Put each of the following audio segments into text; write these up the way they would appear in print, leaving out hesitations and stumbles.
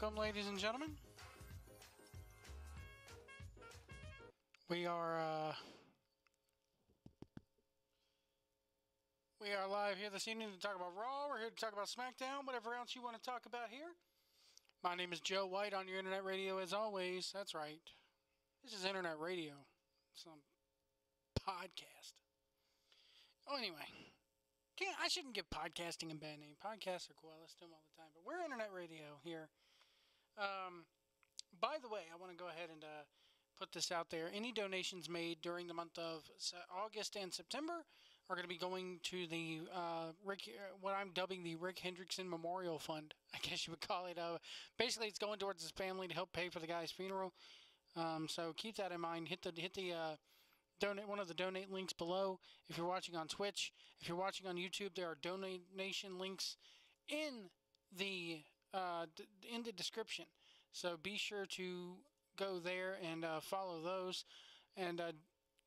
Welcome, ladies and gentlemen. We are live here this evening to talk about Raw. We're here to talk about SmackDown, whatever else you want to talk about here. My name is Joe White on your internet radio, as always. That's right. This is internet radio. Some podcast. Oh, anyway. I shouldn't give podcasting a bad name. Podcasts are cool. I listen to them all the time. But we're internet radio here. By the way, I want to go ahead and put this out there. Any donations made during the month of August and September are going to be going to the what I'm dubbing the Rick Hendrickson Memorial Fund. I guess you would call it. Basically, it's going towards his family to help pay for the guy's funeral. So keep that in mind. Hit the donate one of the donate links below. If you're watching on Twitch, if you're watching on YouTube, there are donation links in the description. So be sure to go there and follow those, and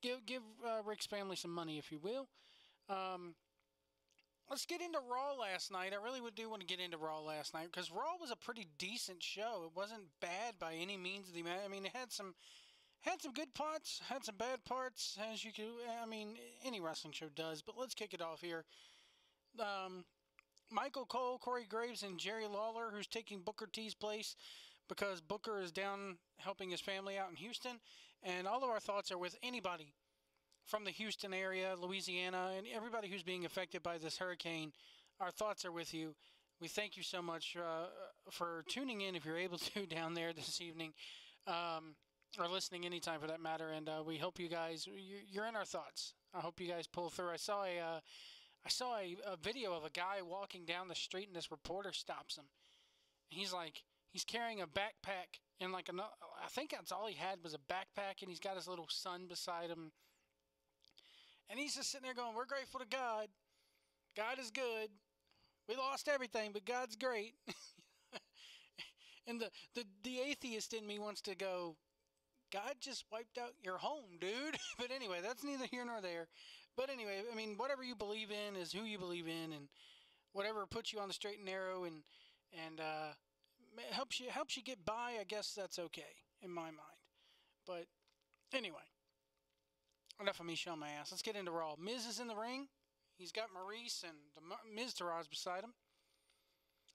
give Rick's family some money, if you will. Let's get into Raw last night. I really do want to get into Raw last night because Raw was a pretty decent show. It wasn't bad by any means. I mean, it had some good parts, had some bad parts, as you could. I mean, any wrestling show does. But let's kick it off here. Michael Cole, Corey Graves, and Jerry Lawler, who's taking Booker T's place because Booker is down helping his family out in Houston. And all of our thoughts are with anybody from the Houston area, Louisiana, and everybody who's being affected by this hurricane. Our thoughts are with you. We thank you so much for tuning in, if you're able to, down there this evening, or listening anytime for that matter. And we hope you guys, you're in our thoughts. I hope you guys pull through. I saw a video of a guy walking down the street, and this reporter stops him. And he's carrying a backpack, and I think that's all he had was a backpack, and he's got his little son beside him. And he's just sitting there going, "We're grateful to God. God is good. We lost everything, but God's great." And the atheist in me wants to go, "God just wiped out your home, dude." But anyway, that's neither here nor there. But anyway, I mean, whatever you believe in is who you believe in, and whatever puts you on the straight and narrow and helps you get by, I guess that's okay in my mind. But anyway, enough of me showing my ass. Let's get into Raw. Miz is in the ring. He's got Maurice and the Miz Taraj beside him.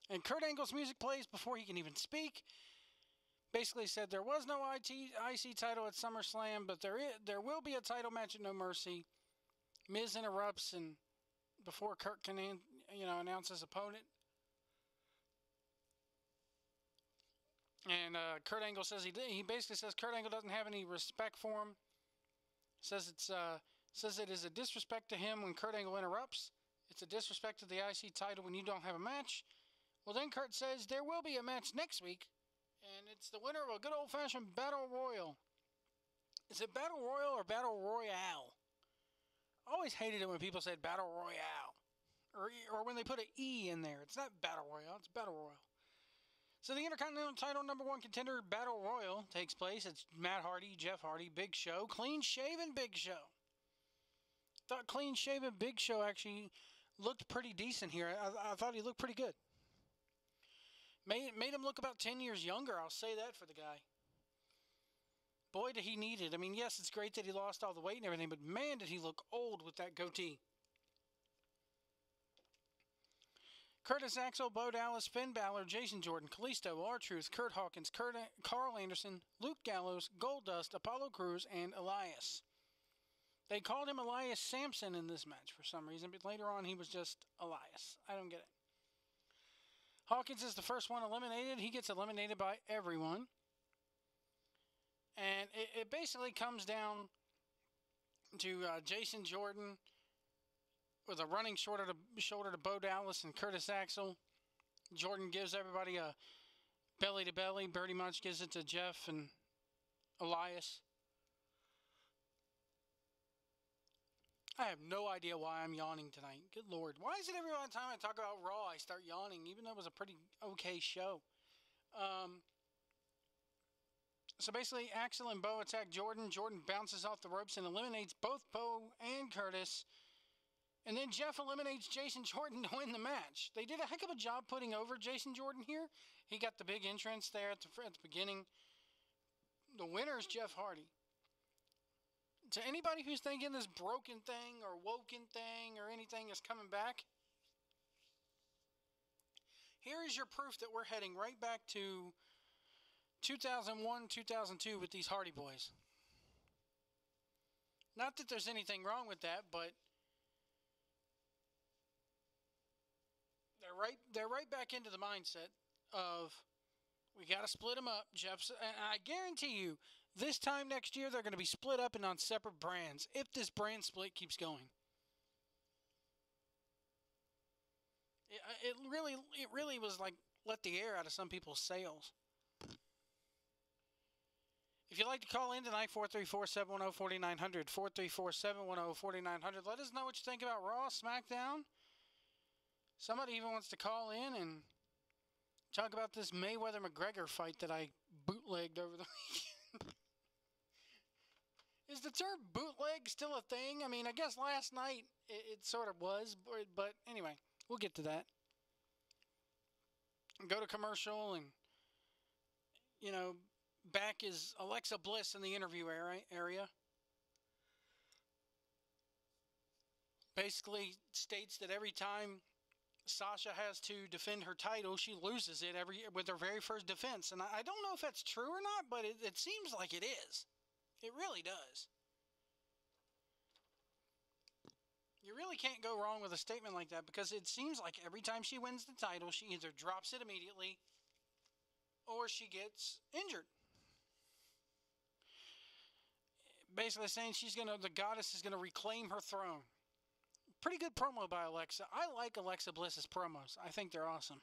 And Kurt Angle's music plays before he can even speak. Basically said there was no IC title at SummerSlam, but there will be a title match at No Mercy. Miz interrupts, and before Kurt can announce his opponent, and Kurt Angle says he basically says Kurt Angle doesn't have any respect for him. Says it is a disrespect to him when Kurt Angle interrupts. It's a disrespect to the IC title when you don't have a match. Well, then Kurt says there will be a match next week, and it's the winner of a good old-fashioned Battle Royal. Is it Battle Royal or Battle Royale? I always hated it when people said Battle Royale. Or when they put an E in there. It's not Battle Royale, it's Battle Royal. So the Intercontinental title #1 contender Battle Royal takes place. It's Matt Hardy, Jeff Hardy, Big Show, clean-shaven Big Show. Thought clean-shaven Big Show actually looked pretty decent here. I thought he looked pretty good. Made him look about 10 years younger, I'll say that for the guy. Boy, did he need it. I mean, yes, it's great that he lost all the weight and everything, but man, did he look old with that goatee. Curtis Axel, Bo Dallas, Finn Balor, Jason Jordan, Kalisto, R-Truth, Kurt Hawkins, Carl Anderson, Luke Gallows, Goldust, Apollo Crews, and Elias. They called him Elias Sampson in this match for some reason, but later on he was just Elias. I don't get it. Hawkins is the first one eliminated. He gets eliminated by everyone. And it basically comes down to Jason Jordan with a running shoulder to Bo Dallas and Curtis Axel. Jordan gives everybody a belly to belly. Pretty much gives it to Jeff and Elias. I have no idea why I'm yawning tonight. Good Lord. Why is it every time I talk about Raw I start yawning, even though it was a pretty okay show? So basically, Axel and Bo attack Jordan. Jordan bounces off the ropes and eliminates both Bo and Curtis. And then Jeff eliminates Jason Jordan to win the match. They did a heck of a job putting over Jason Jordan here. He got the big entrance there at the beginning. The winner is Jeff Hardy. To anybody who's thinking this broken thing or woken thing or anything is coming back, here is your proof that we're heading right back to 2001, 2002 with these Hardy Boys. Not that there's anything wrong with that, but they're right back into the mindset of we got to split them up, Jeff. And I guarantee you, this time next year, they're going to be split up and on separate brands if this brand split keeps going. It really was like let the air out of some people's sails. If you'd like to call in tonight, 434-710-4900, 434-710-4900. Let us know what you think about Raw, SmackDown. Somebody even wants to call in and talk about this Mayweather-McGregor fight that I bootlegged over the weekend. Is the term bootleg still a thing? I mean, I guess last night it sort of was, but anyway, we'll get to that. Go to commercial and, back is Alexa Bliss in the interview area. Basically states that every time Sasha has to defend her title, she loses it with her very first defense. And I don't know if that's true or not, but it seems like it is. It really does. You really can't go wrong with a statement like that because it seems like every time she wins the title, she either drops it immediately or she gets injured. Basically saying the goddess is going to reclaim her throne. Pretty good promo by Alexa. I like Alexa Bliss's promos. I think they're awesome.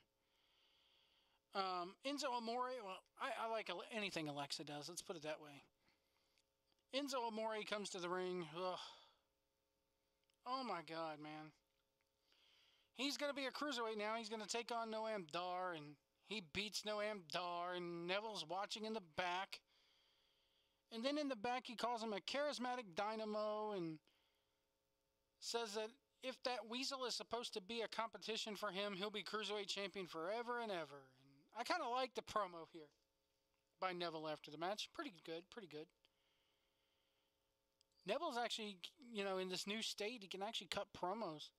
Enzo Amore, well, I like anything Alexa does. Let's put it that way. Enzo Amore comes to the ring. Ugh. Oh my God, man. He's going to be a cruiserweight now. He's going to take on Noam Dar, and he beats Noam Dar, and Neville's watching in the back. And then in the back, he calls him a charismatic dynamo and says that if that weasel is supposed to be a competition for him, he'll be cruiserweight champion forever and ever. And I kind of like the promo here by Neville after the match. Pretty good, pretty good. Neville's actually, in this new state, he can actually cut promos.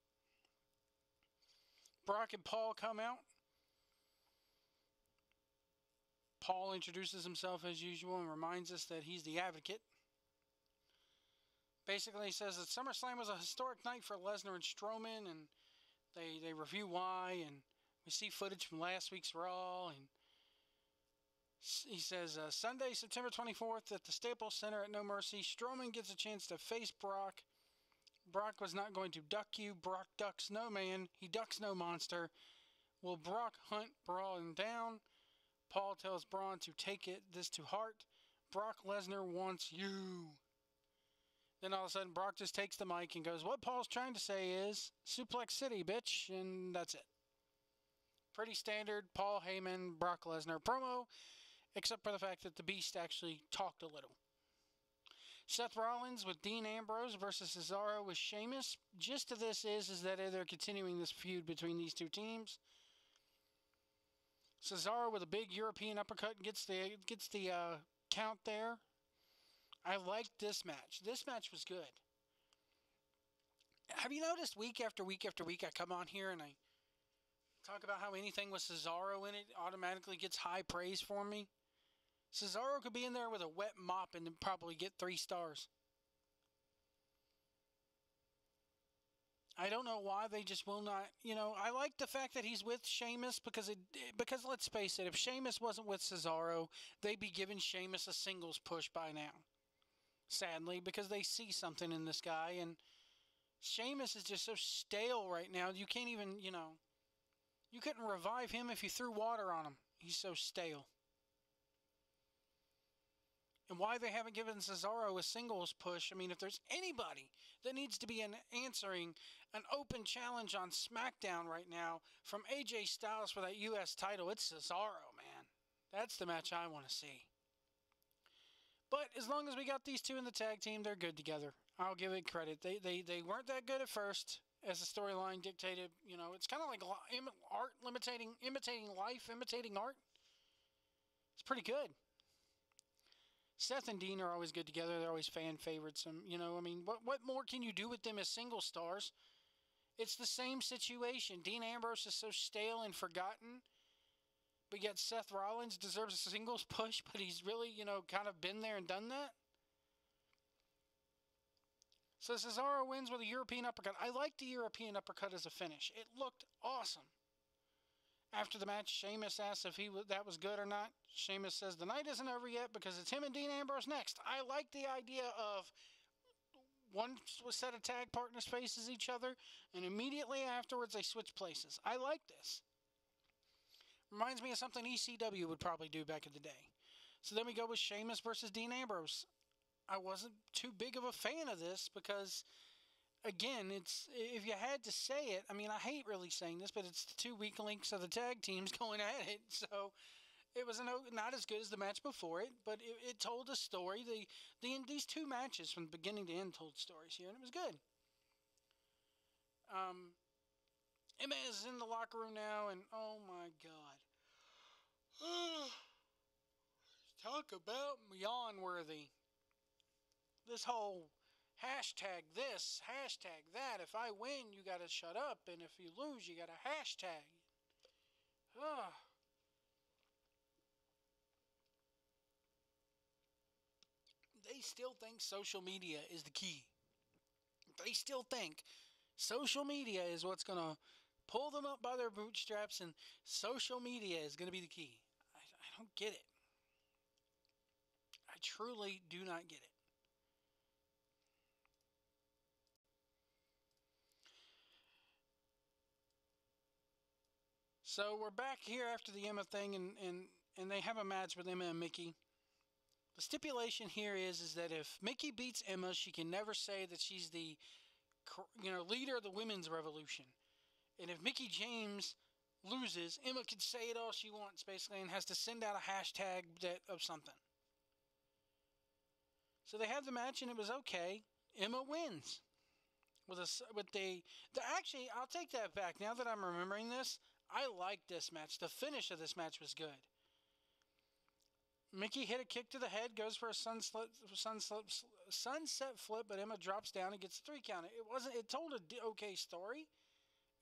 Brock and Paul come out. Paul introduces himself as usual and reminds us that he's the advocate. Basically, he says that SummerSlam was a historic night for Lesnar and Strowman, and they review why, and we see footage from last week's Raw, and he says, Sunday, September 24th at the Staples Center at No Mercy, Strowman gets a chance to face Brock. Brock was not going to duck you. Brock ducks no man. He ducks no monster. Will Brock hunt Braun down? Paul tells Braun to take this to heart. Brock Lesnar wants you. Then all of a sudden, Brock just takes the mic and goes, what Paul's trying to say is, Suplex City, bitch, and that's it. Pretty standard Paul Heyman, Brock Lesnar promo, except for the fact that the Beast actually talked a little. Seth Rollins with Dean Ambrose versus Cesaro with Sheamus. Gist of this is that they're continuing this feud between these two teams. Cesaro with a big European uppercut gets the count there. I liked this match. This match was good. Have you noticed week after week after week I come on here and I talk about how anything with Cesaro in it automatically gets high praise for me? Cesaro could be in there with a wet mop and then probably get 3 stars. I don't know why they just will not, I like the fact that he's with Sheamus because let's face it, if Sheamus wasn't with Cesaro, they'd be giving Sheamus a singles push by now. Sadly, because they see something in this guy, and Sheamus is just so stale right now. You can't even, you couldn't revive him if you threw water on him. He's so stale. And why they haven't given Cesaro a singles push, I mean, if there's anybody that needs to be answering an open challenge on SmackDown right now from AJ Styles for that U.S. title, it's Cesaro, man. That's the match I want to see. But as long as we got these two in the tag team, they're good together. I'll give it credit. They weren't that good at first, as the storyline dictated. You know, it's kind of like art imitating life, imitating art. It's pretty good. Seth and Dean are always good together. They're always fan favorites. You know, I mean, what more can you do with them as single stars? It's the same situation. Dean Ambrose is so stale and forgotten, but yet Seth Rollins deserves a singles push, but he's really, you know, kind of been there and done that. So Cesaro wins with a European uppercut. I like the European uppercut as a finish. It looked awesome. After the match, Sheamus asks if that was good or not. Sheamus says the night isn't over yet because it's him and Dean Ambrose next. I like the idea of one set of tag partners faces each other, and immediately afterwards they switch places. I like this. Reminds me of something ECW would probably do back in the day. So then we go with Sheamus versus Dean Ambrose. I wasn't too big of a fan of this because, again, it's, if you had to say it, I mean, I hate really saying this, but it's the two weak links of the tag teams going at it. So it was not as good as the match before it, but it told a story. These two matches from beginning to end told stories here, and it was good. Emma is in the locker room now, and oh my God. Talk about yawn worthy. This whole hashtag this, hashtag that. If I win, you gotta shut up, and if you lose, you gotta hashtag. They still think social media is the key. They still think social media is what's gonna pull them up by their bootstraps, and social media is gonna be the key. I don't get it. I truly do not get it. So we're back here after the Emma thing, and they have a match with Emma and Mickey. The stipulation here is that if Mickey beats Emma, she can never say that she's the, leader of the women's revolution. And if Mickey James loses, Emma can say it all she wants, basically, and has to send out a hashtag of something. So they have the match, and it was okay. Emma wins. Actually, I'll take that back. Now that I'm remembering this, I liked this match. The finish of this match was good. Mickey hit a kick to the head, goes for a sunset flip, but Emma drops down and gets a 3 count. It told an okay story.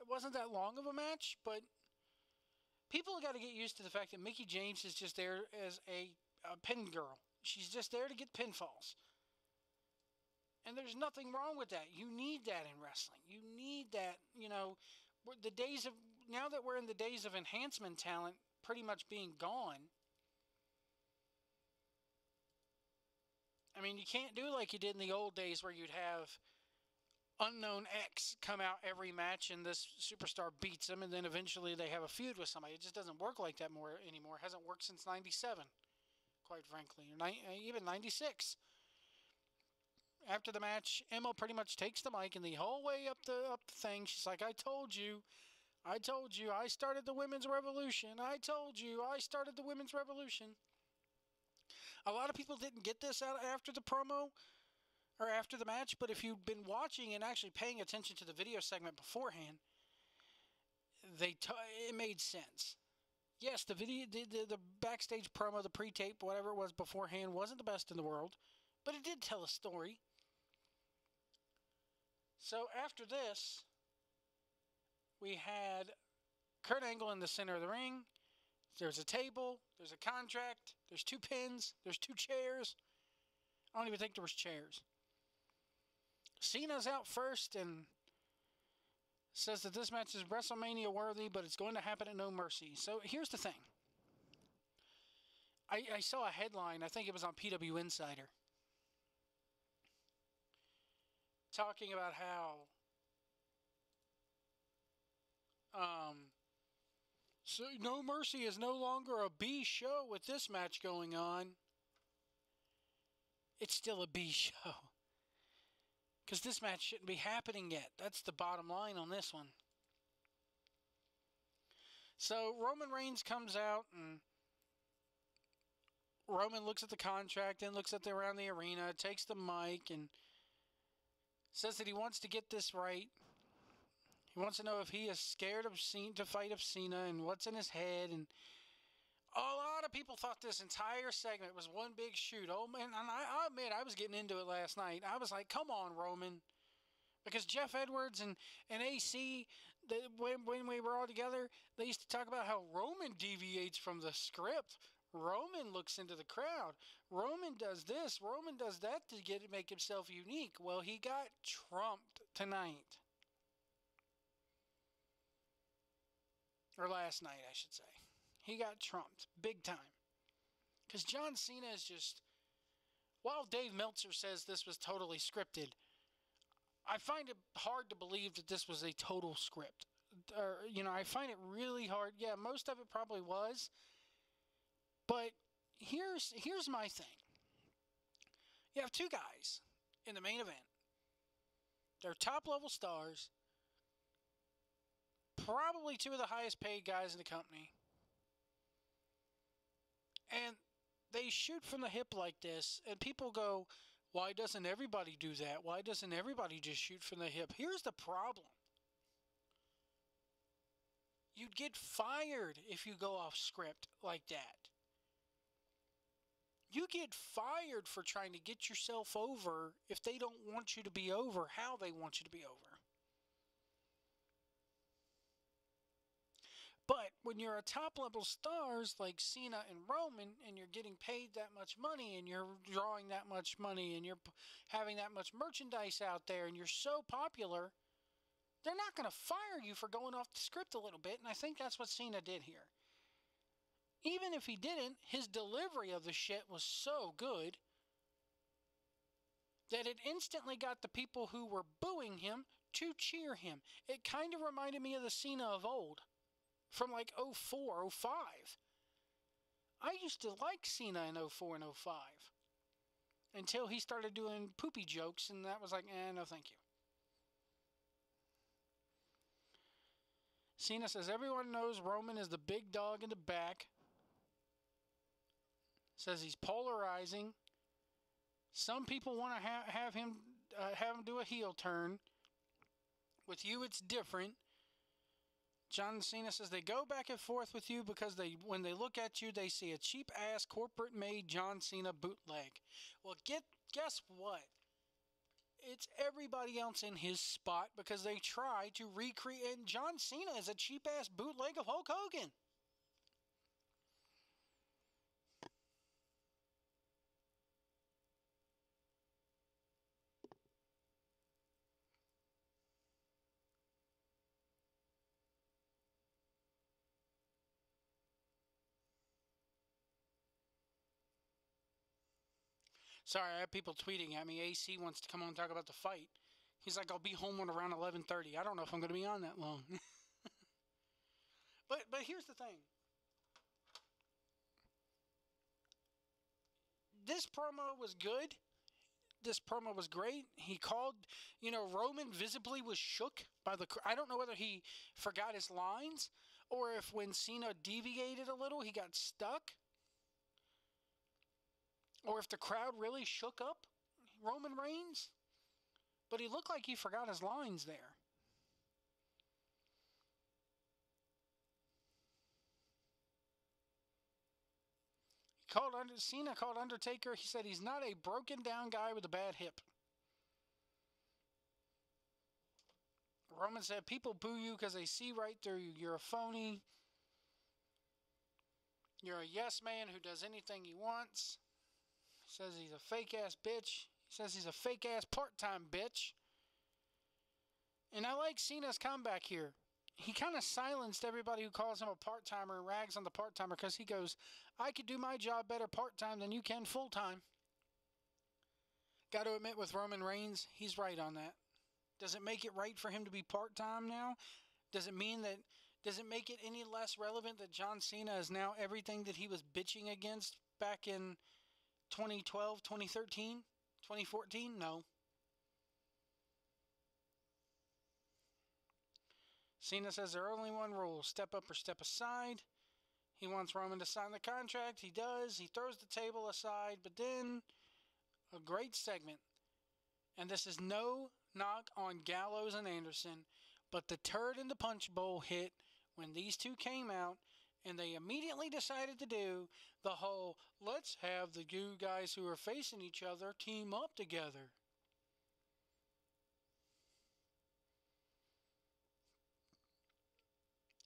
It wasn't that long of a match, but people have got to get used to the fact that Mickey James is just there as a pin girl. She's just there to get pinfalls. And there's nothing wrong with that. You need that in wrestling. You need that, now that we're in the days of enhancement talent pretty much being gone. I mean, you can't do like you did in the old days where you'd have Unknown X come out every match and this superstar beats them, and then eventually they have a feud with somebody. It just doesn't work like that anymore. It hasn't worked since 97, quite frankly, or even 96. After the match, Emma pretty much takes the mic, and the whole way up the thing, she's like, I told you, I started the women's revolution. I told you, I started the women's revolution. A lot of people didn't get this out after the promo or after the match, but if you've been watching and actually paying attention to the video segment beforehand, it made sense. Yes, the backstage promo, the pre-tape, whatever it was beforehand, wasn't the best in the world, but it did tell a story. So after this, we had Kurt Angle in the center of the ring. There's a table. There's a contract. There's 2 pins. There's 2 chairs. I don't even think there was chairs. Cena's out first and says that this match is WrestleMania worthy, but it's going to happen at No Mercy. So here's the thing. I saw a headline. I think it was on PW Insider, talking about how so No Mercy is no longer a B show with this match going on. It's still a B show, because this match shouldn't be happening yet. That's the bottom line on this one. So Roman Reigns comes out, and Roman looks at the contract and looks around the arena, takes the mic, and says that he wants to get this right. He wants to know if he is scared of to fight of Cena and what's in his head. And a lot of people thought this entire segment was one big shoot. Oh, man, and I admit I was getting into it last night. I was like, come on, Roman. Because Jeff Edwards and AC, when we were all together, they used to talk about how Roman deviates from the script. Roman looks into the crowd. Roman does this. Roman does that to make himself unique. Well, he got trumped tonight. Or last night, I should say. He got trumped big time. Because John Cena is just... While Dave Meltzer says this was totally scripted, I find it hard to believe that this was a total script. I find it really hard. Yeah, most of it probably was. But here's my thing. You have two guys in the main event. They're top-level stars. Probably two of the highest-paid guys in the company. And they shoot from the hip like this, and people go, why doesn't everybody do that? Why doesn't everybody just shoot from the hip? Here's the problem. You'd get fired if you go off script like that. You get fired for trying to get yourself over if they don't want you to be over how they want you to be over. But when you're a top-level stars like Cena and Roman, and you're getting paid that much money, and you're drawing that much money, and you're having that much merchandise out there, and you're so popular, they're not going to fire you for going off the script a little bit, and I think that's what Cena did here. Even if he didn't, his delivery of the shit was so good that it instantly got the people who were booing him to cheer him. It kind of reminded me of the Cena of old. From like 04, 05. I used to like Cena in 04 and 05. Until he started doing poopy jokes, and that was like, no thank you. Cena says, everyone knows Roman is the big dog in the back. Says he's polarizing. Some people want to have him do a heel turn. With you, it's different. John Cena says they go back and forth with you because when they look at you, they see a cheap-ass, corporate-made John Cena bootleg. Well, guess what? It's everybody else in his spot because they try to recreate... And John Cena is a cheap-ass bootleg of Hulk Hogan. Sorry, I have people tweeting at me. AC wants to come on and talk about the fight. He's like, I'll be home at around 11:30. I don't know if I'm going to be on that long. But here's the thing. This promo was good. This promo was great. He called, Roman visibly was shook by I don't know whether he forgot his lines or if when Cena deviated a little, he got stuck. Or if the crowd really shook up Roman Reigns. But he looked like he forgot his lines there. Cena called Undertaker. He said he's not a broken down guy with a bad hip. Roman said people boo you because they see right through you. You're a phony. You're a yes man who does anything he wants. He says he's a fake ass bitch. He says he's a fake ass part-time bitch. And I like Cena's comeback here. He kind of silenced everybody who calls him a part-timer and rags on the part-timer because he goes, I could do my job better part-time than you can full-time. Got to admit with Roman Reigns, he's right on that. Does it make it right for him to be part-time now? Does it make it any less relevant that John Cena is now everything that he was bitching against back in 2012, 2013, 2014? No. Cena says there's only one rule, step up or step aside. He wants Roman to sign the contract. He does. He throws the table aside, but then a great segment. And this is no knock on Gallows and Anderson. But the turd in the punch bowl hit when these two came out, and they immediately decided to do the whole, let's have the two guys who are facing each other team up together.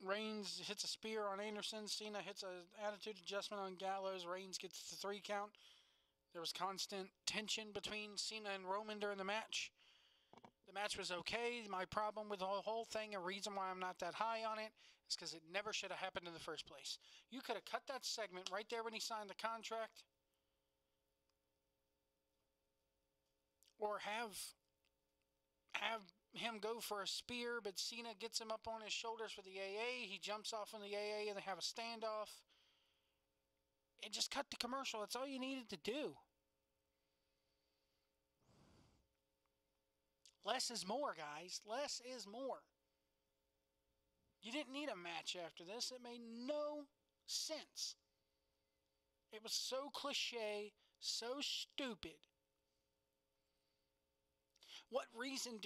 Reigns hits a spear on Anderson. Cena hits an attitude adjustment on Gallows. Reigns gets the 3 count. There was constant tension between Cena and Roman during the match. The match was okay. My problem with the whole thing, a reason why I'm not that high on it, is because it never should have happened in the first place. You could have cut that segment right there when he signed the contract. Or have him go for a spear, but Cena gets him up on his shoulders for the AA. He jumps off on the AA and they have a standoff. And just cut the commercial. That's all you needed to do. Less is more, guys. Less is more. You didn't need a match after this. It made no sense. It was so cliche, so stupid. What reason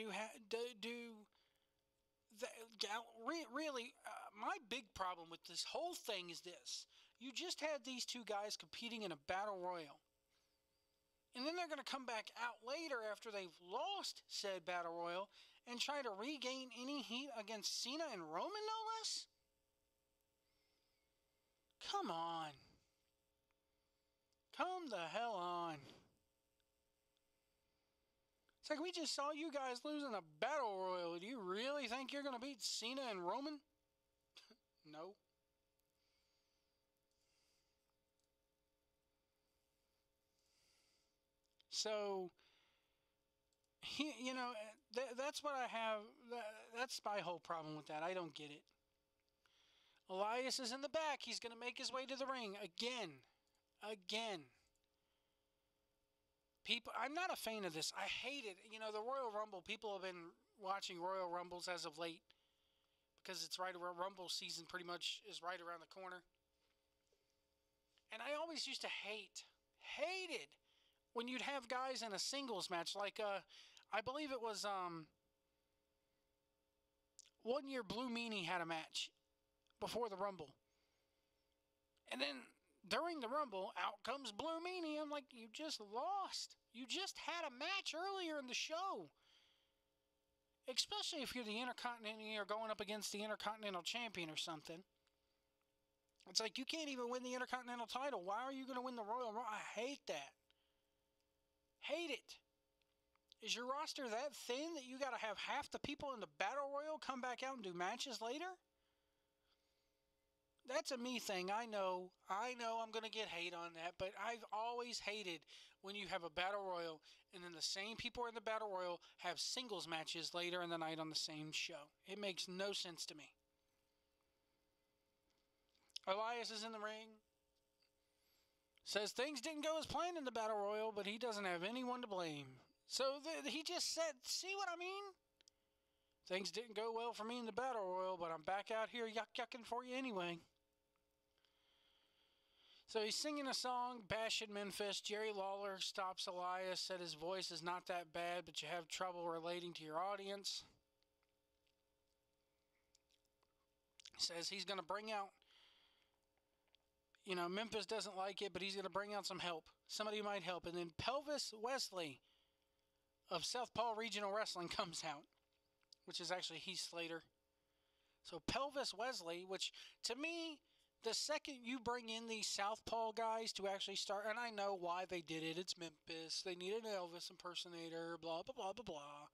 really, my big problem with this whole thing is this. You just had these two guys competing in a battle royal. And then they're going to come back out later after they've lost said battle royal and try to regain any heat against Cena and Roman, no less? Come on. Come the hell on. It's like we just saw you guys losing a battle royal. Do you really think you're going to beat Cena and Roman? No. So, that's what I have. That's my whole problem with that. I don't get it. Elias is in the back. He's going to make his way to the ring again. People, I'm not a fan of this. I hate it. The Royal Rumble, people have been watching Royal Rumbles as of late because it's right around Rumble season pretty much is right around the corner. And I always used to hated when you'd have guys in a singles match. Like, I believe it was 1 year Blue Meanie had a match before the Rumble. And then during the Rumble, out comes Blue Meanie. I'm like, you just lost. You just had a match earlier in the show. Especially if you're the Intercontinental, you're going up against the Intercontinental Champion or something. It's like, you can't even win the Intercontinental title. Why are you going to win the Royal Rumble? I hate that. Hate it. Is your roster that thin that you got to have half the people in the Battle Royal come back out and do matches later? That's a me thing. I know I'm going to get hate on that, but I've always hated when you have a Battle Royal and then the same people in the Battle Royal have singles matches later in the night on the same show. It makes no sense to me. Elias is in the ring. Says things didn't go as planned in the Battle Royal, but he doesn't have anyone to blame. So he just said, see what I mean? Things didn't go well for me in the Battle Royal, but I'm back out here yucking for you anyway. So he's singing a song, bashing Memphis. Jerry Lawler stops Elias, said his voice is not that bad, but you have trouble relating to your audience. He says he's going to bring out, Memphis doesn't like it, but he's going to bring out some help. Somebody who might help. And then Pelvis Wesley of Southpaw Regional Wrestling comes out, which is actually Heath Slater. So Pelvis Wesley, which to me, the second you bring in these Southpaw guys to actually start, and I know why they did it. It's Memphis. They need an Elvis impersonator, blah, blah, blah, blah, blah.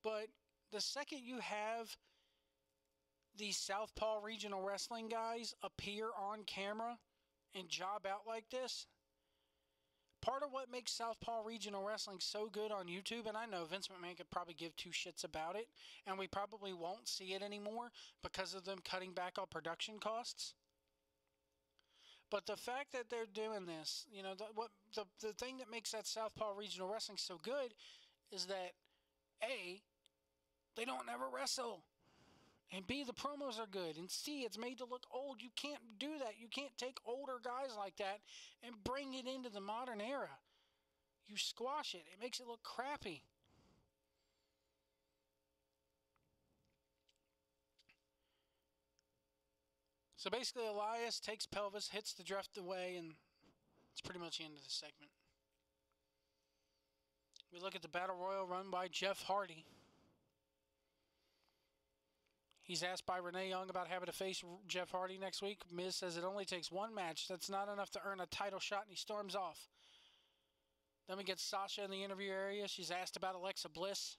But the second you have these Southpaw Regional Wrestling guys appear on camera and job out like this, part of what makes Southpaw Regional Wrestling so good on YouTube, and I know Vince McMahon could probably give two shits about it, and we probably won't see it anymore because of them cutting back on production costs. But the fact that they're doing this, the thing that makes that Southpaw Regional Wrestling so good is that, A, they don't ever wrestle. And B, the promos are good. And C, it's made to look old. You can't do that. You can't take older guys like that and bring it into the modern era. You squash it. It makes it look crappy. So basically, Elias takes pelvis, hits the drift away, and it's pretty much the end of the segment. We look at the Battle Royal run by Jeff Hardy. He's asked by Renee Young about having to face Jeff Hardy next week. Miz says it only takes one match. That's not enough to earn a title shot, and he storms off. Then we get Sasha in the interview area. She's asked about Alexa Bliss.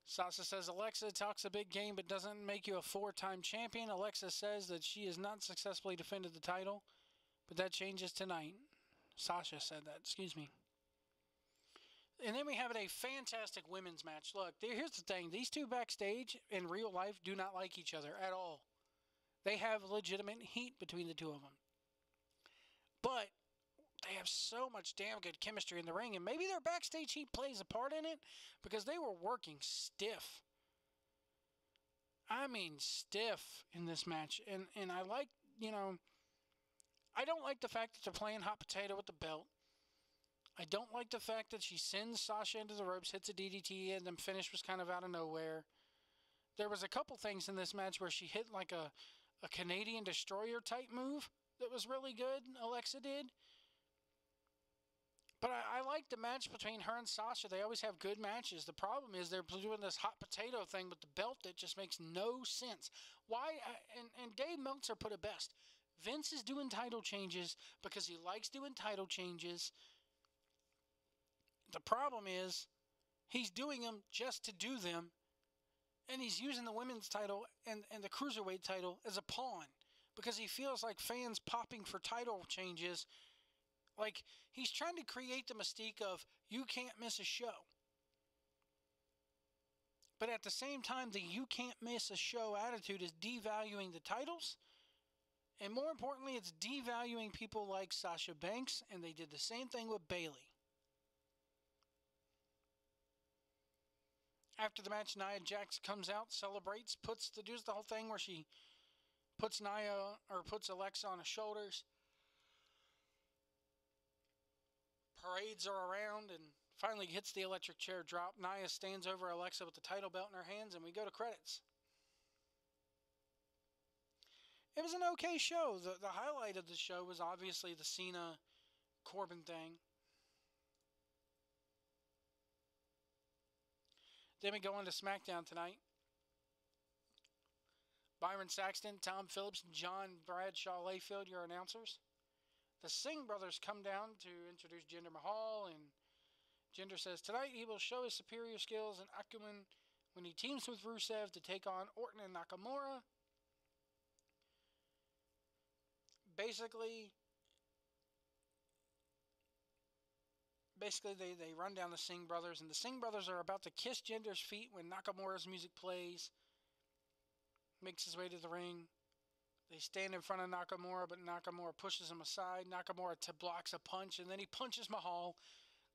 Sasha says Alexa talks a big game but doesn't make you a 4-time champion. Alexa says that she has not successfully defended the title, but that changes tonight. Sasha said that, excuse me. And then we have a fantastic women's match. Look, here's the thing. These two backstage in real life do not like each other at all. They have legitimate heat between the two of them. But they have so much damn good chemistry in the ring, and maybe their backstage heat plays a part in it because they were working stiff. I mean stiff in this match. And I like, I don't like the fact that they're playing hot potato with the belt. I don't like the fact that she sends Sasha into the ropes, hits a DDT, and then finish was kind of out of nowhere. There was a couple things in this match where she hit like a Canadian Destroyer type move that was really good, Alexa did. But I like the match between her and Sasha. They always have good matches. The problem is they're doing this hot potato thing with the belt that just makes no sense. Why? And Dave Meltzer put it best. Vince is doing title changes because he likes doing title changes. The problem is he's doing them just to do them. And he's using the women's title and the cruiserweight title as a pawn because he feels like fans popping for title changes. Like, he's trying to create the mystique of, you can't miss a show. But at the same time, the you can't miss a show attitude is devaluing the titles. And more importantly, it's devaluing people like Sasha Banks, and they did the same thing with Bayley. After the match, Nia Jax comes out, celebrates, does the whole thing where she puts Alexa on her shoulders. Parades her around and finally hits the electric chair drop. Nia stands over Alexa with the title belt in her hands, and we go to credits. It was an okay show. The highlight of the show was obviously the Cena-Corbin thing. Then we go on to SmackDown tonight. Byron Saxton, Tom Phillips, and John Bradshaw Layfield, your announcers. The Singh brothers come down to introduce Jinder Mahal, and Jinder says tonight he will show his superior skills and acumen when he teams with Rusev to take on Orton and Nakamura. Basically they run down the Singh brothers, and the Singh brothers are about to kiss Jinder's feet when Nakamura's music plays. Makes his way to the ring. They stand in front of Nakamura, but Nakamura pushes him aside. Nakamura blocks a punch, and then he punches Mahal.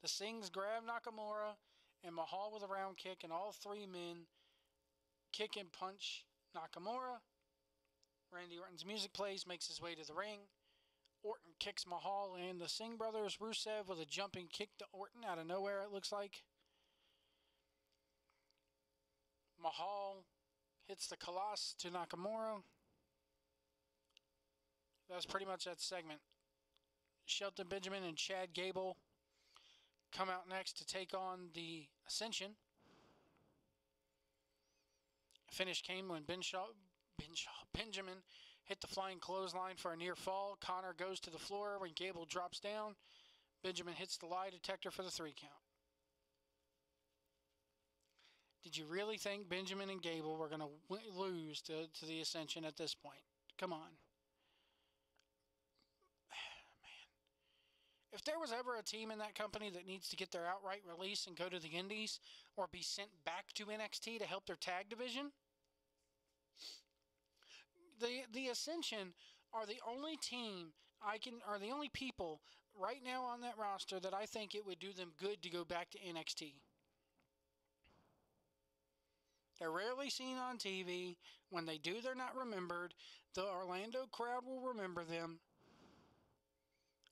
The Singhs grab Nakamura and Mahal with a round kick, and all three men kick and punch Nakamura. Randy Orton's music plays, makes his way to the ring. Orton kicks Mahal, and the Singh brothers, Rusev, with a jumping kick to Orton out of nowhere, it looks like. Mahal hits the Colossus to Nakamura. That's pretty much that segment. Shelton Benjamin and Chad Gable come out next to take on the Ascension. Finish came when Benjamin hit the flying clothesline for a near fall. Connor goes to the floor when Gable drops down. Benjamin hits the lie detector for the 3 count. Did you really think Benjamin and Gable were going to lose to the Ascension at this point? Come on. If there was ever a team in that company that needs to get their outright release and go to the Indies or be sent back to NXT to help their tag division, the Ascension are the only team are the only people right now on that roster that I think it would do them good to go back to NXT. They're rarely seen on TV. When they do, they're not remembered. The Orlando crowd will remember them.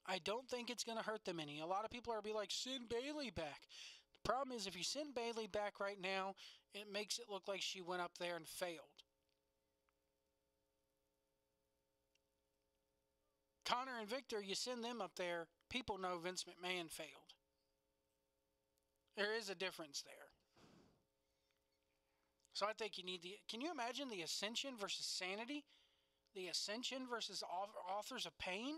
I don't think it's going to hurt them any. A lot of people are be like, send Bayley back. The problem is if you send Bayley back right now, it makes it look like she went up there and failed. Connor and Victor, you send them up there, people know Vince McMahon failed. There is a difference there. So I think you need the... Can you imagine the Ascension versus Sanity? The Ascension versus Authors of Pain?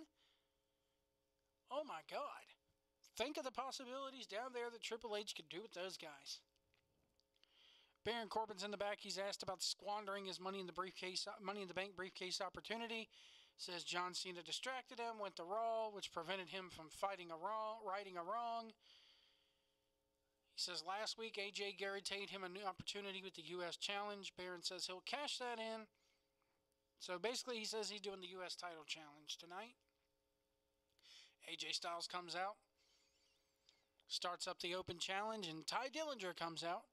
Oh my God. Think of the possibilities down there that Triple H could do with those guys. Baron Corbin's in the back. He's asked about squandering his Money in the Bank briefcase opportunity. Says John Cena distracted him, went to Raw, which prevented him from righting a wrong. He says last week AJ guaranteed him a new opportunity with the U.S. Challenge. Baron says he'll cash that in. So basically he says he's doing the U.S. title challenge tonight. AJ Styles comes out, starts up the open challenge, and Ty Dillinger comes out.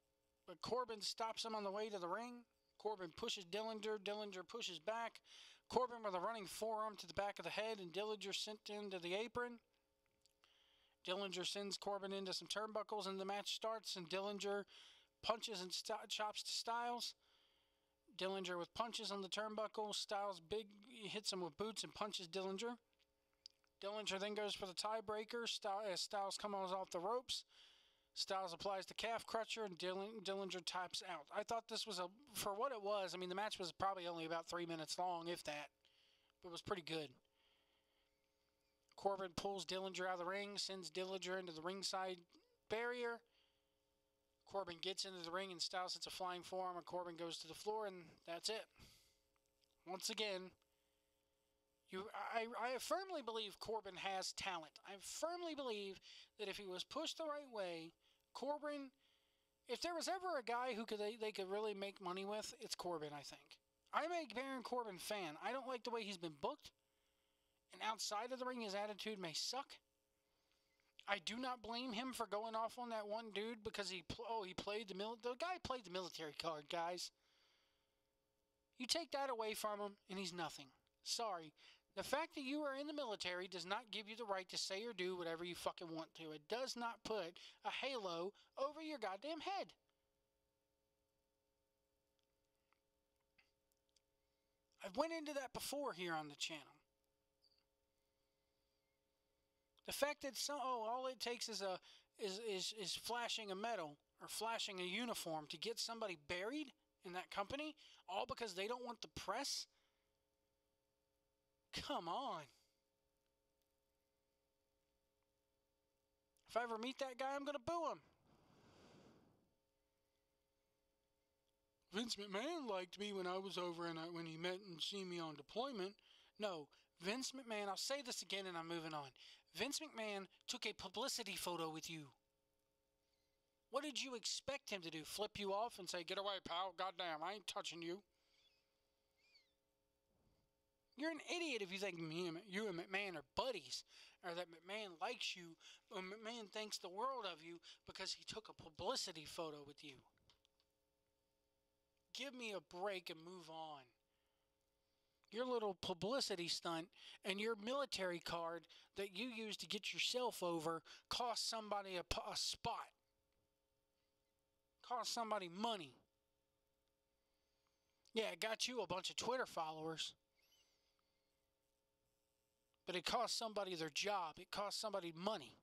But Corbin stops him on the way to the ring. Corbin pushes Dillinger. Dillinger pushes back. Corbin with a running forearm to the back of the head, and Dillinger sent into the apron. Dillinger sends Corbin into some turnbuckles, and the match starts, and Dillinger punches and chops to Styles. Dillinger with punches on the turnbuckle. Styles hits him with boots and punches Dillinger. Dillinger then goes for the tiebreaker. Styles comes off the ropes. Styles applies the calf crusher, and Dillinger taps out. I thought this was for what it was. I mean, the match was probably only about 3 minutes long, if that. But it was pretty good. Corbin pulls Dillinger out of the ring, sends Dillinger into the ringside barrier. Corbin gets into the ring, and Styles hits a flying forearm, and Corbin goes to the floor, and that's it. Once again, I firmly believe Corbin has talent. I firmly believe that if he was pushed the right way, Corbin, if there was ever a guy who they could really make money with, it's Corbin, I think. I'm a Baron Corbin fan. I don't like the way he's been booked. And outside of the ring, his attitude may suck. I do not blame him for going off on that one dude because the guy played the military card, guys. You take that away from him, and he's nothing. Sorry. The fact that you are in the military does not give you the right to say or do whatever you fucking want to. It does not put a halo over your goddamn head. I've went into that before here on the channel. The fact that all it takes is flashing a medal or flashing a uniform to get somebody buried in that company, all because they don't want the press. Come on. If I ever meet that guy, I'm going to boo him. Vince McMahon liked me when I was over and when he met and seen me on deployment. No, Vince McMahon, I'll say this again and I'm moving on. Vince McMahon took a publicity photo with you. What did you expect him to do? Flip you off and say, "Get away, pal. Goddamn, I ain't touching you." You're an idiot if you think you and McMahon are buddies, or that McMahon likes you, or McMahon thinks the world of you because he took a publicity photo with you. Give me a break and move on. Your little publicity stunt and your military card that you use to get yourself over cost somebody a spot. Cost somebody money. Yeah, it got you a bunch of Twitter followers. But it cost somebody their job. It cost somebody money.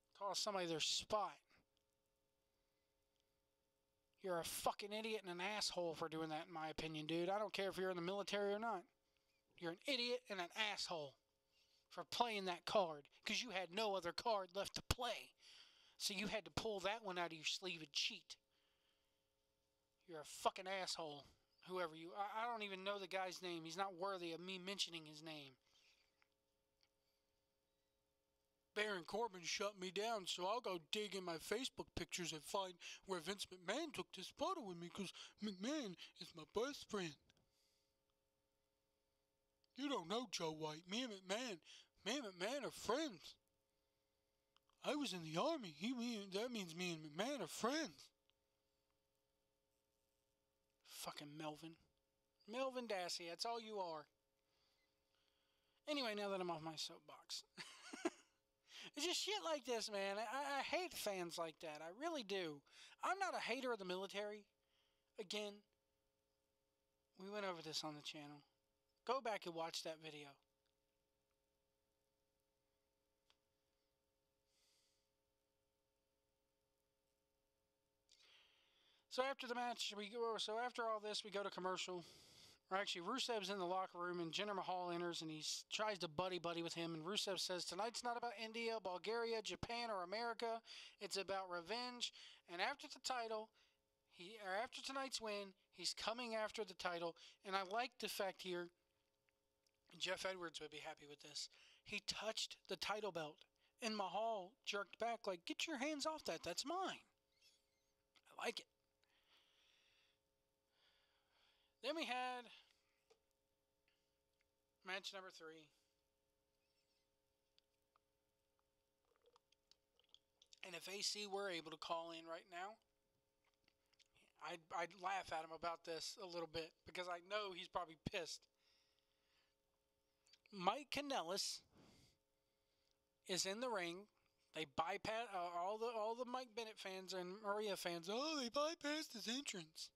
It cost somebody their spot. You're a fucking idiot and an asshole for doing that, in my opinion, dude. I don't care if you're in the military or not. You're an idiot and an asshole for playing that card because you had no other card left to play. So you had to pull that one out of your sleeve and cheat. You're a fucking asshole, whoever you are. I don't even know the guy's name. He's not worthy of me mentioning his name. Baron Corbin shut me down, so I'll go dig in my Facebook pictures and find where Vince McMahon took this photo with me, because McMahon is my best friend. You don't know Joe White. Me and McMahon are friends. I was in the army. That means me and McMahon are friends. Fucking Melvin. Melvin Dassey, that's all you are. Anyway, now that I'm off my soapbox. It's just shit like this, man. I hate fans like that. I really do. I'm not a hater of the military. Again, we went over this on the channel. Go back and watch that video. So after the match, after all this, we go to commercial. Or actually, Rusev's in the locker room, and Jinder Mahal enters, and he tries to buddy with him. And Rusev says, tonight's not about India, Bulgaria, Japan, or America. It's about revenge. And after the title, after tonight's win, he's coming after the title. And I like the fact here, Jeff Edwards would be happy with this. He touched the title belt, and Mahal jerked back like, get your hands off that. That's mine. I like it. Then we had match number 3. And if AC were able to call in right now, I'd laugh at him about this a little bit because I know he's probably pissed. Mike Kanellis is in the ring. They bypass all the Mike Bennett fans and Maria fans. Oh, they bypassed his entrance.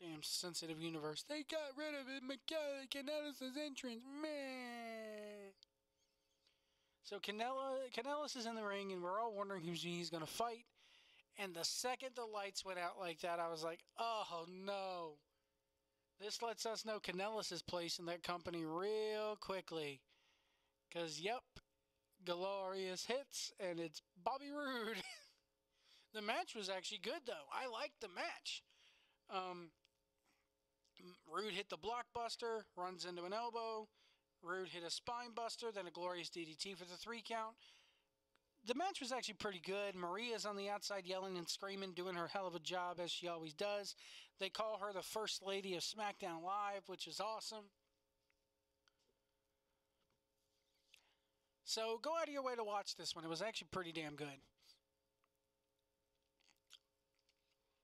Damn sensitive universe. They got rid of it. Kanellis' entrance. Man. So Kanellis is in the ring, and we're all wondering who he's going to fight. And the second the lights went out like that, I was like, oh, no. This lets us know Kanellis' place in that company real quickly. Because, yep, glorious hits, and it's Bobby Roode. The match was actually good, though. I liked the match. Roode hit the blockbuster, runs into an elbow. Roode hit a spine buster, then a glorious DDT for the 3 count. The match was actually pretty good. Maria's on the outside yelling and screaming, doing her hell of a job as she always does. They call her the First Lady of SmackDown Live, which is awesome. So go out of your way to watch this one. It was actually pretty damn good.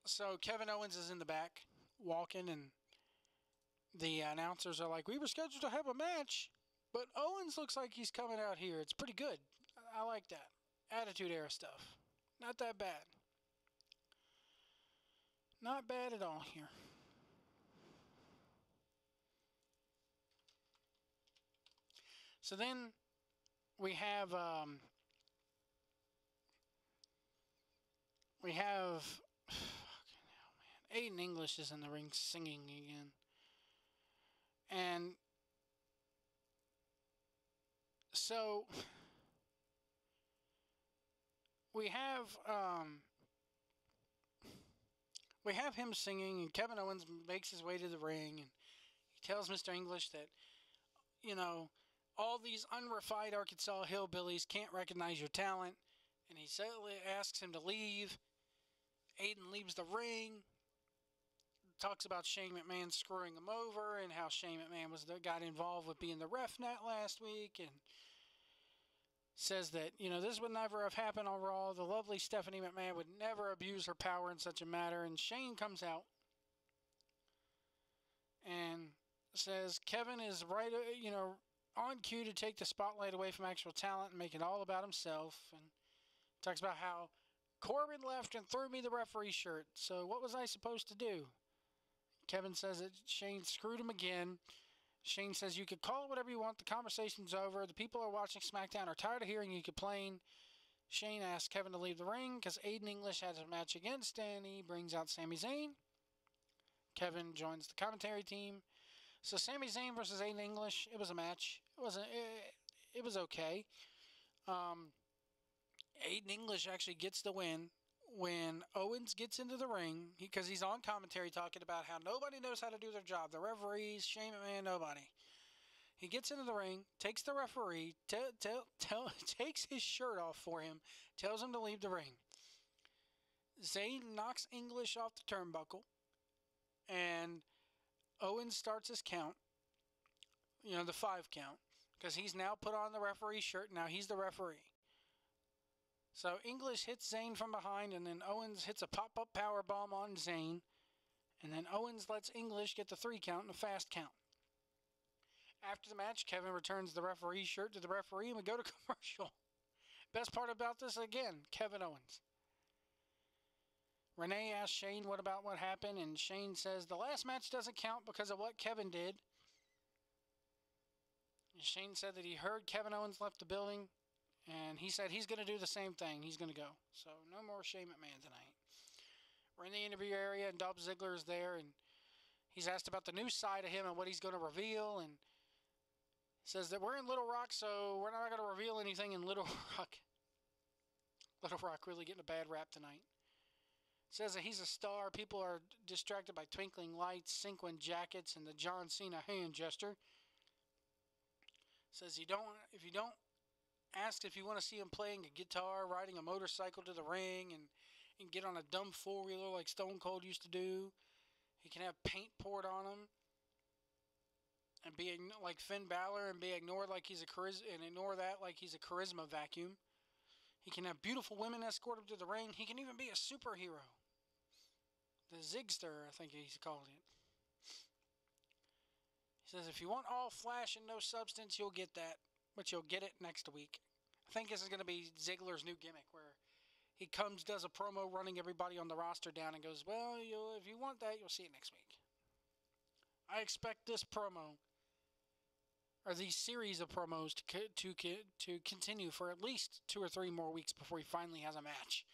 So Kevin Owens is in the back, walking, and the announcers are like, we were scheduled to have a match, but Owens looks like he's coming out here. It's pretty good. I like that. Attitude Era stuff. Not that bad. Not bad at all here. So then we have fucking hell, man. Aiden English is in the ring singing again. And so we have him singing, and Kevin Owens makes his way to the ring, and he tells Mr. English that, you know, all these unrefined Arkansas hillbillies can't recognize your talent, and he asks him to leave. Aiden leaves the ring, talks about Shane McMahon screwing him over, and how Shane McMahon got involved with being the ref net last week, and says that, you know, this would never have happened on Raw. The lovely Stephanie McMahon would never abuse her power in such a matter. And Shane comes out and says Kevin is right, you know, on cue to take the spotlight away from actual talent and make it all about himself. And talks about how Corbin left and threw me the referee shirt. So what was I supposed to do? Kevin says that Shane screwed him again. Shane says, you could call it whatever you want. The conversation's over. The people are watching SmackDown are tired of hearing you complain. Shane asks Kevin to leave the ring because Aiden English has a match against, and he brings out Sami Zayn. Kevin joins the commentary team. So Sami Zayn versus Aiden English, it was a match. It was okay. Aiden English actually gets the win when Owens gets into the ring, because he's on commentary talking about how nobody knows how to do their job. The referees, Shane McMahon, nobody. He gets into the ring, takes the referee, takes his shirt off for him, tells him to leave the ring. Zayn knocks English off the turnbuckle, and Owens starts his count, you know, the 5 count, because he's now put on the referee shirt. Now he's the referee. So English hits Zayn from behind, and then Owens hits a pop-up powerbomb on Zayn. And then Owens lets English get the 3 count and a fast count. After the match, Kevin returns the referee's shirt to the referee, and we go to commercial. Best part about this, again, Kevin Owens. Renee asks Shane what about what happened, and Shane says the last match doesn't count because of what Kevin did. And Shane said that he heard Kevin Owens left the building, and he said he's going to do the same thing. He's going to go. So no more Shane McMahon tonight. We're in the interview area, and Dolph Ziggler is there, and he's asked about the new side of him and what he's going to reveal, and says that we're in Little Rock, so we're not going to reveal anything in Little Rock. Little Rock really getting a bad rap tonight. Says that he's a star. People are distracted by twinkling lights, sequin jackets, and the John Cena hand gesture. Says if you don't ask if you want to see him playing a guitar, riding a motorcycle to the ring, and get on a dumb four-wheeler like Stone Cold used to do. He can have paint poured on him and be like Finn Balor and be ignored like he's a ignore that like he's a charisma vacuum. He can have beautiful women escort him to the ring. He can even be a superhero. The Zigster, I think he's called it. He says, if you want all flash and no substance, you'll get that. But you'll get it next week. I think this is going to be Ziggler's new gimmick where he does a promo running everybody on the roster down and goes, well, if you want that, you'll see it next week. I expect this promo, or these series of promos, to continue for at least 2 or 3 more weeks before he finally has a match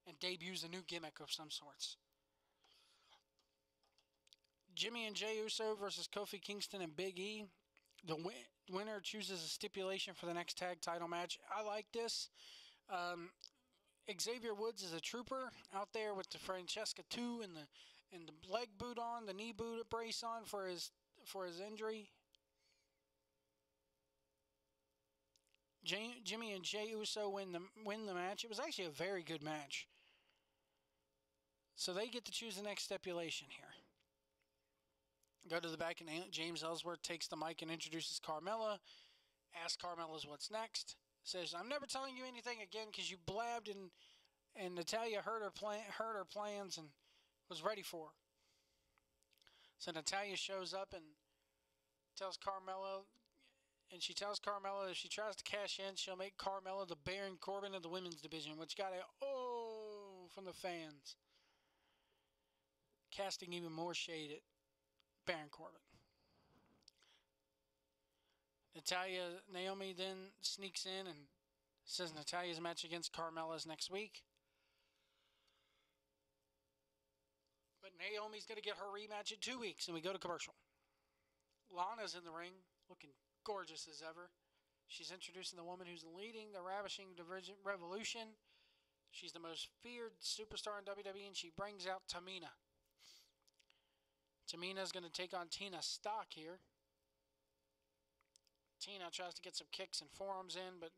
and debuts a new gimmick of some sorts. Jimmy and Jey Uso versus Kofi Kingston and Big E. The winner chooses a stipulation for the next tag title match. I like this. Xavier Woods is a trooper out there with the Francesca 2 and the leg boot on, the knee boot brace on for his injury. Jimmy and Jey Uso win the match. It was actually a very good match. So they get to choose the next stipulation here. Go to the back, and James Ellsworth takes the mic and introduces Carmella. Asks Carmella's what's next. Says, I'm never telling you anything again because you blabbed and Natalya heard her plans and was ready for her. So Natalya shows up and tells Carmella, and she tells Carmella if she tries to cash in, she'll make Carmella the Baron Corbin of the women's division, which got a oh from the fans. Casting even more shade at Baron Corbin. Naomi then sneaks in and says Natalya's match against Carmella is next week. But Naomi's going to get her rematch in 2 weeks, and we go to commercial. Lana's in the ring, looking gorgeous as ever. She's introducing the woman who's leading the Ravishing Revolution. She's the most feared superstar in WWE, and she brings out Tamina. Tamina's going to take on Tina Stock here. Tina tries to get some kicks and forearms in, but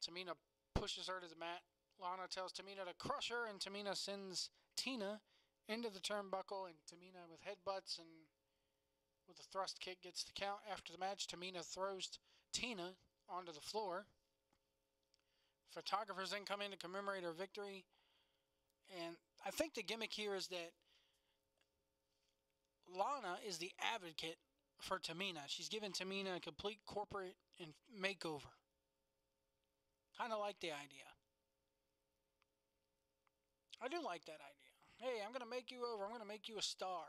Tamina pushes her to the mat. Lana tells Tamina to crush her, and Tamina sends Tina into the turnbuckle, and Tamina with headbutts and with a thrust kick gets the count. After the match, Tamina throws Tina onto the floor. Photographers then come in to commemorate her victory. And I think the gimmick here is that Lana is the advocate for Tamina. She's given Tamina a complete corporate and makeover. Kind of like the idea. I do like that idea. Hey, I'm going to make you over. I'm going to make you a star.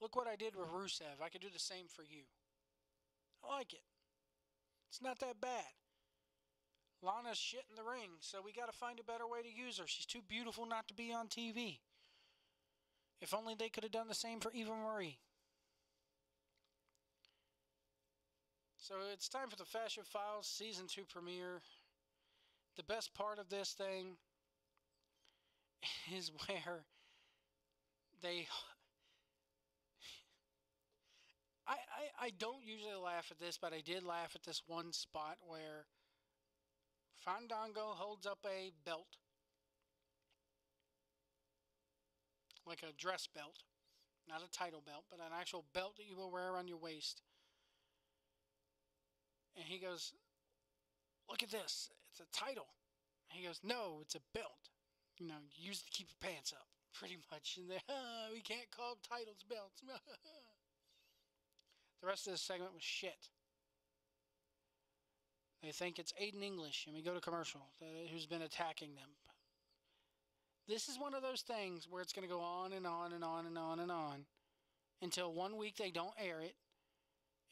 Look what I did with Rusev. I could do the same for you. I like it. It's not that bad. Lana's shit in the ring, so we got to find a better way to use her. She's too beautiful not to be on TV. If only they could have done the same for Eva Marie. So it's time for the Fashion Files Season 2 premiere. The best part of this thing is where they... I don't usually laugh at this, but I did laugh at this one spot where Fandango holds up a belt. Like a dress belt. Not a title belt, but an actual belt that you will wear around your waist. And he goes, look at this. It's a title. And he goes, no, it's a belt. You know, use it to keep your pants up. Pretty much. And they, we can't call titles belts. The rest of this segment was shit. They think it's Aiden English, and we go to commercial, who's been attacking them. This is one of those things where it's going to go on and on and on and on and on until one week they don't air it.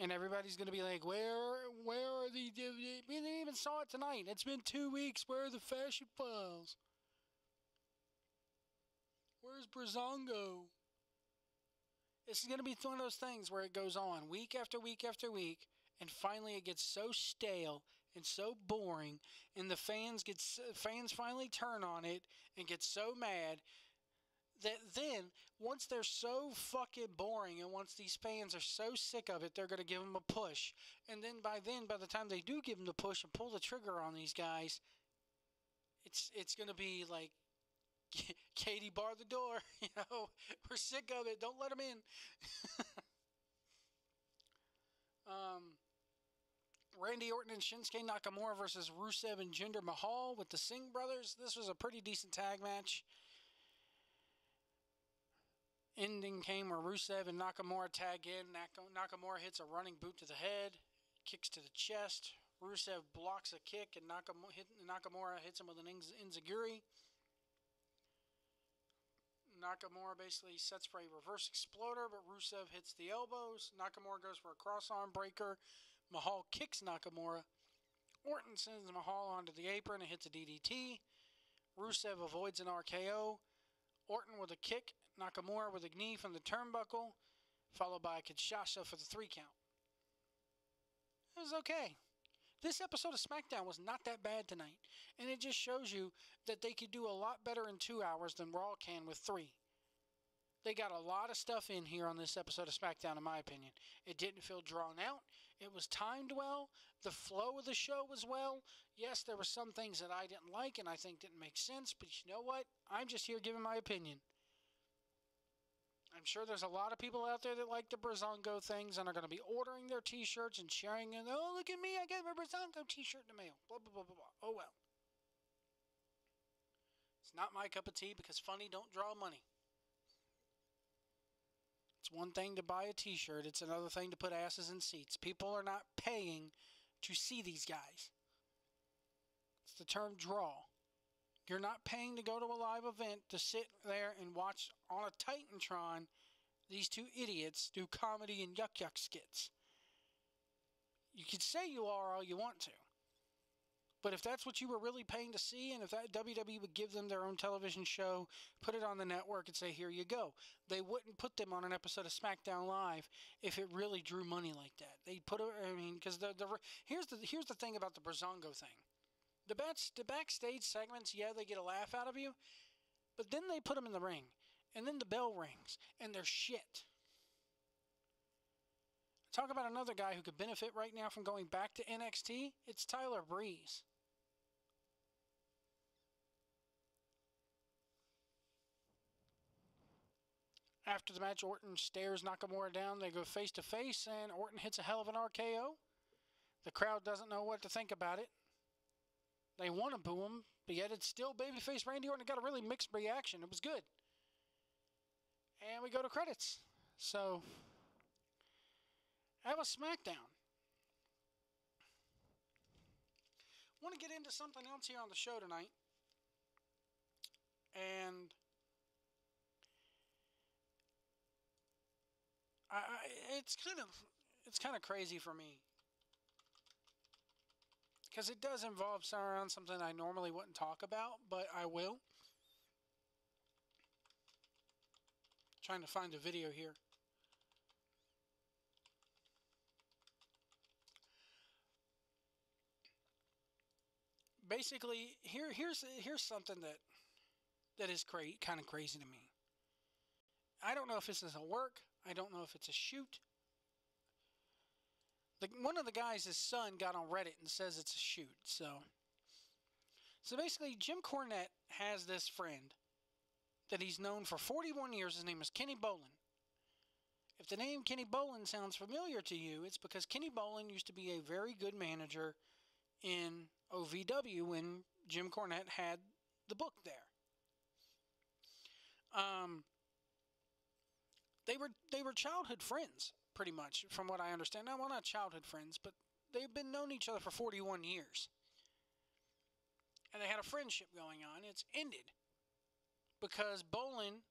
And everybody's going to be like, where are the... We didn't even saw it tonight. It's been 2 weeks. Where are the fashion files? Where's Brazongo? This is going to be one of those things where it goes on week after week after week. And finally it gets so stale and so boring. And the fans finally turn on it and get so mad that then, once they're so fucking boring and once these fans are so sick of it, they're going to give them a push. And then, by the time they do give them the push and pull the trigger on these guys, it's going to be like, Katie, bar the door. We're sick of it. Don't let them in. Randy Orton and Shinsuke Nakamura versus Rusev and Jinder Mahal with the Singh brothers. This was a pretty decent tag match. Ending came where Rusev and Nakamura tag in. Nakamura hits a running boot to the head, kicks to the chest. Rusev blocks a kick, and Nakamura hits him with an enziguri. Nakamura basically sets for a reverse exploder, but Rusev hits the elbows. Nakamura goes for a cross-arm breaker. Mahal kicks Nakamura. Orton sends Mahal onto the apron and hits a DDT. Rusev avoids an RKO. Orton with a kick. Nakamura with a knee from the turnbuckle, followed by a Kinshasa for the 3 count. It was okay. This episode of SmackDown was not that bad tonight, and it just shows you that they could do a lot better in 2 hours than Raw can with 3. They got a lot of stuff in here on this episode of SmackDown, in my opinion. It didn't feel drawn out. It was timed well. The flow of the show was well. Yes, there were some things that I didn't like and I think didn't make sense, but you know what? I'm just here giving my opinion. I'm sure there's a lot of people out there that like the Brazongo things and are going to be ordering their t-shirts and sharing it. Oh, look at me, I got my Brazongo t-shirt in the mail. Blah, blah, blah, blah, blah. Oh, well. It's not my cup of tea because funny don't draw money. It's one thing to buy a t-shirt. It's another thing to put asses in seats. People are not paying to see these guys. It's the term draw. You're not paying to go to a live event to sit there and watch on a Titantron these 2 idiots do comedy and yuck skits. You could say you are all you want to. But if that's what you were really paying to see, and if that WWE would give them their own television show, put it on the network and say, here you go. They wouldn't put them on an episode of SmackDown Live if it really drew money like that. They'd put it, because here's the thing about the Brazongo thing. The backstage segments, yeah, they get a laugh out of you, but then they put them in the ring, and then the bell rings, and they're shit. Talk about another guy who could benefit right now from going back to NXT. It's Tyler Breeze. After the match, Orton stares Nakamura down. They go face to face, and Orton hits a hell of an RKO. The crowd doesn't know what to think about it. They want to boo him, but yet it's still babyface Randy Orton. Got a really mixed reaction. It was good. And we go to credits. So, that was SmackDown. Want to get into something else here on the show tonight. And it's kind of crazy for me. Because it does involve something I normally wouldn't talk about, but I will. Trying to find a video here. Basically, here's something that is kind of crazy to me. I don't know if this is a work. I don't know if it's a shoot. One of the guys, his son, got on Reddit and says it's a shoot. So basically, Jim Cornette has this friend that he's known for 41 years. His name is Kenny Bolin. If the name Kenny Bolin sounds familiar to you, it's because Kenny Bolin used to be a very good manager in OVW when Jim Cornette had the book there. They were childhood friends, pretty much, from what I understand. Now, well, not childhood friends, but they've been known each other for 41 years. And they had a friendship going on. It's ended. because Bolin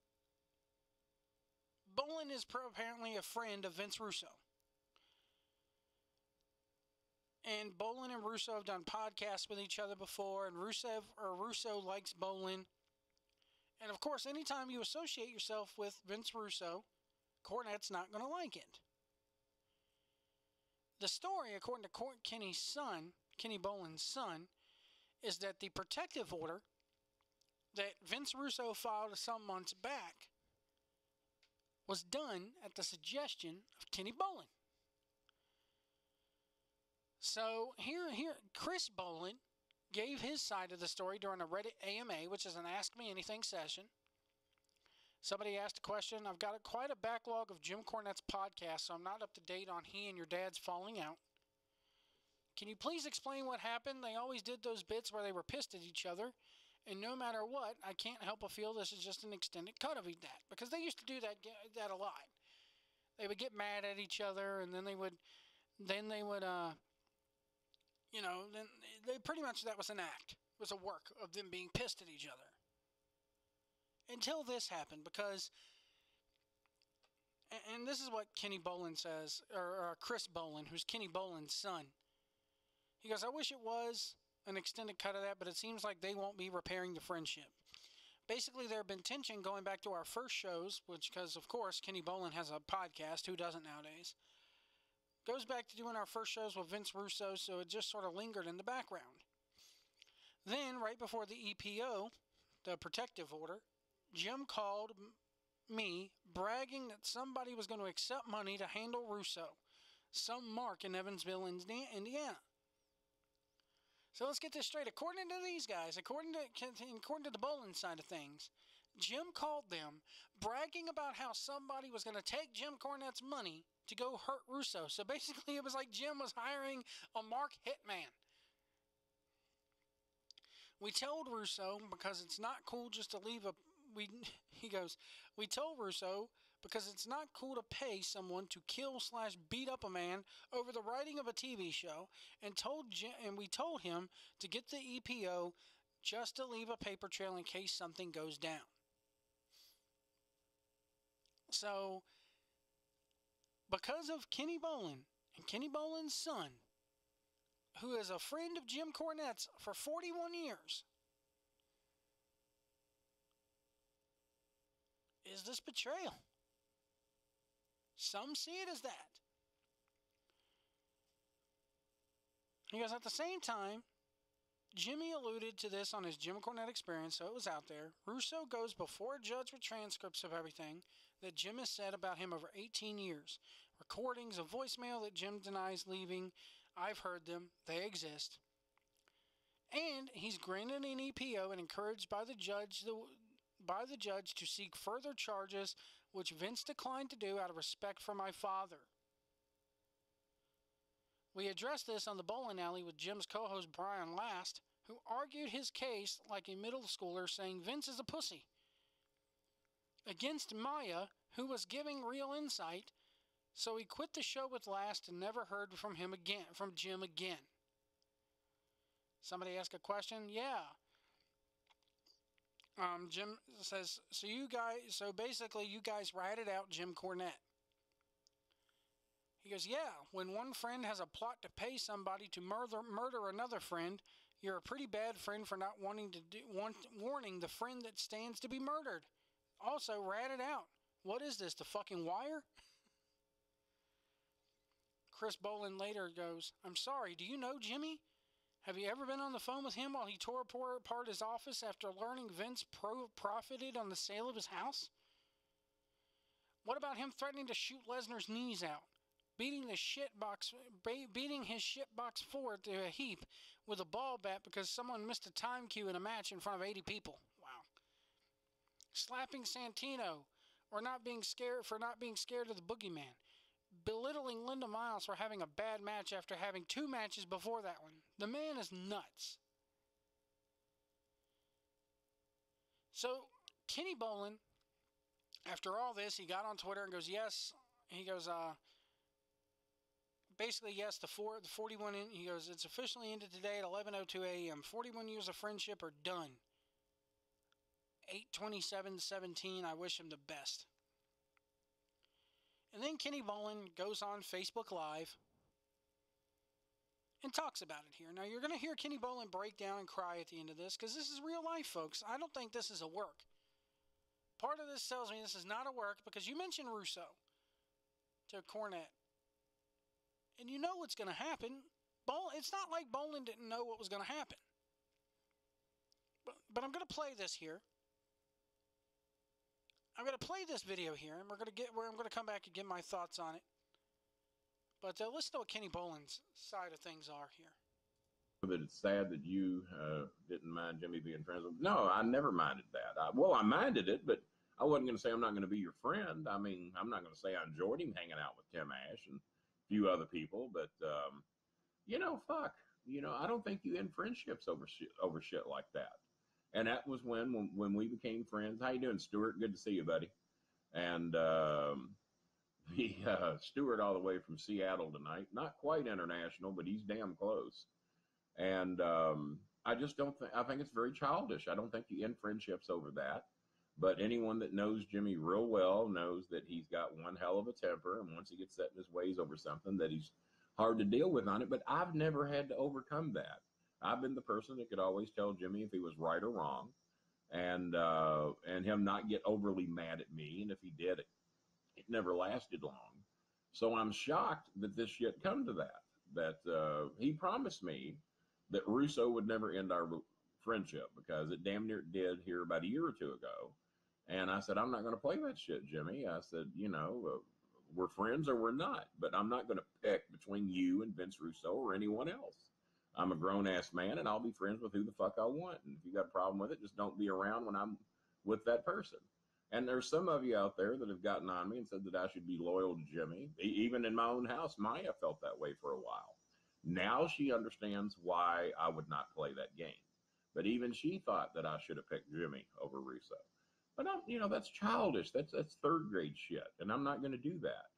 is apparently a friend of Vince Russo. And Bolin and Russo have done podcasts with each other before, and Russo likes Bolin. And of course, anytime you associate yourself with Vince Russo, Cornette's not going to like it. The story, according to Kenny Bolin's son, is that the protective order that Vince Russo filed some months back was done at the suggestion of Kenny Bolin. So here, Chris Bolin gave his side of the story during a Reddit AMA, which is an Ask Me Anything session. Somebody asked a question. I've got quite a backlog of Jim Cornette's podcasts, so I'm not up to date on he and your dad's falling out. Can you please explain what happened? They always did those bits where they were pissed at each other, and no matter what, I can't help but feel this is just an extended cut of that, because they used to do that a lot. They would get mad at each other, and then they would then they pretty much, that was an act. It was a work of them being pissed at each other. Until this happened, because, and this is what Kenny Bolin says, or Chris Bolin, who's Kenny Bolin's son. He goes, I wish it was an extended cut of that, but it seems like they won't be repairing the friendship. Basically, there have been tension going back to our first shows, which, because, of course, Kenny Bolin has a podcast. Who doesn't nowadays? Goes back to doing our first shows with Vince Russo, so it just sort of lingered in the background. Then, right before the EPO, the protective order, Jim called me bragging that somebody was going to accept money to handle Russo, some mark in Evansville, Indiana. So let's get this straight. According to these guys, according to the Bolin side of things, Jim called them bragging about how somebody was going to take Jim Cornette's money to go hurt Russo. So basically, it was like Jim was hiring a mark hitman. We told Russo because it's not cool just to leave we told Russo because it's not cool to pay someone to kill/beat up a man over the writing of a TV show, and we told him to get the EPO just to leave a paper trail in case something goes down. So, because of Kenny Bolin and Kenny Bolin's son, who is a friend of Jim Cornette's for 41 years, is this betrayal? Some see it as that. He goes, at the same time, Jimmy alluded to this on his Jim Cornette Experience, so it was out there. Russo goes before a judge with transcripts of everything that Jim has said about him over 18 years. Recordings of voicemail that Jim denies leaving. I've heard them. They exist. And he's granted an EPO and encouraged by the judge to seek further charges, which Vince declined to do out of respect for my father. We addressed this on the bowling alley with Jim's co-host Brian Last, who argued his case like a middle schooler, saying Vince is a pussy, against Maya, who was giving real insight. So he quit the show with Last and never heard from Jim again. Somebody asked a question. Yeah. Jim says, so basically you guys ratted out Jim Cornette. He goes, yeah, when one friend has a plot to pay somebody to murder another friend, you're a pretty bad friend for not warning the friend that stands to be murdered. Also, ratted out. What is this, the fucking Wire? Chris Bolin later goes, I'm sorry, do you know Jimmy? Have you ever been on the phone with him while he tore apart his office after learning Vince profited on the sale of his house? What about him threatening to shoot Lesnar's knees out? Beating his shitbox forward to a heap with a ball bat because someone missed a time cue in a match in front of 80 people. Wow. Slapping Santino or not being scared of the boogeyman. Belittling Linda Miles for having a bad match after having 2 matches before that one. The man is nuts. So, Kenny Bolin, after all this, he got on Twitter and goes, yes. He goes, basically, yes, the 41, he goes, it's officially ended today at 11:02 a.m. 41 years of friendship are done. 8/27/17. I wish him the best. And then Kenny Bolin goes on Facebook Live and talks about it here. Now, you're going to hear Kenny Bolin break down and cry at the end of this because this is real life, folks. I don't think this is a work. Part of this tells me this is not a work because you mentioned Russo to Cornette. And you know what's going to happen. It's not like Bolin didn't know what was going to happen. But I'm going to play this here. I'm going to play this video here, and I'm going to come back and give my thoughts on it. But listen to what Kenny Bolin's side of things are here. That it's sad that you didn't mind Jimmy being friends with him. No, I never minded that. I minded it, but I wasn't going to say I'm not going to be your friend. I mean, I'm not going to say I enjoyed him hanging out with Tim Ash and a few other people, but, fuck. I don't think you end friendships over shit like that. And that was when we became friends. How you doing, Stuart? Good to see you, buddy. And Stuart all the way from Seattle tonight. Not quite international, but he's damn close. And I just don't think, I think it's very childish. I don't think you end friendships over that. But anyone that knows Jimmy real well knows that he's got one hell of a temper. And once he gets set in his ways over something, that he's hard to deal with on it. But I've never had to overcome that. I've been the person that could always tell Jimmy if he was right or wrong, and him not get overly mad at me. And if he did, it never lasted long. So I'm shocked that this shit come to that he promised me that Russo would never end our friendship, because it damn near did here about a year or two ago. And I said, I'm not going to play that shit, Jimmy. I said, we're friends or we're not, but I'm not going to pick between you and Vince Russo or anyone else. I'm a grown-ass man, and I'll be friends with who the fuck I want. And if you got a problem with it, just don't be around when I'm with that person. And there's some of you out there that have gotten on me and said that I should be loyal to Jimmy. Even in my own house, Maya felt that way for a while. Now she understands why I would not play that game. But even she thought that I should have picked Jimmy over Russo. But that's childish. That's third grade shit, and I'm not going to do that.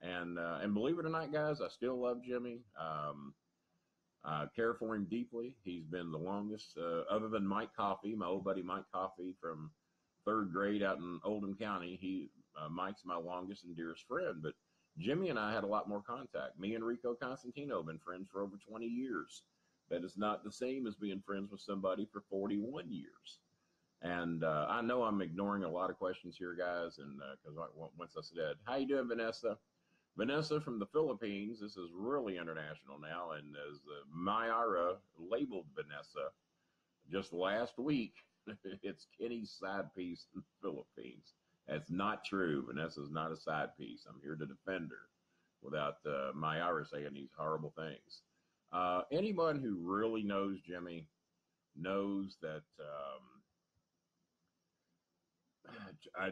And believe it or not, guys, I still love Jimmy. I care for him deeply. He's been the longest, other than Mike Coffey, my old buddy Mike Coffey from third grade out in Oldham County. Mike's my longest and dearest friend. But Jimmy and I had a lot more contact. Me and Rico Constantino have been friends for over 20 years. That is not the same as being friends with somebody for 41 years. And I know I'm ignoring a lot of questions here, guys, and because once I said, how you doing, Vanessa? Vanessa from the Philippines. This is really international now, and as Mayara labeled Vanessa just last week, it's Kenny's side piece in the Philippines. That's not true. Vanessa's not a side piece. I'm here to defend her without Mayara saying these horrible things. Anyone who really knows Jimmy knows that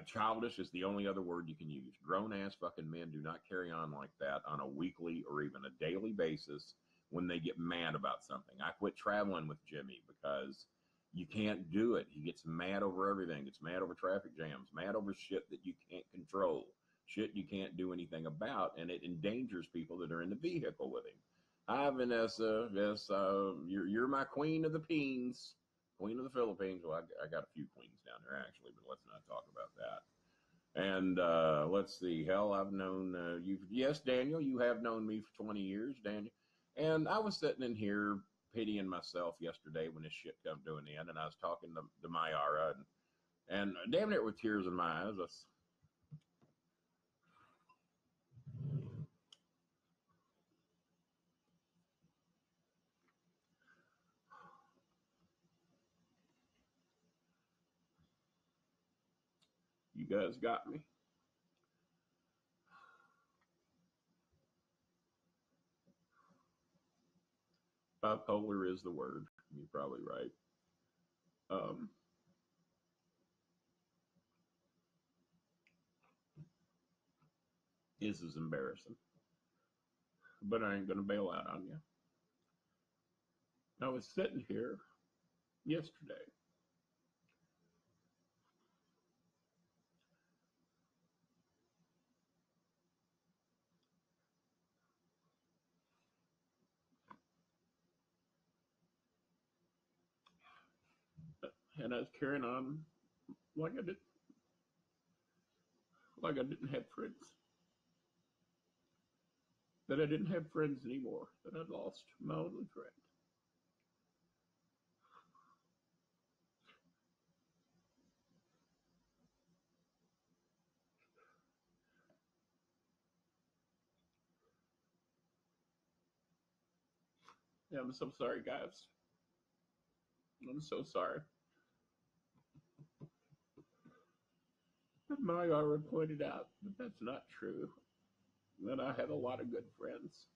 childish is the only other word you can use. Grown-ass fucking men do not carry on like that on a weekly or even a daily basis when they get mad about something. I quit traveling with Jimmy because you can't do it. He gets mad over everything. Gets mad over traffic jams, mad over shit that you can't control, shit you can't do anything about, and it endangers people that are in the vehicle with him. Hi, Vanessa. Yes, you're my queen of the peens. Queen of the Philippines. Well, I got a few queens down there, actually, but let's not talk about that. And let's see. Hell, I've known you. Yes, Daniel, you have known me for 20 years, Daniel. And I was sitting in here pitying myself yesterday when this shit come to an end, and I was talking to Mayara, and damn near with tears in my eyes. You guys got me. Bipolar is the word. You're probably right. This is embarrassing, but I ain't gonna bail out on you. I was sitting here yesterday, and I was carrying on like I didn't have friends. That I didn't have friends anymore. That I'd lost my only friend. Yeah, I'm so sorry, guys. I'm so sorry. But Mayara pointed out that that's not true. That I have a lot of good friends.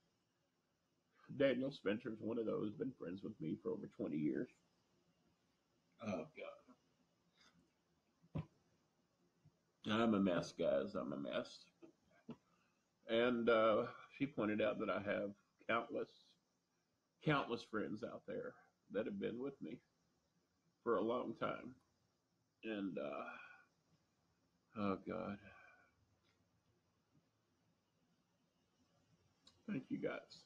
Daniel Spencer's one of those, been friends with me for over 20 years. Oh, God. I'm a mess, guys. I'm a mess. And she pointed out that I have countless friends out there that have been with me for a long time. And, oh, God. Thank you, guys.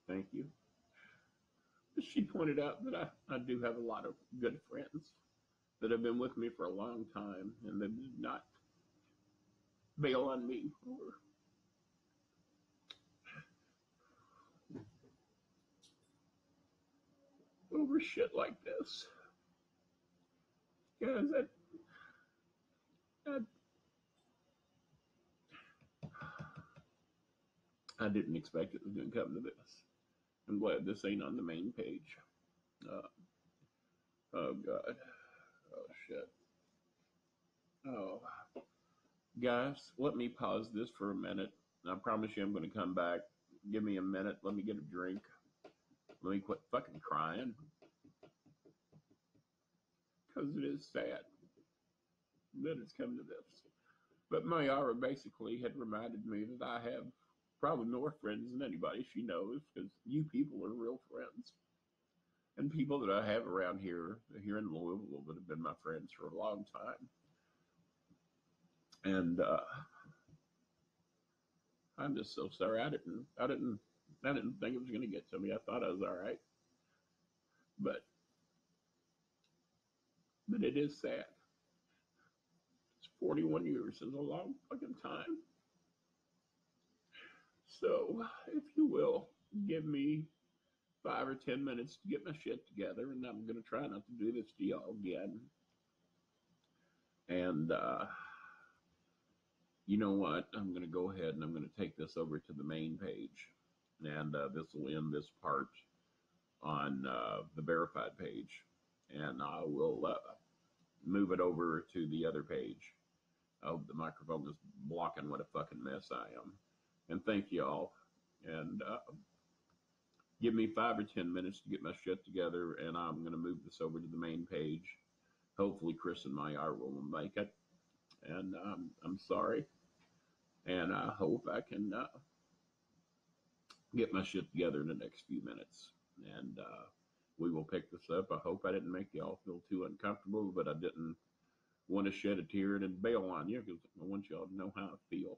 Thank you. She pointed out that I do have a lot of good friends that have been with me for a long time and that did not bail on me over shit like this. Guys, I didn't expect it was going to come to this. I'm glad this ain't on the main page. Oh, God. Oh, shit. Oh. Guys, let me pause this for a minute. I promise you I'm going to come back. Give me a minute. Let me get a drink. Let me quit fucking crying. Because it is sad that it's come to this. But Mayara basically had reminded me that I have probably more friends than anybody she knows, because you people are real friends. And people that I have around here in Louisville that have been my friends for a long time. And I'm just so sorry. I didn't think it was going to get to me. I thought I was all right. But it is sad. It's 41 years is a long fucking time. So, if you will, give me 5 or 10 minutes to get my shit together, and I'm going to try not to do this to y'all again. And, you know what? I'm going to go ahead and I'm going to take this over to the main page. And this will end this part on the verified page. And I will move it over to the other page. I hope the microphone is blocking what a fucking mess I am. And thank you all. And give me 5 or 10 minutes to get my shit together, and I'm going to move this over to the main page. Hopefully Chris and Mayara will make it. And I'm sorry. And I hope I can get my shit together in the next few minutes. And we will pick this up. I hope I didn't make y'all feel too uncomfortable, but I didn't want to shed a tear and bail on you, because I want y'all to know how I feel.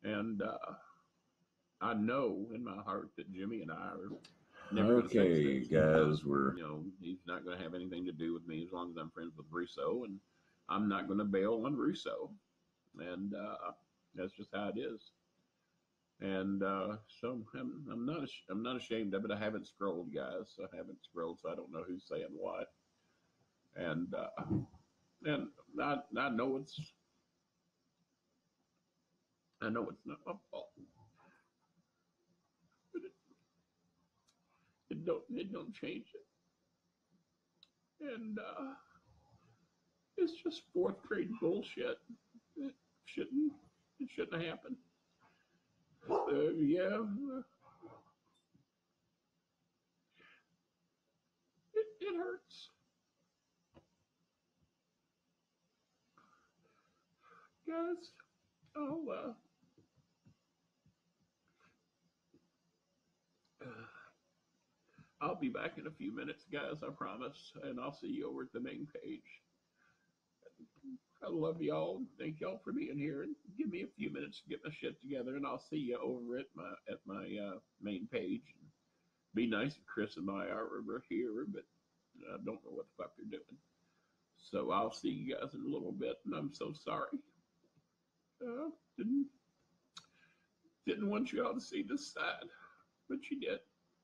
And I know in my heart that Jimmy and I are never going to fix this. Guys, he's not going to have anything to do with me as long as I'm friends with Russo, and I'm not going to bail on Russo. And that's just how it is. And so I'm not ashamed of it. I haven't scrolled, guys. I haven't scrolled, so I don't know who's saying what. And I know it's not my fault. But it don't change it. And it's just fourth grade bullshit. It shouldn't have happened. Yeah. It hurts. Guys, I'll be back in a few minutes, guys, I promise, and I'll see you over at the main page. I love y'all. Thank y'all for being here, and give me a few minutes to get my shit together, and I'll see you over at my main page. Be nice if Chris and I are over here, but I don't know what the fuck they're doing. So I'll see you guys in a little bit, and I'm so sorry. Didn't want you all to see this side, but you did.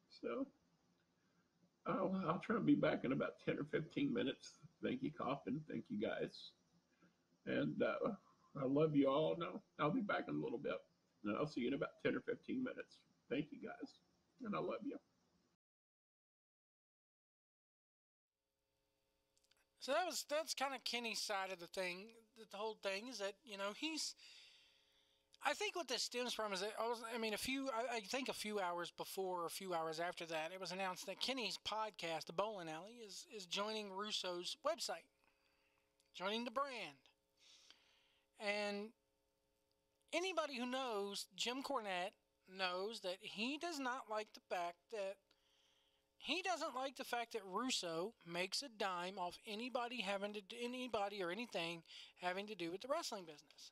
So I'll try to be back in about 10 or 15 minutes. Thank you, Coffin. Thank you, guys. And I love you all. No, I'll be back in a little bit. And I'll see you in about 10 or 15 minutes. Thank you, guys. And I love you. So that's kind of Kenny's side of the thing. The whole thing is that, you know, I think what this stems from is that I think a few hours before or a few hours after that, it was announced that Kenny's podcast, The Bolin Alley, is joining Russo's website, joining the brand. And anybody who knows Jim Cornette knows that he does not like the fact that Russo makes a dime off anybody or anything having to do with the wrestling business.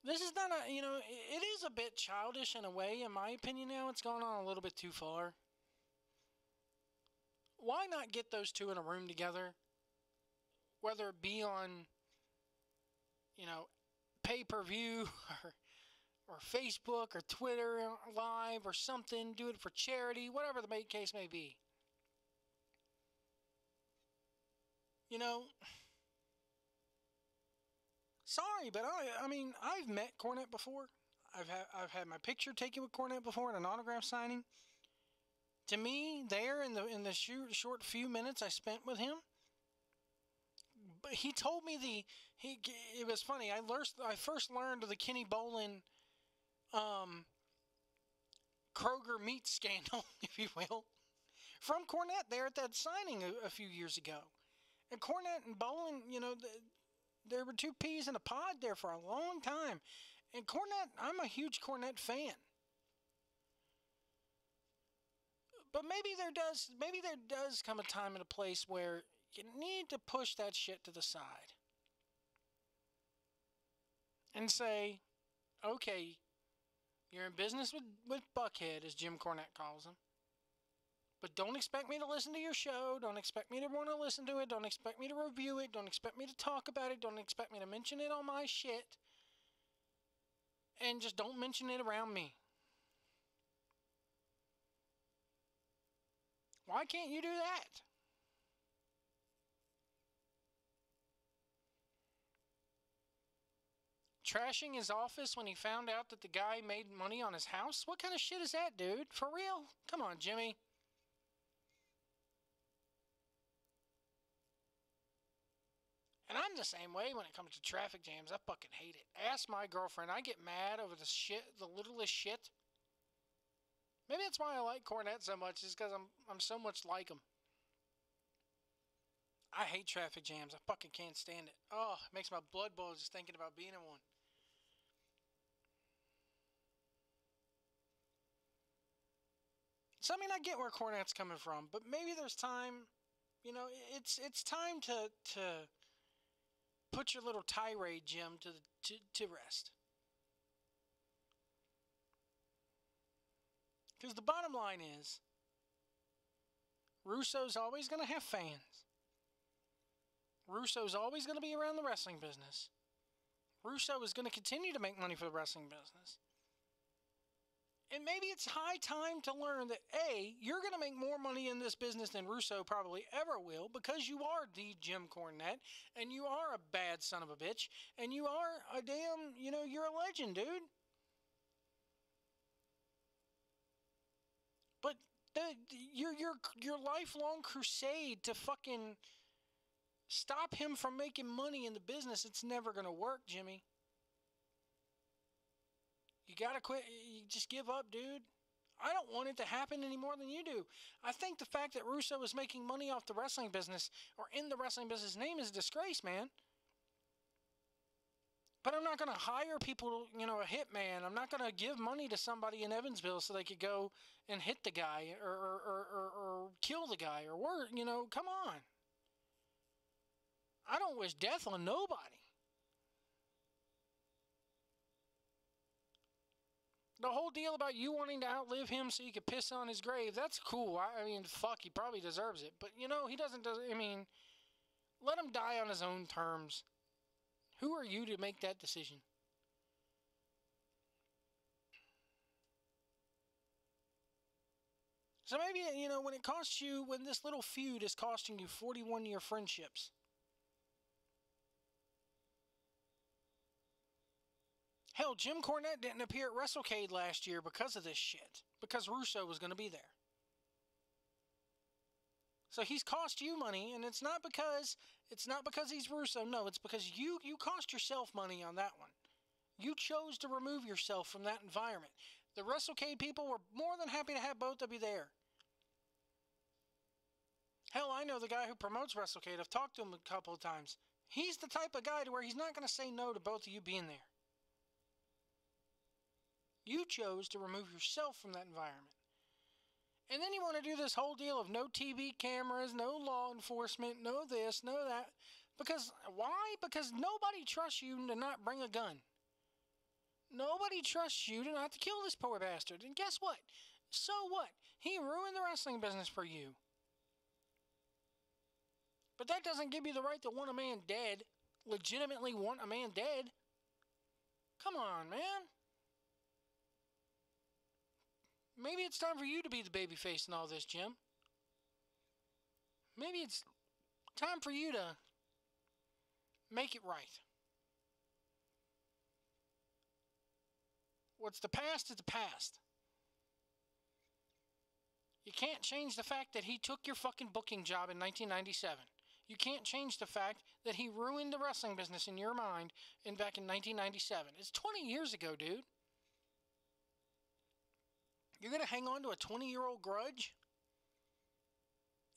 This is not it is a bit childish in a way, in my opinion. Now it's gone on a little bit too far. Why not get those two in a room together? Whether it be on, pay-per-view or Facebook or Twitter live or something. Do it for charity, whatever the case may be. Sorry, but I've met Cornette before. I've had my picture taken with Cornette before in an autograph signing. To me, there in the short few minutes I spent with him, but he told me it was funny. I first learned of the Kenny Bolin Kroger meat scandal, if you will, from Cornette there at that signing a few years ago. And Cornette and Bolin, there were two peas in a pod there for a long time. And Cornette, I'm a huge Cornette fan. But maybe there does come a time and a place where you need to push that shit to the side. And say, okay, you're in business with Buckhead, as Jim Cornette calls him. But don't expect me to listen to your show. Don't expect me to want to listen to it. Don't expect me to review it. Don't expect me to talk about it. Don't expect me to mention it on my shit. And just don't mention it around me. Why can't you do that? Trashing his office when he found out that the guy made money on his house? What kind of shit is that, dude? For real? Come on, Jimmy. And I'm the same way when it comes to traffic jams. I fucking hate it. Ask my girlfriend. I get mad over the littlest shit. Maybe that's why I like Cornette so much, is because I'm so much like him. I hate traffic jams. I fucking can't stand it. Oh, it makes my blood boil just thinking about being in one. So, I get where Cornette's coming from, but maybe there's time, it's time to put your little tirade, Jim, to rest. Because the bottom line is, Russo's always going to have fans. Russo's always going to be around the wrestling business. Russo is going to continue to make money for the wrestling business. And maybe it's high time to learn that, A, you're going to make more money in this business than Russo probably ever will, because you are the Jim Cornette, and you are a bad son of a bitch, and you are a damn, you're a legend, dude. But your lifelong crusade to fucking stop him from making money in the business, it's never going to work, Jimmy. You gotta quit. You just give up, dude. I don't want it to happen any more than you do. I think the fact that Russo is making money off the wrestling business, or in the wrestling business name, is a disgrace, man. But I'm not going to hire people, a hitman. I'm not going to give money to somebody in Evansville so they could go and hit the guy or kill the guy or worse, come on. I don't wish death on nobody. The whole deal about you wanting to outlive him so you could piss on his grave, that's cool. I mean, fuck, he probably deserves it. But, you know, he doesn't, I mean, let him die on his own terms. Who are you to make that decision? So maybe, you know, when this little feud is costing you 41 year friendships. Hell, Jim Cornette didn't appear at WrestleCade last year because of this shit. Because Russo was going to be there. So he's cost you money, and it's not because he's Russo. No, it's because you cost yourself money on that one. You chose to remove yourself from that environment. The WrestleCade people were more than happy to have both of you there. Hell, I know the guy who promotes WrestleCade. I've talked to him a couple of times. He's the type of guy to where he's not going to say no to both of you being there. You chose to remove yourself from that environment. And then you want to do this whole deal of no TV cameras, no law enforcement, no this, no that. Because, why? Because nobody trusts you to not bring a gun. Nobody trusts you to not to kill this poor bastard. And guess what? So what? He ruined the wrestling business for you. But that doesn't give you the right to want a man dead. Legitimately want a man dead. Come on, man. Maybe it's time for you to be the babyface in all this, Jim. Maybe it's time for you to make it right. What's the past is the past. You can't change the fact that he took your fucking booking job in 1997. You can't change the fact that he ruined the wrestling business in your mind back in 1997. It's 20 years ago, dude. You're going to hang on to a 20-year-old grudge?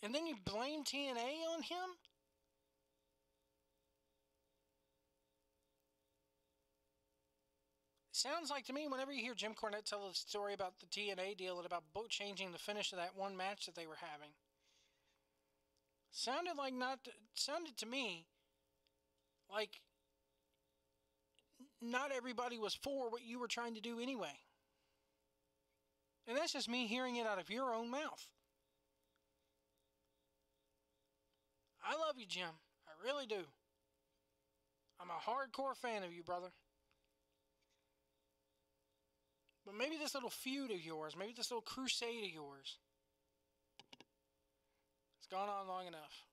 And then you blame TNA on him? Sounds like to me, whenever you hear Jim Cornette tell the story about the TNA deal and about changing the finish of that one match that they were having, sounded to me like not everybody was for what you were trying to do anyway. And that's just me hearing it out of your own mouth. I love you, Jim. I really do. I'm a hardcore fan of you, brother. But maybe this little feud of yours, maybe this little crusade of yours, it's gone on long enough.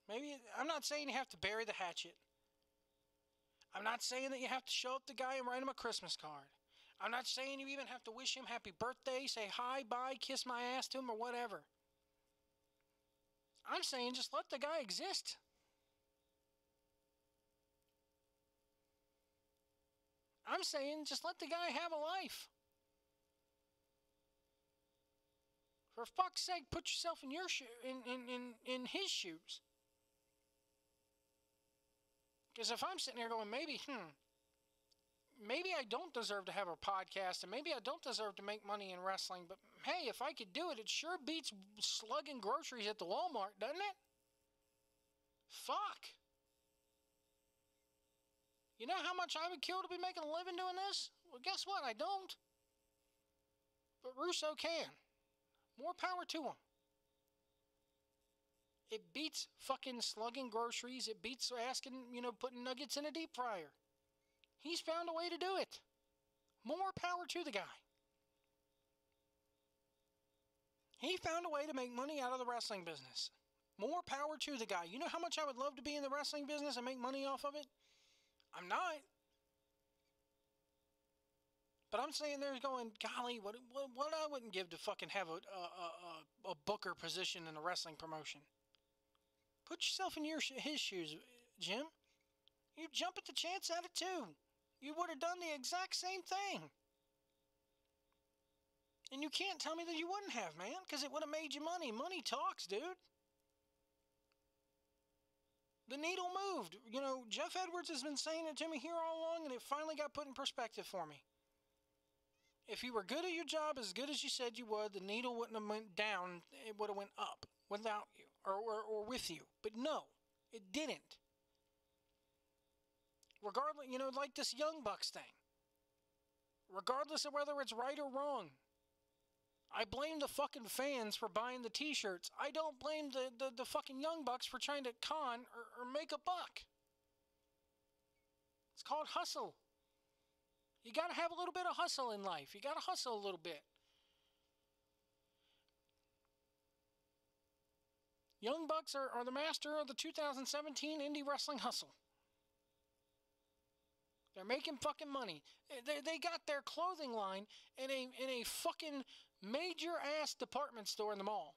Maybe, I'm not saying you have to bury the hatchet. I'm not saying that you have to show up the guy and write him a Christmas card. I'm not saying you even have to wish him happy birthday, say hi, bye, kiss my ass to him, or whatever. I'm saying just let the guy exist. I'm saying just let the guy have a life. For fuck's sake, put yourself in in his shoes. Because if I'm sitting here going, maybe I don't deserve to have a podcast, and maybe I don't deserve to make money in wrestling, but hey, if I could do it, it sure beats slugging groceries at the Walmart, doesn't it? Fuck. You know how much I would kill to be making a living doing this? Well, guess what? I don't. But Russo can. More power to him. It beats fucking slugging groceries. It beats putting nuggets in a deep fryer. He's found a way to do it. More power to the guy. He found a way to make money out of the wrestling business. More power to the guy. You know how much I would love to be in the wrestling business and make money off of it? I'm not. But I'm saying there's going, golly, what I wouldn't give to fucking have a booker position in a wrestling promotion. Put yourself in his shoes, Jim. You jump at the chance at it too. You would have done the exact same thing. And you can't tell me that you wouldn't have, man, because it would have made you money. Money talks, dude. The needle moved. You know, Jeff Edwards has been saying it to me here all along, and it finally got put in perspective for me. If you were good at your job, as good as you said you would, the needle wouldn't have went down. It would have went up without you, or with you. But no, it didn't. Regardless, like this Young Bucks thing. regardless of whether it's right or wrong. I blame the fucking fans for buying the t-shirts. I don't blame the fucking Young Bucks for trying to con or make a buck. It's called hustle. You got to have a little bit of hustle in life. You got to hustle a little bit. Young Bucks are the master of the 2017 indie wrestling hustle. They're making fucking money. They got their clothing line in a fucking major-ass department store in the mall.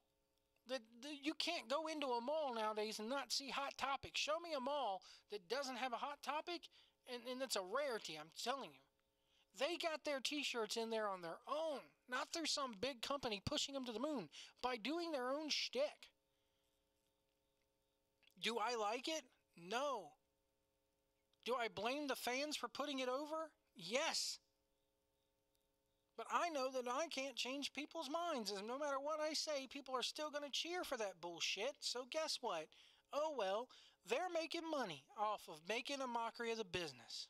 You can't go into a mall nowadays and not see Hot Topic. Show me a mall that doesn't have a Hot Topic, and it's a rarity, I'm telling you. They got their t-shirts in there on their own, not through some big company pushing them to the moon, by doing their own shtick. Do I like it? No. Do I blame the fans for putting it over? Yes. But I know that I can't change people's minds, and no matter what I say, people are still going to cheer for that bullshit. So guess what? Oh well, they're making money off of making a mockery of the business.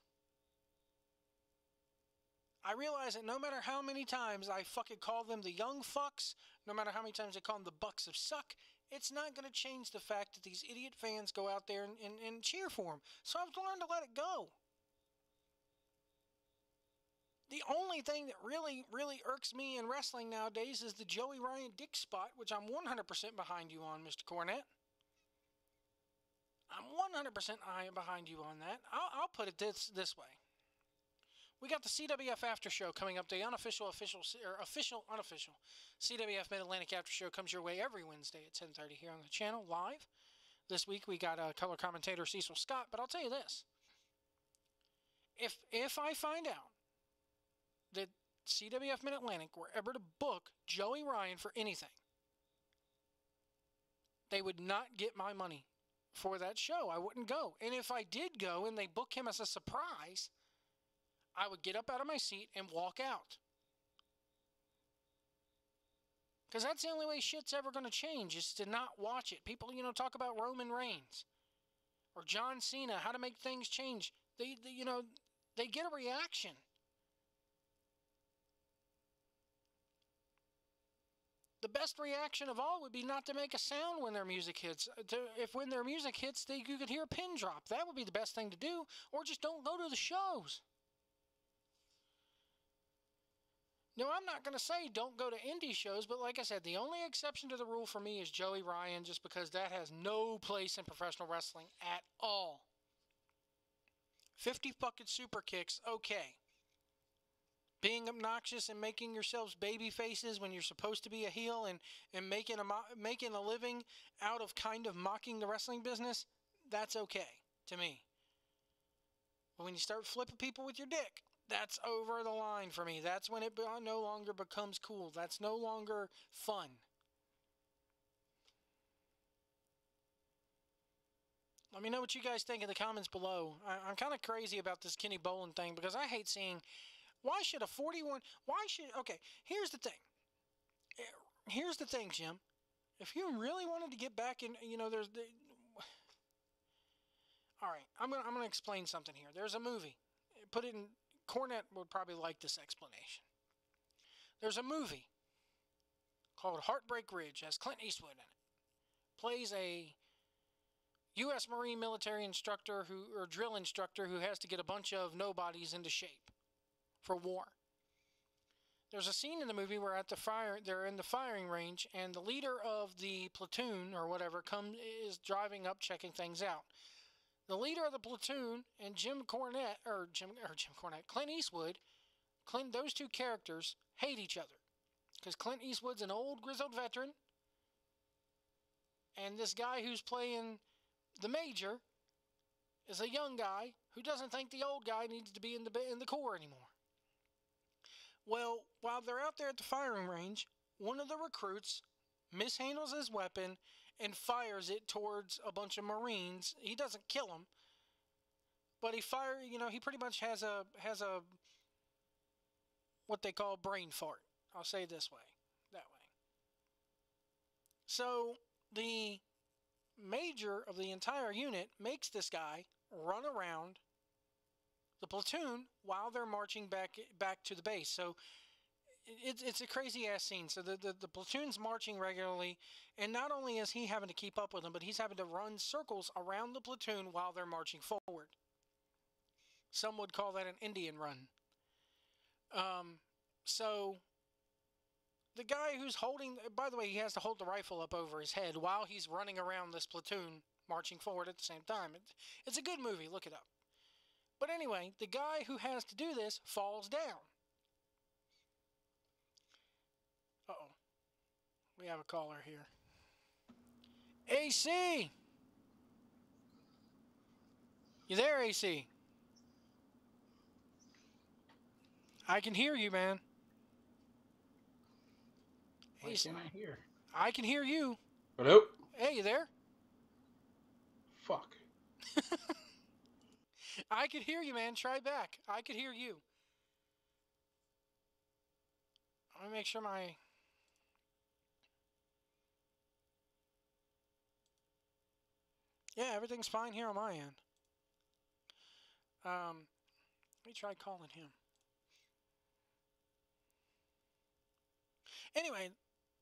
I realize that no matter how many times I fucking call them the young fucks, no matter how many times I call them the Bucks of Suck, it's not going to change the fact that these idiot fans go out there and cheer for them. So I've learned to let it go. The only thing that really, really irks me in wrestling nowadays is the Joey Ryan dick spot, which I'm 100% behind you on, Mr. Cornette. I'm 100% behind you on that. I'll put it this way. We got the CWF After Show coming up. The official CWF Mid-Atlantic After Show comes your way every Wednesday at 10:30 here on the channel, live. This week we got color commentator Cecil Scott, but I'll tell you this. If I find out that CWF Mid-Atlantic were ever to book Joey Ryan for anything, they would not get my money for that show. I wouldn't go. And if I did go and they book him as a surprise, I would get up out of my seat and walk out. Because that's the only way shit's ever going to change, is to not watch it. People, talk about Roman Reigns or John Cena, how to make things change. They get a reaction. The best reaction of all would be not to make a sound when their music hits. When their music hits, you could hear a pin drop. That would be the best thing to do. Or just don't go to the shows. No, I'm not going to say don't go to indie shows, but like I said, the only exception to the rule for me is Joey Ryan, just because that has no place in professional wrestling at all. 50 fucking super kicks, okay. Being obnoxious and making yourselves baby faces when you're supposed to be a heel and making a living out of kind of mocking the wrestling business, that's okay to me. But when you start flipping people with your dick, that's over the line for me. That's when it no longer becomes cool. That's no longer fun. Let me know what you guys think in the comments below. I'm kind of crazy about this Kenny Bolin thing because I hate seeing... Okay, here's the thing. Here's the thing, Jim. If you really wanted to get back in, all right, I'm gonna explain something here. There's a movie. Put it in... Cornette would probably like this explanation. There's a movie called Heartbreak Ridge, has Clint Eastwood in it. Plays a U.S. Marine military instructor or drill instructor who has to get a bunch of nobodies into shape for war. There's a scene in the movie where they're in the firing range, and the leader of the platoon or whatever is driving up, checking things out. The leader of the platoon and Clint Eastwood, those two characters hate each other. Because Clint Eastwood's an old grizzled veteran, and this guy who's playing the major is a young guy who doesn't think the old guy needs to be in the Corps anymore. Well, while they're out there at the firing range, one of the recruits mishandles his weapon and fires it towards a bunch of Marines. He doesn't kill them, but he pretty much has a what they call brain fart. I'll say it this way, that way. So the major of the entire unit makes this guy run around the platoon while they're marching back to the base. So it's a crazy ass scene. So the platoon's marching regularly, and not only is he having to keep up with them, but he's having to run circles around the platoon while they're marching forward. Some would call that an Indian run. So the guy who's holding, by the way, he has to hold the rifle up over his head while he's running around this platoon marching forward at the same time. It's a good movie. Look it up. But anyway, the guy who has to do this falls down. Uh-oh. We have a caller here. AC! You there, AC? I can hear you, man. Why can't I hear? I can hear you. Hello? Hey, you there? Fuck. I could hear you, man. Try back. I could hear you. Let me make sure my... Yeah, everything's fine here on my end. Let me try calling him. Anyway,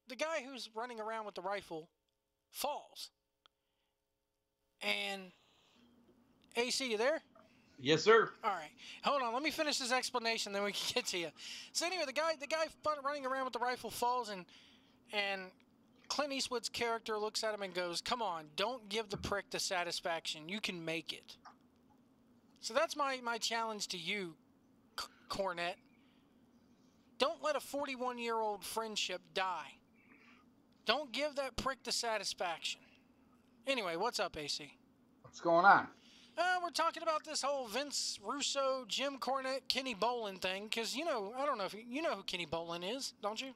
the guy who's running around with the rifle falls. And AC, you there? Yes, sir. All right. Hold on. Let me finish this explanation, then we can get to you. So anyway, the guy running around with the rifle falls, and Clint Eastwood's character looks at him and goes, "Come on, don't give the prick the satisfaction. You can make it." So that's my challenge to you, Cornette. Don't let a 41-year-old friendship die. Don't give that prick the satisfaction. Anyway, what's up, AC? What's going on? We're talking about this whole Vince Russo, Jim Cornette, Kenny Bolin thing, because, I don't know if you know who Kenny Bolin is, don't you?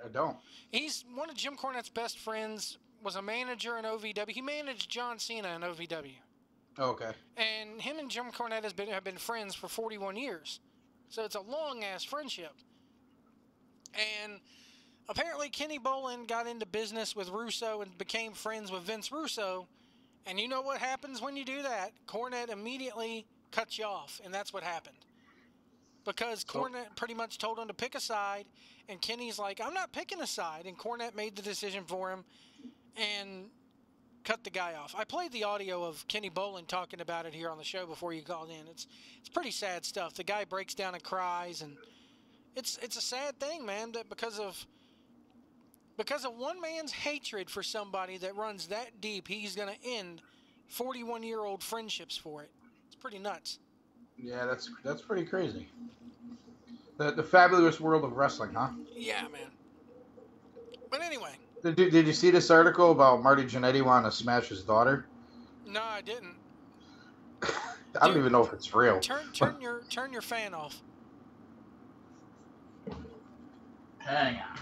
I don't. He's one of Jim Cornette's best friends, was a manager in OVW. He managed John Cena in OVW. Okay. And him and Jim Cornette have been friends for 41 years. So it's a long-ass friendship. And apparently Kenny Bolin got into business with Russo and became friends with Vince Russo. And you know what happens when you do that? Cornette immediately cuts you off, and that's what happened. Because Cornette pretty much told him to pick a side, and Kenny's like, "I'm not picking a side," and Cornette made the decision for him and cut the guy off. I played the audio of Kenny Bolin talking about it here on the show before you called in. It's pretty sad stuff. The guy breaks down and cries, and it's a sad thing, man, that because of one man's hatred for somebody that runs that deep, he's going to end 41-year-old friendships for it. It's pretty nuts. Yeah, that's pretty crazy. The fabulous world of wrestling, huh? Yeah, man. But anyway. Did you see this article about Marty Jannetty wanting to smash his daughter? No, I didn't. I don't even know if it's real. Turn your fan off. Hang on.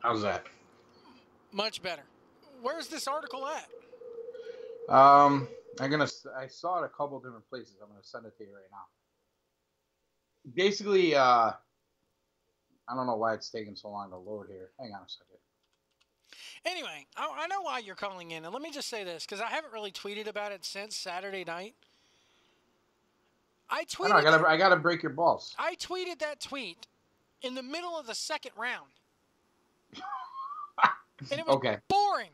How's that? Much better. Where's this article at? I saw it a couple different places. I'm gonna send it to you right now. Basically, I don't know why it's taking so long to load here. Hang on a second. Anyway, I know why you're calling in, and let me just say this, because I haven't really tweeted about it since Saturday night. I gotta break your balls. I tweeted that tweet in the middle of the second round. And it was boring.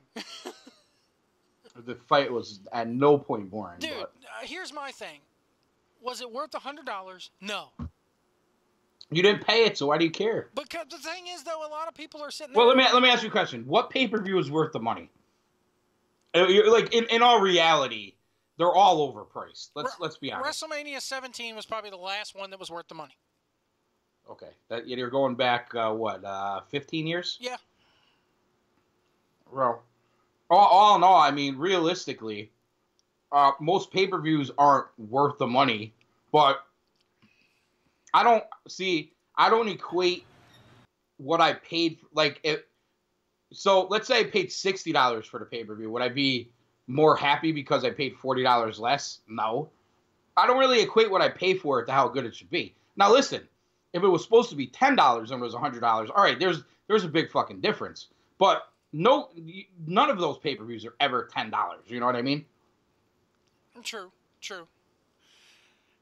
The fight was at no point boring. Dude, here's my thing. Was it worth $100? No. You didn't pay it, so why do you care? Because the thing is, though, a lot of people are sitting there. Well, let me ask you a question. What pay-per-view is worth the money? Like, in all reality, they're all overpriced. Let's be honest. WrestleMania 17 was probably the last one that was worth the money. Okay. You're going back, 15 years? Yeah. Well, all in all, I mean, realistically, most pay-per-views aren't worth the money, but I don't equate what I paid, so let's say I paid $60 for the pay-per-view. Would I be more happy because I paid $40 less? No. I don't really equate what I pay for it to how good it should be. Now listen, if it was supposed to be $10 and it was $100, all right, there's a big fucking difference. But none of those pay-per-views are ever $10. You know what I mean? True.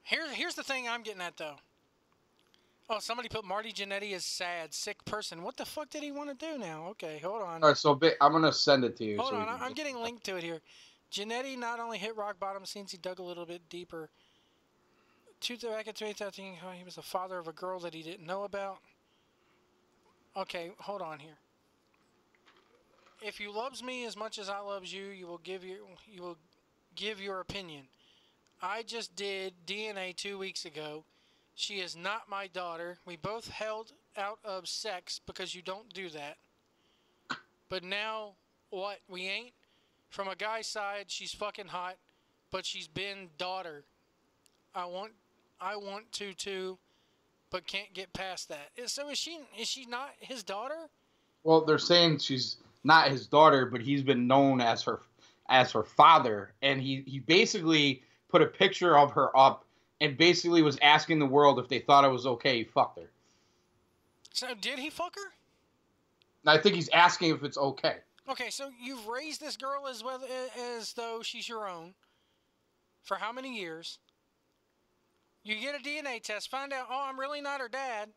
Here's the thing I'm getting at, though. Oh, somebody put Marty Jannetty as sad, sick person. What the fuck did he want to do now? Okay, hold on. All right, so I'm going to send it to you. Hold on, I'm getting linked to it here. Jannetty not only hit rock bottom since he dug a little bit deeper. Back in 2013, he was the father of a girl that he didn't know about. Okay, hold on here. If you loves me as much as I loves you, you will give your opinion. I just did DNA 2 weeks ago. She is not my daughter. We both held out of sex because you don't do that. But now, what? We ain't? From a guy's side, she's fucking hot, but she's been daughter. I want to too, but can't get past that. So is she not his daughter? Well, they're saying she's not his daughter, but he's been known as her father, and he basically put a picture of her up and basically was asking the world if they thought it was okay he fucked her. So did he fuck her? I think he's asking if it's okay. Okay, so you've raised this girl as though she's your own for how many years? You get a DNA test, find out, oh, I'm really not her dad.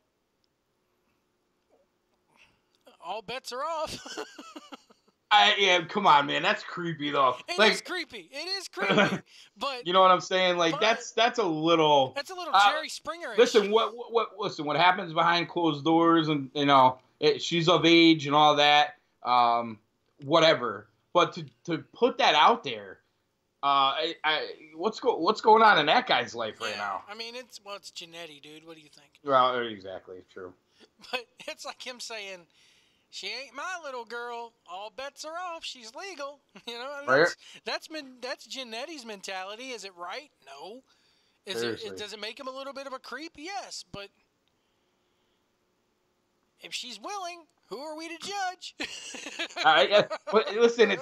All bets are off. Yeah, come on, man. That's creepy, though. It is creepy. It is creepy. But you know what I'm saying? Like that's a little. That's a little Jerry Springer-ish. Listen, what happens behind closed doors, and she's of age and all that. Whatever. But to put that out there. What's going on in that guy's life right now? I mean, it's Jannetty, dude. What do you think? Well, exactly, true. But it's like him saying, "She ain't my little girl. All bets are off. She's legal." You know, right? That's Jannetty's mentality. Is it right? No. Does it make him a little bit of a creep? Yes, but if she's willing, who are we to judge? Listen,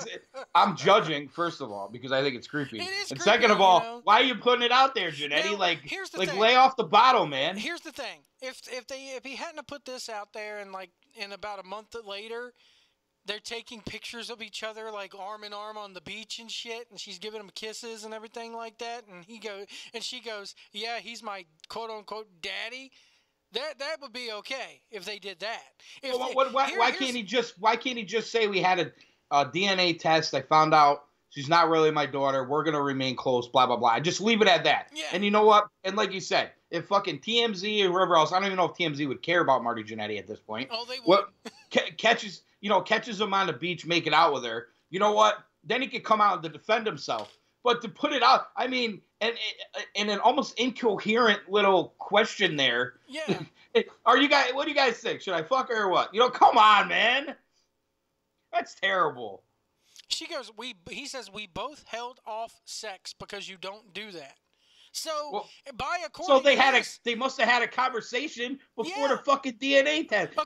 I'm judging, first of all, because I think it's creepy. It is and creepy, second of all, why are you putting it out there, Jannetty? Now, here's the thing. Lay off the bottle, man. Here's the thing. If he hadn't put this out there and in about a month later, they're taking pictures of each other like arm in arm on the beach and shit, and she's giving him kisses and everything like that, and she goes, "Yeah, he's my quote unquote daddy." That would be okay if they did that. Why can't he just say we had a DNA test? I found out she's not really my daughter. We're gonna remain close. Blah blah blah. Just leave it at that. Yeah. And you know what? And like you said, if fucking TMZ or whoever else, I don't even know if TMZ would care about Marty Jannetty at this point. Oh, they would. Catches him on the beach making out with her. You know what? Then he could come out to defend himself. But to put it out, I mean, and an almost incoherent little question there. Yeah. What do you guys think? Should I fuck her or what? Come on, man. That's terrible. She goes, he says, we both held off sex because you don't do that. So, so they must have had a conversation before the fucking DNA test.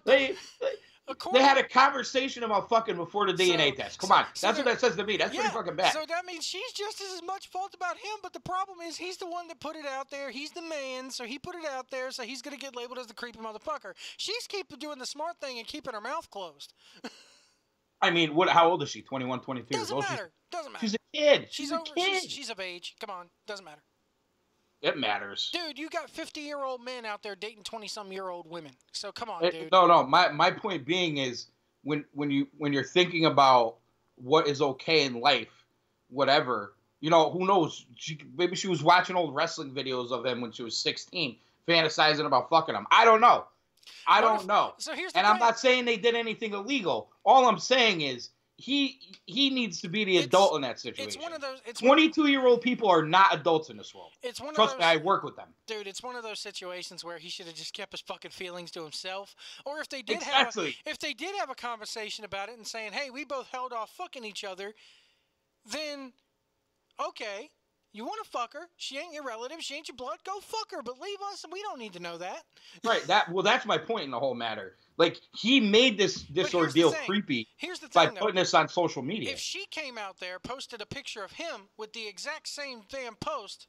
They had a conversation about fucking before the DNA test. Come on. That's what that says to me. That's pretty fucking bad. So that means she's just as much fault about him, but the problem is he's the one that put it out there. He's the man, so he put it out there, so he's going to get labeled as the creepy motherfucker. She's doing the smart thing and keeping her mouth closed. I mean, how old is she? 21, 22 years old? Doesn't matter. She's a kid. She's a kid. She's of age. Come on. Doesn't matter. It matters. Dude, you got 50-year-old men out there dating 20-some-year-old women. So come on, dude. No. My point being is when you're thinking about what is okay in life, whatever, who knows? Maybe she was watching old wrestling videos of him when she was 16, fantasizing about fucking him. I don't know. I don't know. So here's the thing. I'm not saying they did anything illegal. All I'm saying is he needs to be the adult in that situation. It's one of those. 22-year-old people are not adults in this world. Trust me, I work with them. Dude, it's one of those situations where he should have just kept his fucking feelings to himself. Or if they did have a conversation about it and saying, "Hey, we both held off fucking each other," then okay. You want to fuck her? She ain't your relative. She ain't your blood. Go fuck her. But leave us, and we don't need to know that. Right. That's my point in the whole matter. Like, he made this ordeal creepy by putting this on social media. If she came out there, posted a picture of him with the exact same damn post,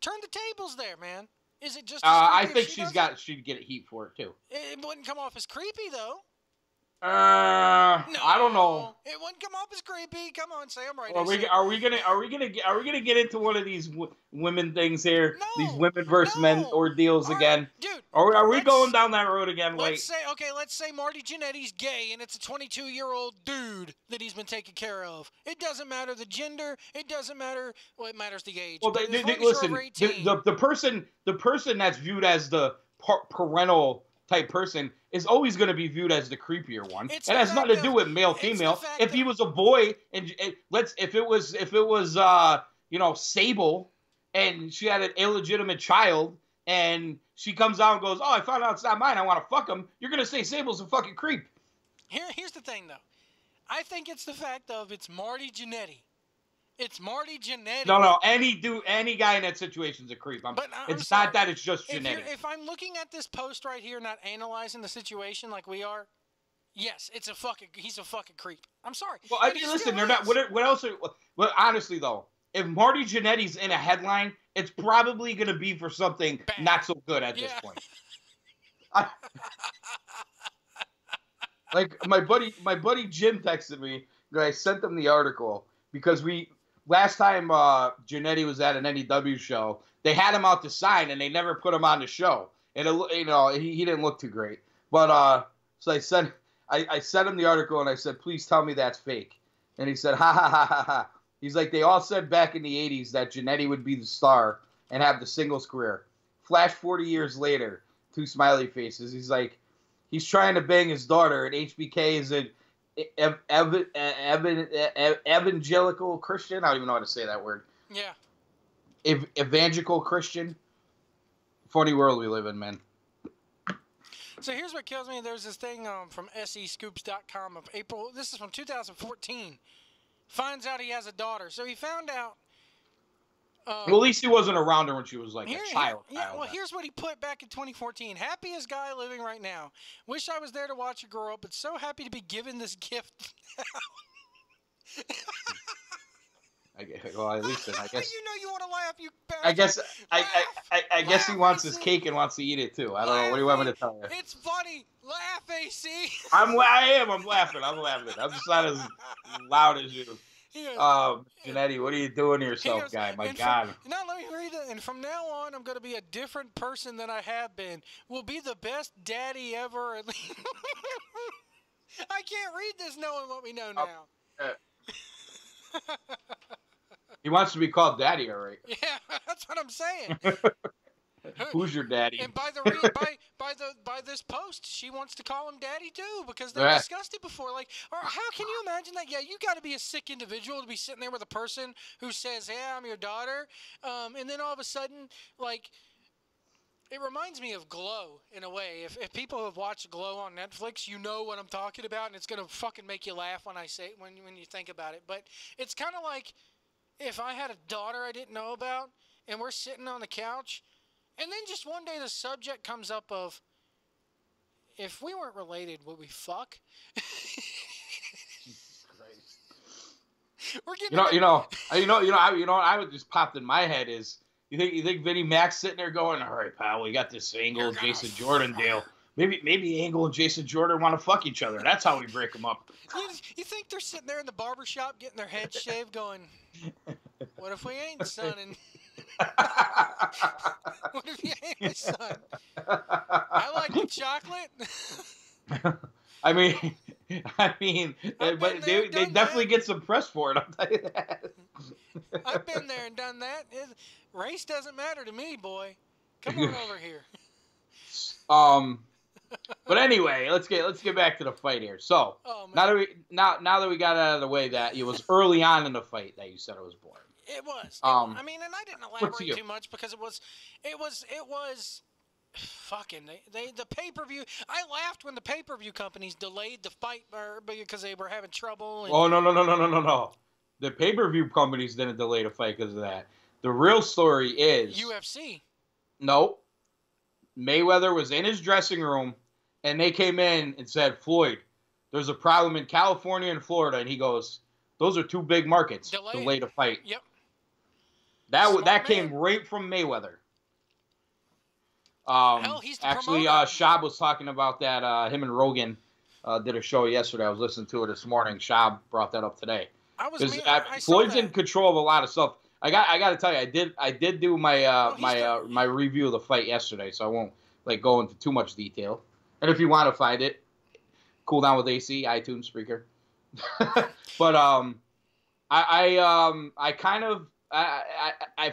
turn the tables there, man. Is it just? I think she'd get heat for it too. It wouldn't come off as creepy though. I don't know. It wouldn't come off as creepy. Come on, say I'm right. Are we gonna get into one of these women things here? No, these women versus men ordeals again? Dude, Are we going down that road again? Let's say Marty Jannetty's gay and it's a 22-year-old dude that he's been taking care of. It doesn't matter the gender. It doesn't matter. Well, it matters the age. Well, listen, the person that's viewed as the parental type person is always going to be viewed as the creepier one. It has nothing to do with male female. If he was a boy and if it was Sable and she had an illegitimate child and she comes out and goes, "Oh, I found out it's not mine. I want to fuck him." You're going to say Sable's a fucking creep. Here's the thing though. I think it's the fact of it's Marty Jannetty. It's Marty Jannetty. No. Any guy in that situation is a creep. It's not that it's just Jannetty. If I'm looking at this post right here, not analyzing the situation like we are, yes, he's a fucking creep. I'm sorry. Well, I mean, listen, they're not. What else? Well, honestly though, if Marty Jannetty's in a headline, it's probably going to be for something bad. Not so good at this point. Like my buddy Jim texted me. I sent him the article because last time Jannetty was at an NEW show, they had him out to sign, and they never put him on the show. And he didn't look too great. But so I sent him the article, and I said, "Please tell me that's fake." And he said, "Ha ha ha ha ha." He's like, "They all said back in the '80s that Jannetty would be the star and have the singles career. Flash 40 years later, 2 smiley faces. He's like, he's trying to bang his daughter, and HBK is an evangelical Christian. I don't even know how to say that word. Yeah. Evangelical Christian. Funny world we live in, man." So here's what kills me. There's this thing from SEScoops.com of April. This is from 2014. Finds out he has a daughter. So he found out. Well, at least he wasn't around her when she was like a child. Well, here's what he put back in 2014. "Happiest guy living right now. Wish I was there to watch her grow up, but so happy to be given this gift." Well, at least I guess. You know you want to laugh, you bastard. I guess he wants his cake and wants to eat it too. I don't know. What do you want me to tell you? It's funny. Laugh, AC. I'm laughing. I'm just not as loud as you. Jannetty, what are you doing to yourself, guy? My God. Now let me read it. And from now on, I'm going to be a different person than I have been. Will be the best daddy ever. I can't read this knowing what we know now. He wants to be called daddy, all right? Yeah, that's what I'm saying. Who's your daddy? And by this post, she wants to call him daddy too because they discussed it before. Like, or how can you imagine that? Yeah, you got to be a sick individual to be sitting there with a person who says, "Hey, I'm your daughter," and then all of a sudden, like, it reminds me of Glow in a way. If people have watched Glow on Netflix, you know what I'm talking about, and it's gonna fucking make you laugh when I say when you think about it. But it's kind of like if I had a daughter I didn't know about, and we're sitting on the couch. And then just one day the subject comes up of, if we weren't related, would we fuck? Jesus Christ. We're getting I would just popped in my head is, you think Vinnie Mac's sitting there going, "All right, pal, we got this Angle and Jason Jordan deal. Maybe Angle and Jason Jordan want to fuck each other. That's how we break them up." You think they're sitting there in the barbershop getting their heads shaved going, "What if we ain't, son?" And what if you ain't my son? I like the chocolate. I mean, but they definitely get some press for it. I'll tell you that. I've been there and done that. Race doesn't matter to me, boy. Come on over here. But anyway, let's get back to the fight here. So now that we got it out of the way, that it was early on in the fight that you said it was boring. It was. I mean, and I didn't elaborate too much because it was fucking the pay-per-view. I laughed when the pay-per-view companies delayed the fight because they were having trouble. And... Oh no. The pay-per-view companies didn't delay the fight because of that. The real story is UFC. No. Mayweather was in his dressing room and they came in and said, "Floyd, there's a problem in California and Florida," and he goes, "Those are 2 big markets. Delay the fight." Yep. That came right from Mayweather. Hell, he's the actually, promoter. Shab was talking about that. Him and Rogan did a show yesterday. I was listening to it this morning. Shab brought that up today. I Floyd's in control of a lot of stuff. I got to tell you, I did do my my review of the fight yesterday, so I won't go into too much detail. And if you want to find it, Cool Down with AC, iTunes, Spreaker. But I've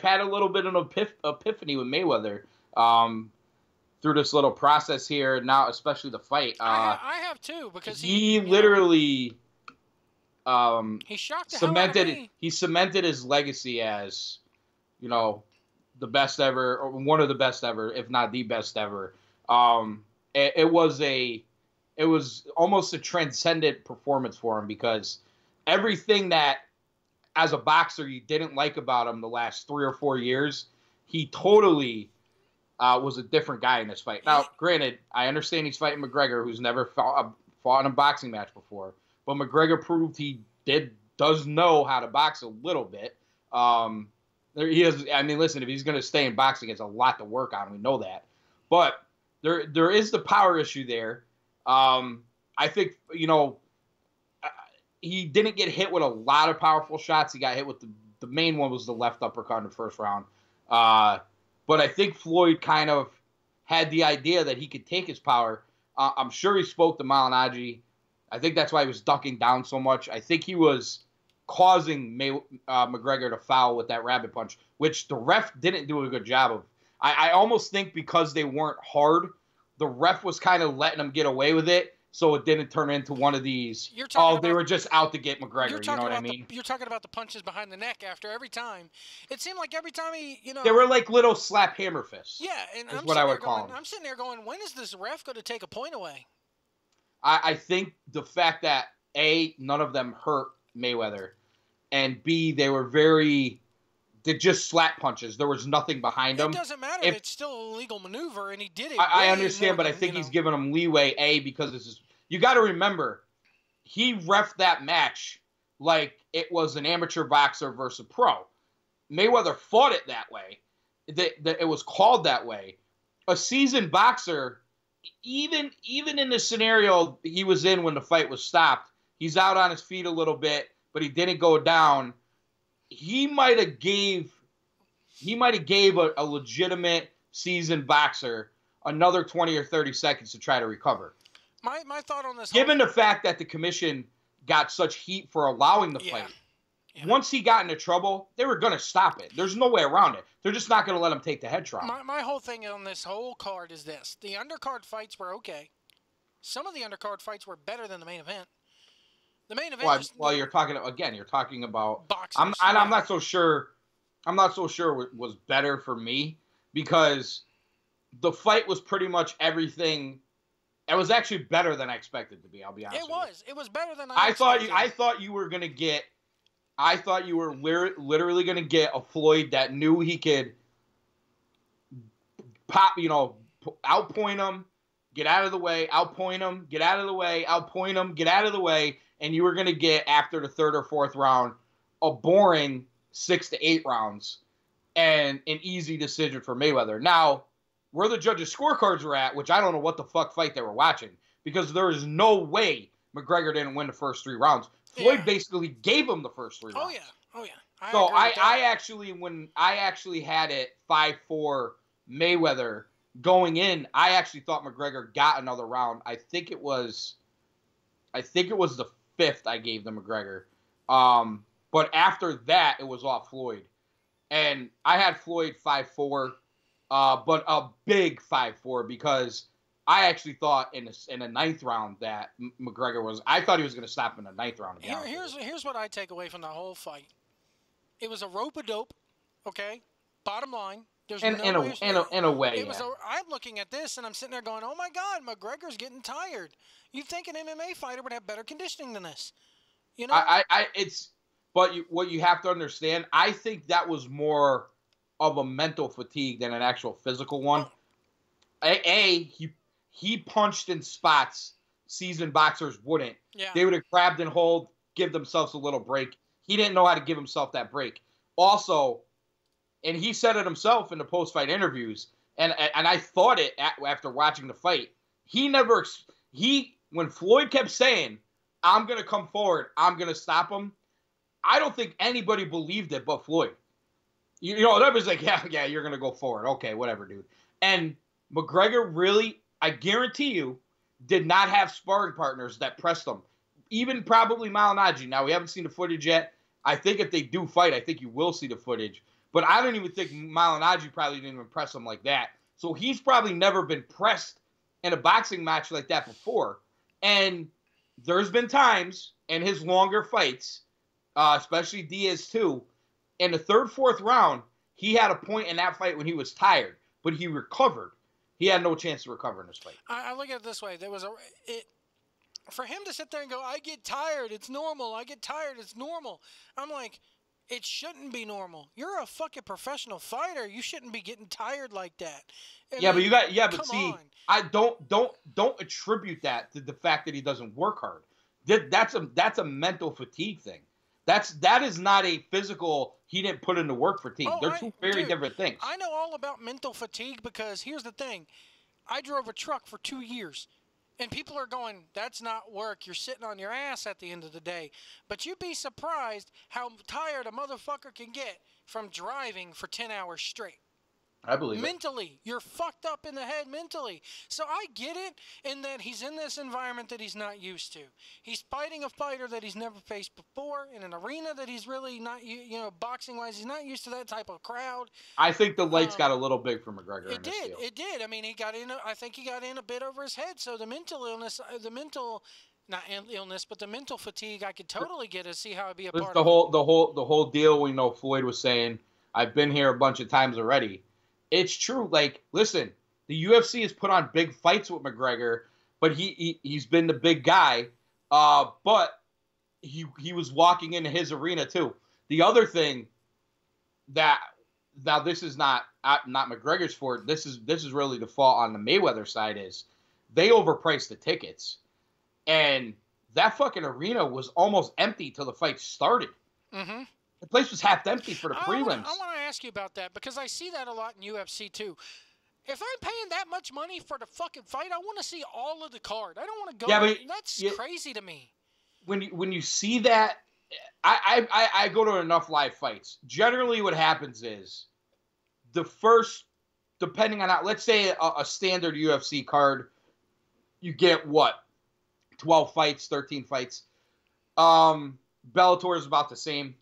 had a little bit of an epiphany with Mayweather through this little process here now, especially the fight. I have too, because he literally he shocked the cemented hell out of me. He cemented his legacy as, the best ever, or one of the best ever, if not the best ever. It was almost a transcendent performance for him, because everything that as a boxer you didn't like about him the last 3 or 4 years, he totally was a different guy in this fight. Now, granted, I understand he's fighting McGregor, who's never fought in a boxing match before, but McGregor proved he does know how to box a little bit. Listen, if he's going to stay in boxing, it's a lot to work on. We know that, but there is the power issue there. I think he didn't get hit with a lot of powerful shots. He got hit with the main one was the left uppercut in the first round. But I think Floyd kind of had the idea that he could take his power. I'm sure he spoke to Malignaggi. I think that's why he was ducking down so much. I think he was causing McGregor to foul with that rabbit punch, which the ref didn't do a good job of. I almost think because they weren't hard, the ref was kind of letting them get away with it, so it didn't turn into one of these, they were just out to get McGregor, you know what I mean? You're talking about the punches behind the neck after every time. It seemed like every time he, They were like little slap hammer fists. Yeah, and is what I would call them. I'm sitting there going, when is this ref going to take a point away? I think the fact that, A, none of them hurt Mayweather, and B, they're just slap punches. There was nothing behind them. It doesn't matter. It's still a legal maneuver, and he did it. I understand, but I think he's giving them leeway, A, because this is... You got to remember, he reffed that match like it was an amateur boxer versus a pro. Mayweather fought it that way. It was called that way. A seasoned boxer, even in the scenario he was in when the fight was stopped, he's out on his feet a little bit, but he didn't go down. He might have gave a legitimate seasoned boxer another 20 or 30 seconds to try to recover. My thought on this, given the fact that the commission got such heat for allowing the fight, once he got into trouble, they were going to stop it. There's no way around it. They're just not going to let him take the head trauma. My whole thing on this whole card is this. The undercard fights were okay. Some of the undercard fights were better than the main event. The main event you're talking about boxing. I'm not so sure it was better for me, because the fight was pretty much everything. It was actually better than I expected to be. I'll be honest. It was better than I expected. I thought you were gonna get. I thought you were literally gonna get a Floyd that knew he could outpoint him, get out of the way, outpoint him, get out of the way, outpoint him, get out of the way, and you were gonna get, after the third or fourth round, a boring 6 to 8 rounds and an easy decision for Mayweather. Now, where the judges' scorecards were at, which I don't know what the fuck fight they were watching, because there is no way McGregor didn't win the first 3 rounds. Floyd basically gave him the first 3 rounds. Oh yeah. I actually had it 5-4 Mayweather going in. I actually thought McGregor got another round. I think it was the 5th I gave the McGregor. But after that, it was off Floyd, and I had Floyd 5-4. But a big 5-4, because I actually thought in the 9th round that McGregor was. I thought he was going to stop him in the 9th round. Here's what I take away from the whole fight. It was a rope-a-dope, okay? Bottom line. There's in a way. I'm looking at this and I'm sitting there going, oh my God, McGregor's getting tired. You'd think an MMA fighter would have better conditioning than this, But what you have to understand, I think that was more of a mental fatigue than an actual physical one. He punched in spots seasoned boxers wouldn't. Yeah. They would have grabbed and hold, give themselves a little break. He didn't know how to give himself that break. Also, and he said it himself in the post-fight interviews, and I thought it after watching the fight. when Floyd kept saying, I'm going to come forward, I'm going to stop him, I don't think anybody believed it but Floyd. You know, everybody's like, yeah, you're going to go forward. Okay, whatever, dude. And McGregor really, I guarantee you, did not have sparring partners that pressed him. Even probably Malignaggi. Now, we haven't seen the footage yet. I think if they do fight, I think you will see the footage. But I don't even think Malignaggi probably didn't even press him like that. So he's probably never been pressed in a boxing match like that before. And there's been times in his longer fights, especially Diaz too, in the third, fourth round, he had a point in that fight when he was tired, but he recovered. He had no chance to recover in this fight. I look at it this way. For him to sit there and go, I get tired, it's normal. I get tired, it's normal. I'm like, it shouldn't be normal. You're a fucking professional fighter. You shouldn't be getting tired like that. But see, on. I don't attribute that to the fact that he doesn't work hard. That's a mental fatigue thing. That is not a physical, he didn't put in the work fatigue. They're two very different things. I know all about mental fatigue because here's the thing. I drove a truck for 2 years. And people are going, that's not work. You're sitting on your ass at the end of the day. But you'd be surprised how tired a motherfucker can get from driving for 10 hours straight. I believe mentally, you're fucked up in the head mentally. So I get it in that he's in this environment that he's not used to. He's fighting a fighter that he's never faced before in an arena that he's really not, boxing-wise, he's not used to that type of crowd. I think the lights got a little big for McGregor. It did. I mean, I think he got in a bit over his head. So the mental illness, not illness, but the mental fatigue, I could totally get to see how it'd be a part of it. The whole deal. We know Floyd was saying, I've been here a bunch of times already. It's true. Like, listen, the UFC has put on big fights with McGregor, but he's been the big guy. But he was walking into his arena too. The other thing that now this is not McGregor's fault. This is really the fault on the Mayweather side is they overpriced the tickets, and that fucking arena was almost empty till the fight started. Mm-hmm. The place was half empty for the prelims. I want to ask you about that because I see that a lot in UFC too. If I'm paying that much money for the fucking fight, I want to see all of the card. I don't want to go. Yeah, that's crazy to me. When you see that, I go to enough live fights. Generally, what happens is the first, depending on how, let's say a standard UFC card, you get what, 12 fights, 13 fights. Bellator is about the same.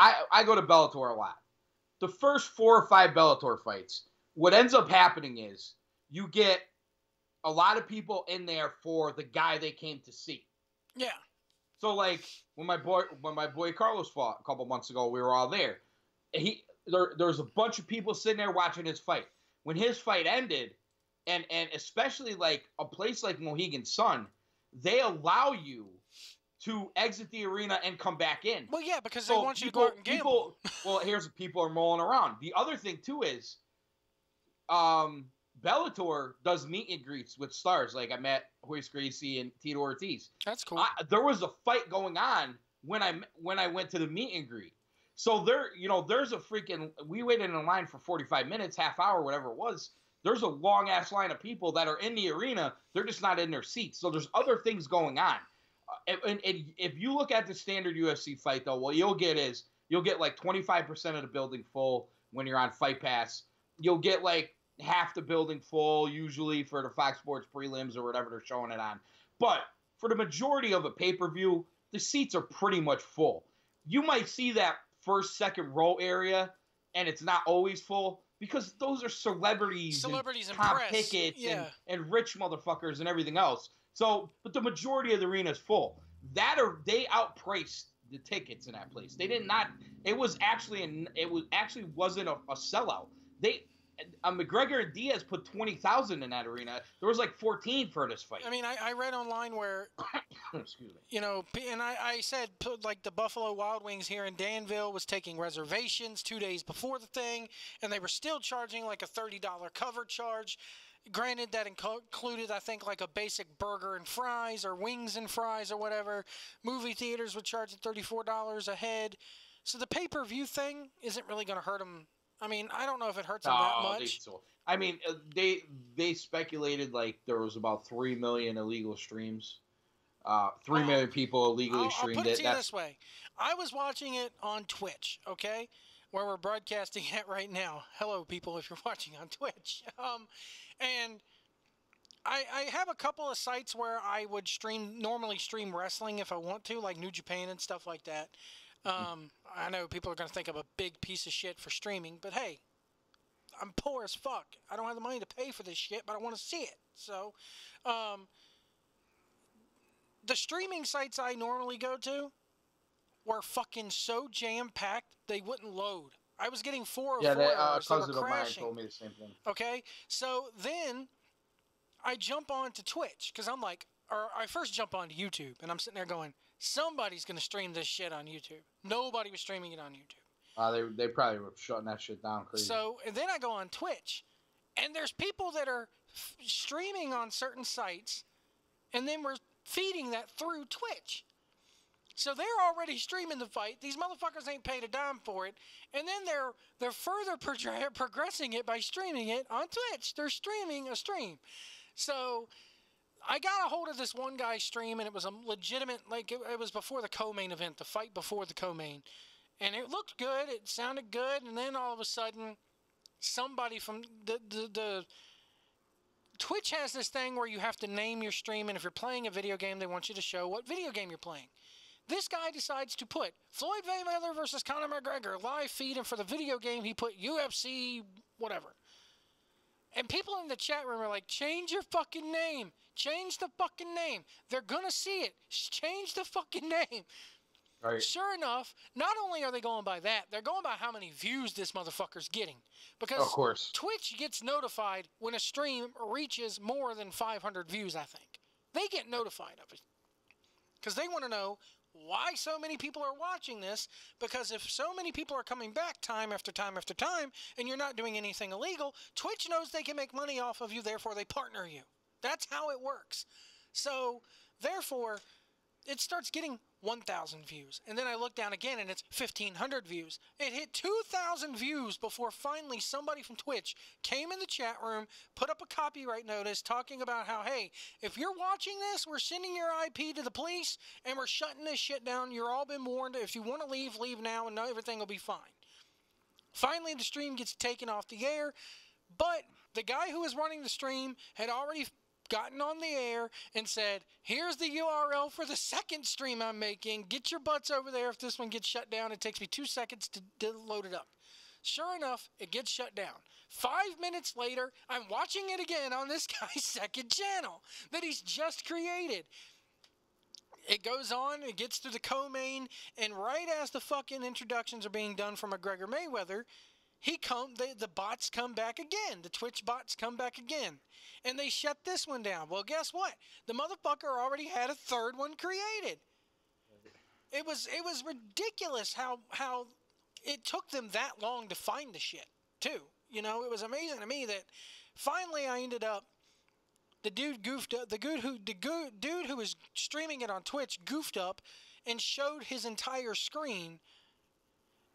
I go to Bellator a lot. The first 4 or 5 Bellator fights, what ends up happening is you get a lot of people in there for the guy they came to see. Yeah. So like when my boy Carlos fought a couple months ago, we were all there. There was a bunch of people sitting there watching his fight. When his fight ended, and especially like a place like Mohegan Sun, they allow you to exit the arena and come back in. Well, yeah, because they want you to go out and gamble. Here's what people are mulling around. The other thing, too, is Bellator does meet and greets with stars. Like, I met Royce Gracie and Tito Ortiz. That's cool. There was a fight going on when I went to the meet and greet. So, there's a freaking... We waited in line for 45 minutes, half hour, whatever it was. There's a long-ass line of people that are in the arena. They're just not in their seats. So, there's other things going on. And if you look at the standard UFC fight, though, what you'll get like 25% of the building full when you're on Fight Pass. You'll get like half the building full usually for the Fox Sports prelims or whatever they're showing it on. But for the majority of a pay-per-view, the seats are pretty much full. You might see that first, second row area, and it's not always full because those are celebrities and Tom Pickett and rich motherfuckers and everything else. So, but the majority of the arena is full. They outpriced the tickets in that place. They did not. It actually wasn't a sellout. McGregor and Diaz put 20,000 in that arena. There was like 14 for this fight. I mean, I read online where, excuse me. And I said like the Buffalo Wild Wings here in Danville was taking reservations 2 days before the thing, and they were still charging like a $30 cover charge. Granted, that included, I think, like a basic burger and fries or wings and fries or whatever. Movie theaters would charge $34 a head. So the pay-per-view thing isn't really going to hurt them. I mean, I don't know if it hurts them that much. I mean, they speculated like there was about 3 million illegal streams. 3 million people illegally streamed I'll put it to you That's this way. I was watching it on Twitch, okay, where we're broadcasting at right now. Hello, people, if you're watching on Twitch. And I have a couple of sites where I would normally stream wrestling if I want to, like New Japan and stuff like that. I know people are going to think I'm a big piece of shit for streaming, but hey, I'm poor as fuck. I don't have the money to pay for this shit, but I want to see it. So, the streaming sites I normally go to were fucking so jam-packed, they wouldn't load. I was getting 4 or 4 errors. They were crashing. Of mine told me the same thing. Okay, so then I jump on to Twitch, because I'm like, or I first jump onto YouTube, and I'm sitting there going, somebody's going to stream this shit on YouTube. Nobody was streaming it on YouTube. They probably were shutting that shit down crazy. So, and then I go on Twitch, and there's people that are streaming on certain sites, and then we're feeding that through Twitch. So they're already streaming the fight. These motherfuckers ain't paid a dime for it. And then they're further progressing it by streaming it on Twitch. They're streaming a stream. So I got a hold of this one guy's stream, and it was a legitimate, like, it was before the co-main event, the fight before the co-main. And it looked good. It sounded good. And then all of a sudden, somebody from the Twitch has this thing where you have to name your stream, and if you're playing a video game, they want you to show what video game you're playing. This guy decides to put Floyd Mayweather versus Conor McGregor live feed, and for the video game, he put UFC whatever. And people in the chat room are like, change your fucking name. Change the fucking name. They're going to see it. Change the fucking name. Right. Sure enough, not only are they going by that, they're going by how many views this motherfucker's getting. Because of course, Twitch gets notified when a stream reaches more than 500 views, I think. They get notified of it. Because they want to know why so many people are watching this. Because if so many people are coming back time after time after time, and you're not doing anything illegal, Twitch knows they can make money off of you, therefore they partner you. That's how it works. So, therefore, it starts getting 1,000 views. And then I look down again and it's 1,500 views. It hit 2,000 views before finally somebody from Twitch came in the chat room, put up a copyright notice talking about how, hey, if you're watching this, we're sending your IP to the police and we're shutting this shit down. You're all been warned. If you want to leave, leave now and everything will be fine. Finally, the stream gets taken off the air, but the guy who was running the stream had already gotten on the air and said, here's the URL for the second stream I'm making. Get your butts over there. If this one gets shut down, it takes me 2 seconds to load it up. Sure enough, it gets shut down. 5 minutes later, I'm watching it again on this guy's second channel that he's just created. It goes on, it gets to the co-main, and right as the fucking introductions are being done for McGregor Mayweather, the bots come back again. The Twitch bots come back again. And they shut this one down. Well, guess what? The motherfucker already had a third one created. It was ridiculous how it took them that long to find the shit, too. You know, it was amazing to me that finally I ended up, the dude goofed up, the dude who was streaming it on Twitch goofed up and showed his entire screen,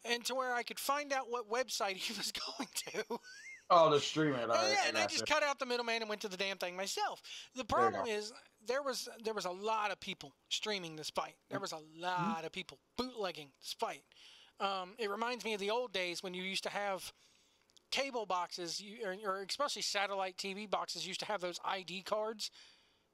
and to where I could find out what website he was going to. Oh, the stream it. And I just cut out the middleman and went to the damn thing myself. The problem is there was a lot of people streaming this fight. There was a lot of people bootlegging this fight. It reminds me of the old days when you used to have cable boxes, or especially satellite TV boxes used to have those ID cards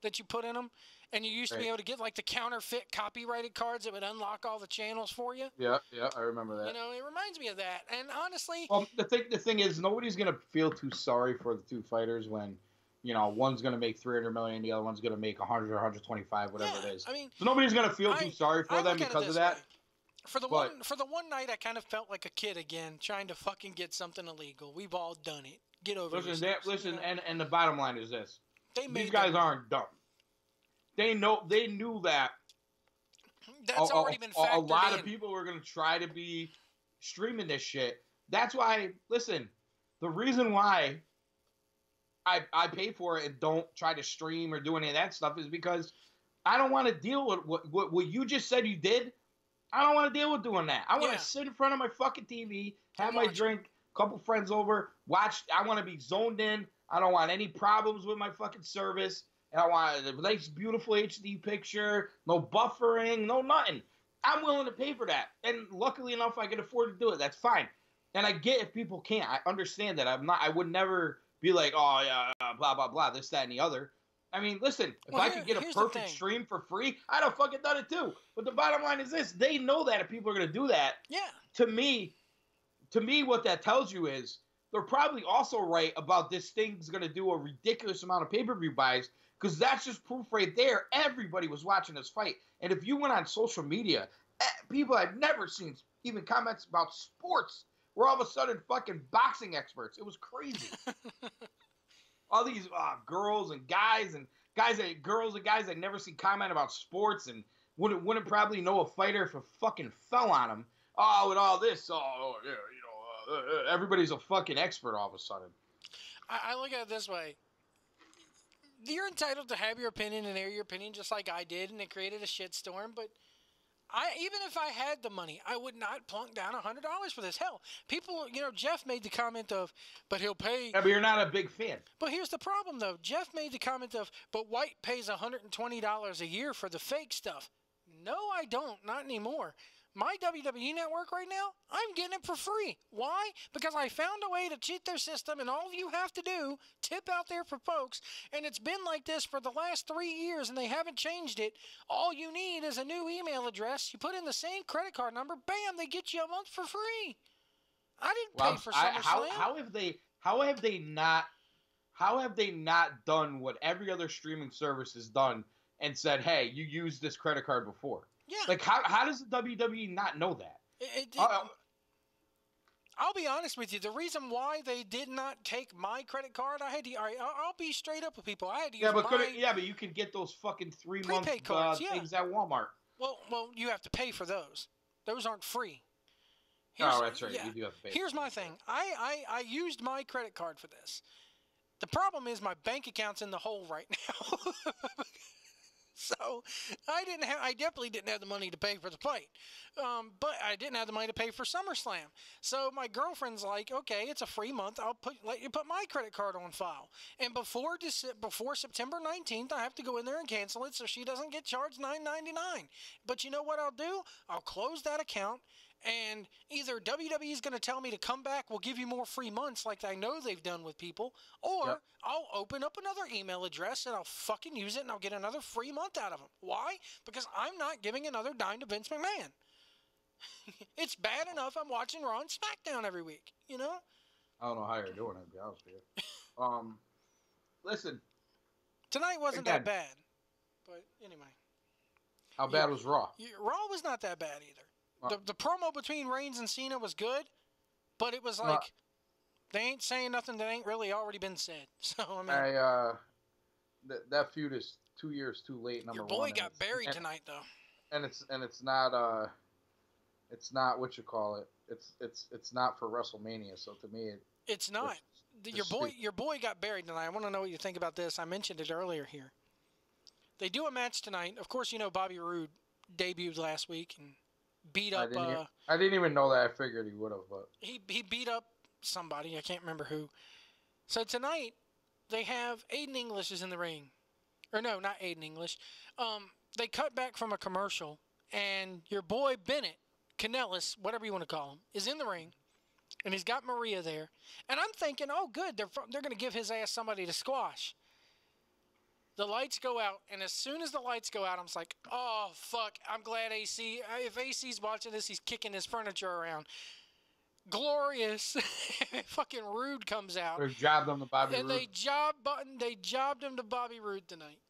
that you put in them. And you used to be able to get like the counterfeit copyrighted cards that would unlock all the channels for you. Yeah, I remember that. You know, it reminds me of that. And honestly, well, the thing is, nobody's gonna feel too sorry for the two fighters when, you know, one's gonna make 300 million, the other one's gonna make 100 or 125, whatever it is. I mean, so nobody's gonna feel too sorry for them because of that. For the one night, I kind of felt like a kid again, trying to fucking get something illegal. We've all done it. Get over it. Listen, and the bottom line is this: these guys aren't dumb. They knew that. That's already been factored in. A lot of people were going to try to be streaming this shit. That's why, listen, the reason why I pay for it and don't try to stream or do any of that stuff is because I don't want to deal with what you just said you did. I don't want to deal with doing that. I want to sit in front of my fucking TV, have my drink, couple friends over, watch. I want to be zoned in. I don't want any problems with my fucking service. And I want a nice, beautiful HD picture, no buffering, no nothing. I'm willing to pay for that. And luckily enough, I can afford to do it. That's fine. And I get if people can't. I understand that. I would never be like, oh, yeah, blah, blah, blah, this, that, and the other. I mean, listen, if I could get a perfect stream for free, I'd have fucking done it too. But the bottom line is this. They know that if people are going to do that. Yeah. To me, what that tells you is they're probably also right about this thing's going to do a ridiculous amount of pay-per-view buys, because that's just proof right there. Everybody was watching this fight. And if you went on social media, people I've never seen even comments about sports were all of a sudden fucking boxing experts. It was crazy. All these girls and guys I'd never seen comment about sports and wouldn't probably know a fighter if a fucking fell on him. Oh, with all this, everybody's a fucking expert all of a sudden. I look at it this way. You're entitled to have your opinion and air your opinion just like I did, and it created a shitstorm, but even if I had the money, I would not plunk down $100 for this. Hell, people, Jeff made the comment of, but he'll pay. Yeah, but you're not a big fan. But here's the problem, though. Jeff made the comment of, but White pays $120 a year for the fake stuff. No, I don't. Not anymore. My WWE network right now, I'm getting it for free. Why? Because I found a way to cheat their system, and all you have to do, tip out there for folks, and it's been like this for the last 3 years, and they haven't changed it. All you need is a new email address. You put in the same credit card number, bam, they get you a month for free. I didn't pay for SummerSlam. How have they not done what every other streaming service has done and said, hey, you used this credit card before? Yeah. Like, how does the WWE not know that? I'll be honest with you. The reason why they did not take my credit card, I'll be straight up with people. I had to use but you can get those fucking 3-month cards, things at Walmart. Well, you have to pay for those. Those aren't free. That's right. Yeah. You do have to pay. Here's my thing. I used my credit card for this. The problem is my bank account's in the hole right now. So I definitely didn't have the money to pay for the fight. But I didn't have the money to pay for SummerSlam. So my girlfriend's like, okay, it's a free month. I'll let you put my credit card on file. And before September 19th, I have to go in there and cancel it so she doesn't get charged $9.99. But you know what I'll do? I'll close that account. And either WWE is going to tell me to come back, we'll give you more free months like I know they've done with people, or I'll open up another email address and I'll fucking use it and I'll get another free month out of them. Why? Because I'm not giving another dime to Vince McMahon. It's bad enough I'm watching Raw and SmackDown every week, I don't know how you're doing it, to be honest with you. Listen. Tonight wasn't that bad, but anyway. How bad was Raw? Raw was not that bad either. The promo between Reigns and Cena was good, but it was like they ain't saying nothing that ain't really already been said. So I mean, that feud is 2 years too late. Number one. Your boy one, got buried tonight, though. And it's not what you call it. It's not for WrestleMania. So to me, it's not. Your boy got buried tonight. I want to know what you think about this. I mentioned it earlier here. They do a match tonight. Of course, Bobby Roode debuted last week and beat up. I didn't even know that. I figured he would have, but he beat up somebody. I can't remember who. So tonight they have Aiden English is in the ring, or no, not Aiden English. They cut back from a commercial, and your boy Bennett Kanellis, whatever you want to call him, is in the ring, and he's got Maria there. And I'm thinking, oh, good, they're going to give his ass somebody to squash. The lights go out, and as soon as the lights go out, I'm just like, oh, fuck, I'm glad AC, if AC's watching this, he's kicking his furniture around. Glorious. Fucking Rude comes out. They jobbed him to Bobby Roode. And they jobbed him to Bobby Roode tonight.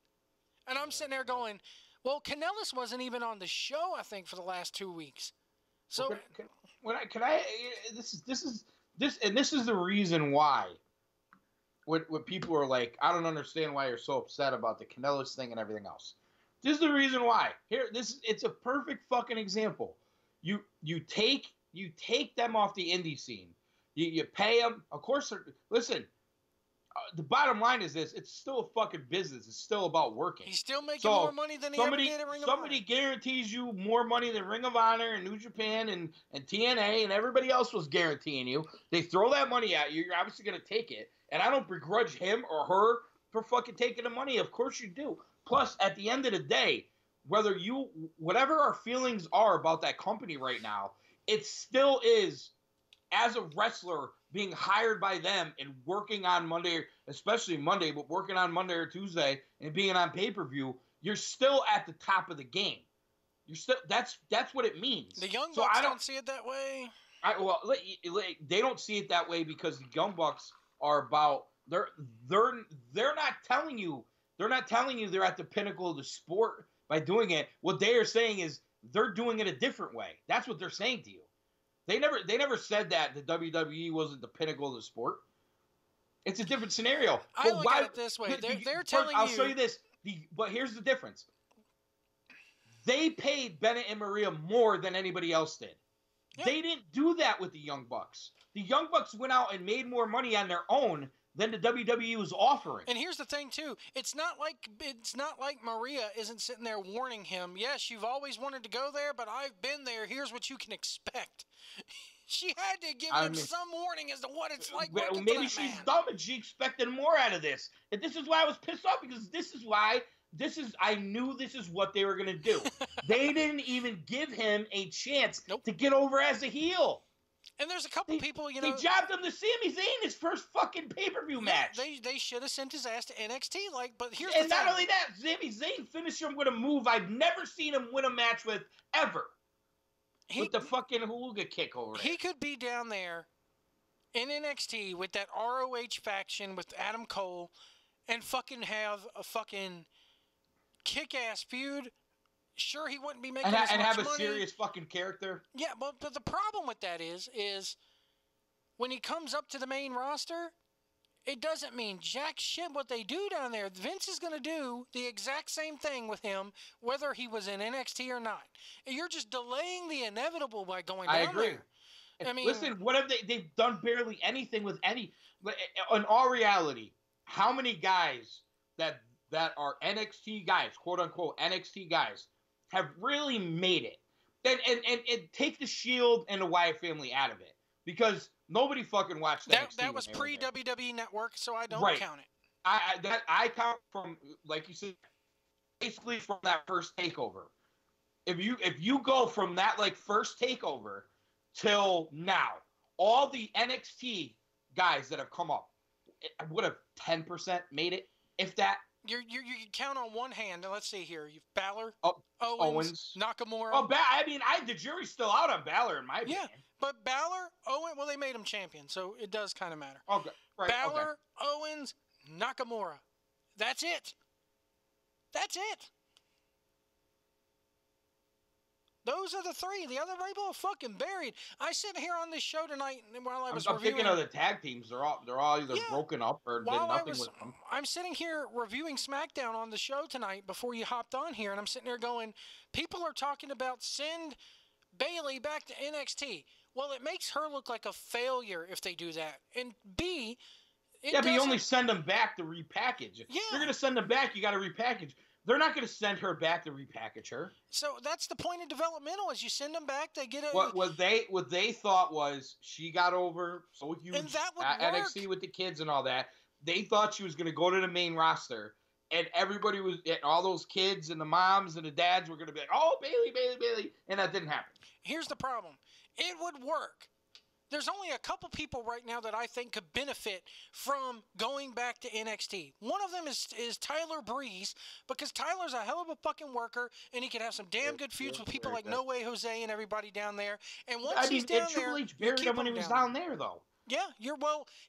And I'm sitting there going, well, Kanellis wasn't even on the show, I think, for the last 2 weeks. So, this is the reason why. What people are like, I don't understand why you're so upset about the Kanellis thing and everything else. This is the reason why. It's a perfect fucking example. You take them off the indie scene. You pay them. Of course, listen. the bottom line is this: it's still a fucking business. It's still about working. He's still making more money than he ever did at Ring of Honor. Somebody guarantees you more money than Ring of Honor and New Japan and TNA and everybody else was guaranteeing you. They throw that money at you. You're obviously going to take it. And I don't begrudge him or her for fucking taking the money. Of course you do. Plus, at the end of the day, whatever our feelings are about that company right now, it still is, as a wrestler, being hired by them and working on Monday, especially Monday, but working on Monday or Tuesday and being on pay-per-view, you're still at the top of the game. You're still that's what it means. The Young Bucks don't see it that way. They don't see it that way because the Young Bucks are about they're not telling you they're at the pinnacle of the sport by doing it. What they are saying is they're doing it a different way. That's what they're saying to you. They never said that the WWE wasn't the pinnacle of the sport. It's a different scenario. I look at it this way. They're telling you. I'll show you this. But here's the difference. They paid Bennett and Maria more than anybody else did. Yep. They didn't do that with the Young Bucks. The Young Bucks went out and made more money on their own than the WWE was offering. And here's the thing too. It's not like Maria isn't sitting there warning him. Yes, you've always wanted to go there, but I've been there. Here's what you can expect. She had to give him some warning as to what it's like. Maybe she's dumb and she expected more out of this. And this is why I was pissed off, because I knew this is what they were going to do. They didn't even give him a chance to get over as a heel. And there's a couple people, They jobbed him to Sami Zayn his first fucking pay-per-view match. They should have sent his ass to NXT. But here's the thing. And not only that, Sami Zayn finished him with a move I've never seen him win a match with ever. With the fucking Haluga kick over there. He could be down there in NXT with that ROH faction with Adam Cole and fucking have a fucking kick-ass feud. Sure, he wouldn't be making as much money. And have a serious fucking character. Yeah, but the problem with that is when he comes up to the main roster, it doesn't mean jack shit what they do down there. Vince is going to do the exact same thing with him, whether he was in NXT or not. You're just delaying the inevitable by going down there. I agree. I mean, listen, what have they've done barely anything with any. In all reality, how many guys that are NXT guys, quote unquote NXT guys, have really made it? And take the Shield and the Wyatt family out of it, because nobody fucking watched NXT. That was pre-WWE Network, so I don't count it. I count from, like you said, basically from that first takeover. If you go from that first takeover till now, all the NXT guys that have come up would have 10% made it, if that. You can count on one hand. Now, let's see here. You've Balor, Owens, Nakamura. The jury's still out on Balor, in my opinion. Yeah, but Balor, Owens, well, they made him champion, so it does kind of matter. Okay, right. Balor, Owens, Nakamura. That's it. That's it. Those are the three. The other people are fucking buried. I sit here on this show tonight while I was reviewing. I'm thinking of the tag teams. They're all either broken up or did nothing with them. I'm sitting here reviewing SmackDown on the show tonight before you hopped on here, and I'm sitting there going, people are talking about send Bayley back to NXT. Well, it makes her look like a failure if they do that. And B, but you only send them back to repackage. Yeah. You're going to send them back, you got to repackage. They're not going to send her back to repackage her. So that's the point of developmental, is you send them back, they get a... What they thought was she got over so huge at NXT with the kids and all that. They thought she was going to go to the main roster, and everybody was, all those kids and the moms and the dads were going to be like, oh, Bayley, and that didn't happen. Here's the problem. It would work. There's only a couple people right now that I think could benefit from going back to NXT. One of them is Tyler Breeze, because Tyler's a hell of a fucking worker, and he could have some damn good feuds with people like No Way Jose and everybody down there. And once he's down there, Triple H buried him when he was down there, though. Yeah,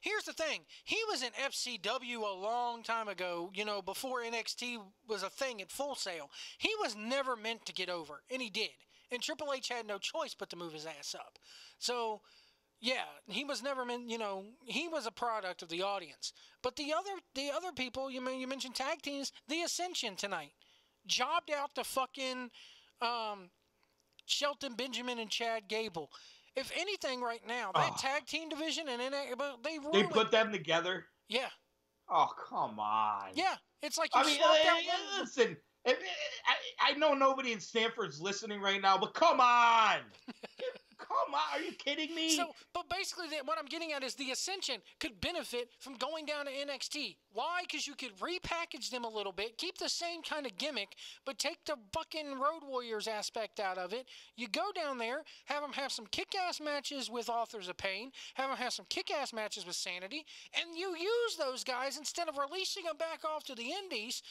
here's the thing. He was in FCW a long time ago, before NXT was a thing at Full Sail. He was never meant to get over, and he did. And Triple H had no choice but to move his ass up. So... yeah, he was never meant, he was a product of the audience. But the other people, you mentioned tag teams, the Ascension tonight jobbed out to fucking Shelton Benjamin and Chad Gable. If anything right now, that tag team division, they put them together. Yeah. Oh, come on. Yeah, it's like you I mean, swapped out one. listen, I know nobody in Stanford's listening right now, but come on. Come on, are you kidding me? So, but basically, what I'm getting at is the Ascension could benefit from going down to NXT. Why? Because you could repackage them a little bit, keep the same kind of gimmick, but take the fucking Road Warriors aspect out of it. You go down there, have them have some kick-ass matches with Authors of Pain, have them have some kick-ass matches with Sanity, and you use those guys instead of releasing them back off to the Indies,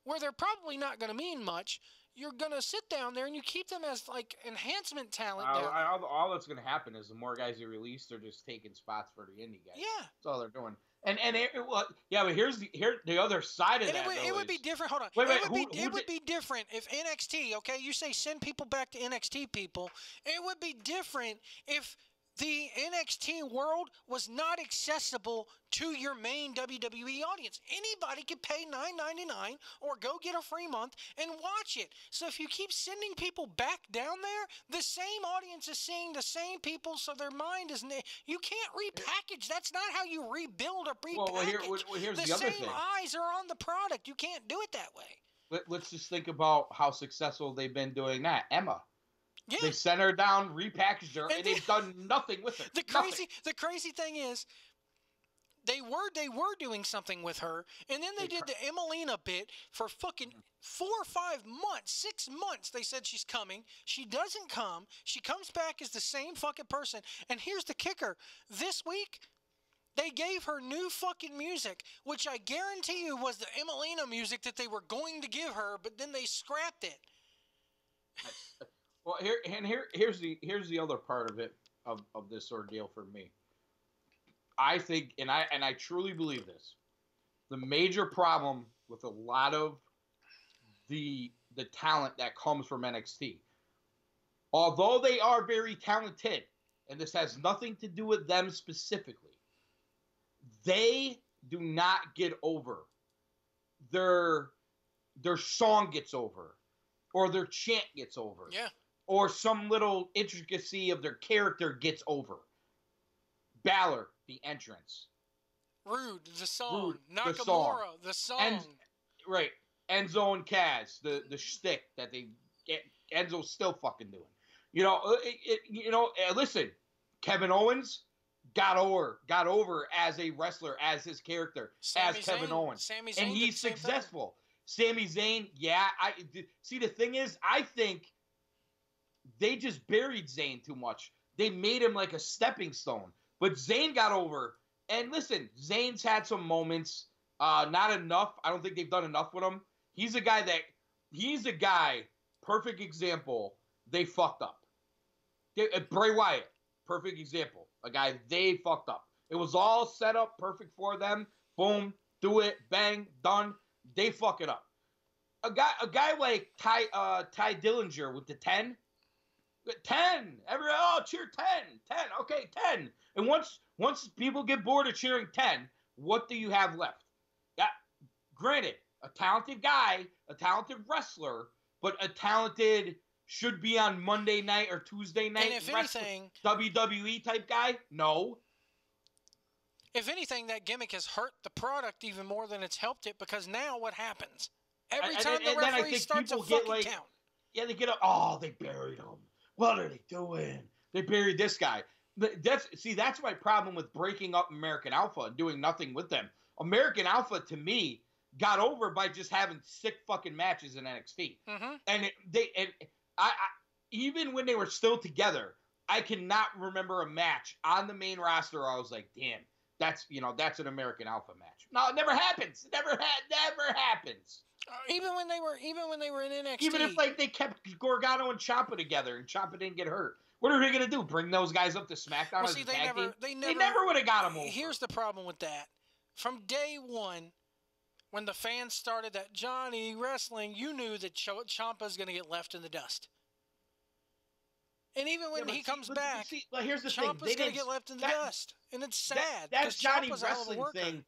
where they're probably not going to mean much. You're going to sit down there and you keep them as, like, enhancement talent down there. All that's going to happen is the more guys you release, they're just taking spots for the indie guys. Yeah. That's all they're doing. But here's the other side of that. It would be different. Hold on. It would be different if NXT, okay, you say send people back to NXT people. It would be different if the NXT world was not accessible to your main WWE audience. Anybody could pay $9.99 or go get a free month and watch it. So if you keep sending people back down there, the same audience is seeing the same people, so their mind is... You can't repackage. That's not how you rebuild or repackage. Here's the other thing. The same eyes are on the product. You can't do it that way. Let's just think about how successful they've been doing that. Emma. Yeah. They sent her down, repackaged her, and they've done nothing with her. The crazy thing is, they were doing something with her, and then they did the Emelina bit for fucking 4 or 5 months, 6 months. They said she's coming. She doesn't come. She comes back as the same fucking person. And here's the kicker: this week, they gave her new fucking music, which I guarantee you was the Emelina music that they were going to give her, but then they scrapped it. Well, here's the other part of it of this ordeal for me. I think, and I truly believe this, the major problem with a lot of the talent that comes from NXT, although they are very talented, and this has nothing to do with them specifically, they do not get over. Their song gets over, or their chant gets over. Yeah. Or some little intricacy of their character gets over. Balor, the entrance. Rude, the song. Rude, Nakamura, the song. Right. Enzo and Kaz, the shtick that they get. Enzo's still fucking doing. Listen, Kevin Owens got over as a wrestler, as his character, Kevin Owens. Sami Zayn, and he's successful. Sami Zayn, yeah. See, the thing is, I think they just buried Zayn too much. They made him like a stepping stone. But Zayn got over. And listen, Zayn's had some moments. Not enough. I don't think they've done enough with him. He's a guy, perfect example, they fucked up. Bray Wyatt, perfect example. A guy they fucked up. It was all set up perfect for them. Boom, do it, bang, done. They fuck it up. A guy like Ty Dillinger with the 10. 10. Cheer 10. Okay, 10. And once people get bored of cheering 10, what do you have left? Yeah, granted, a talented guy, a talented wrestler, but a talented should be on Monday night or Tuesday night. And if anything, WWE type guy? No. If anything, that gimmick has hurt the product even more than it's helped it, because now what happens? Every time the referee starts a fucking count. Yeah, they get up. Oh, they buried him. What are they doing? They buried this guy. That's my problem with breaking up American Alpha and doing nothing with them. American Alpha, to me, got over by just having sick fucking matches in NXT. Mm-hmm. And even when they were still together, I cannot remember a match on the main roster where I was like, damn, that's an American Alpha match. No, it never happens. It never happens. Even when they were in NXT. Even if they kept Gargano and Ciampa together and Ciampa didn't get hurt. What are they going to do? Bring those guys up to SmackDown as a tag team? They never would have got them over. Here's the problem with that. From day one, when the fans started that Johnny Wrestling, you knew that Ciampa's going to get left in the dust. And even when he comes back, here's the Ciampa's going to get left in the dust. And it's sad. That Johnny Wrestling thing,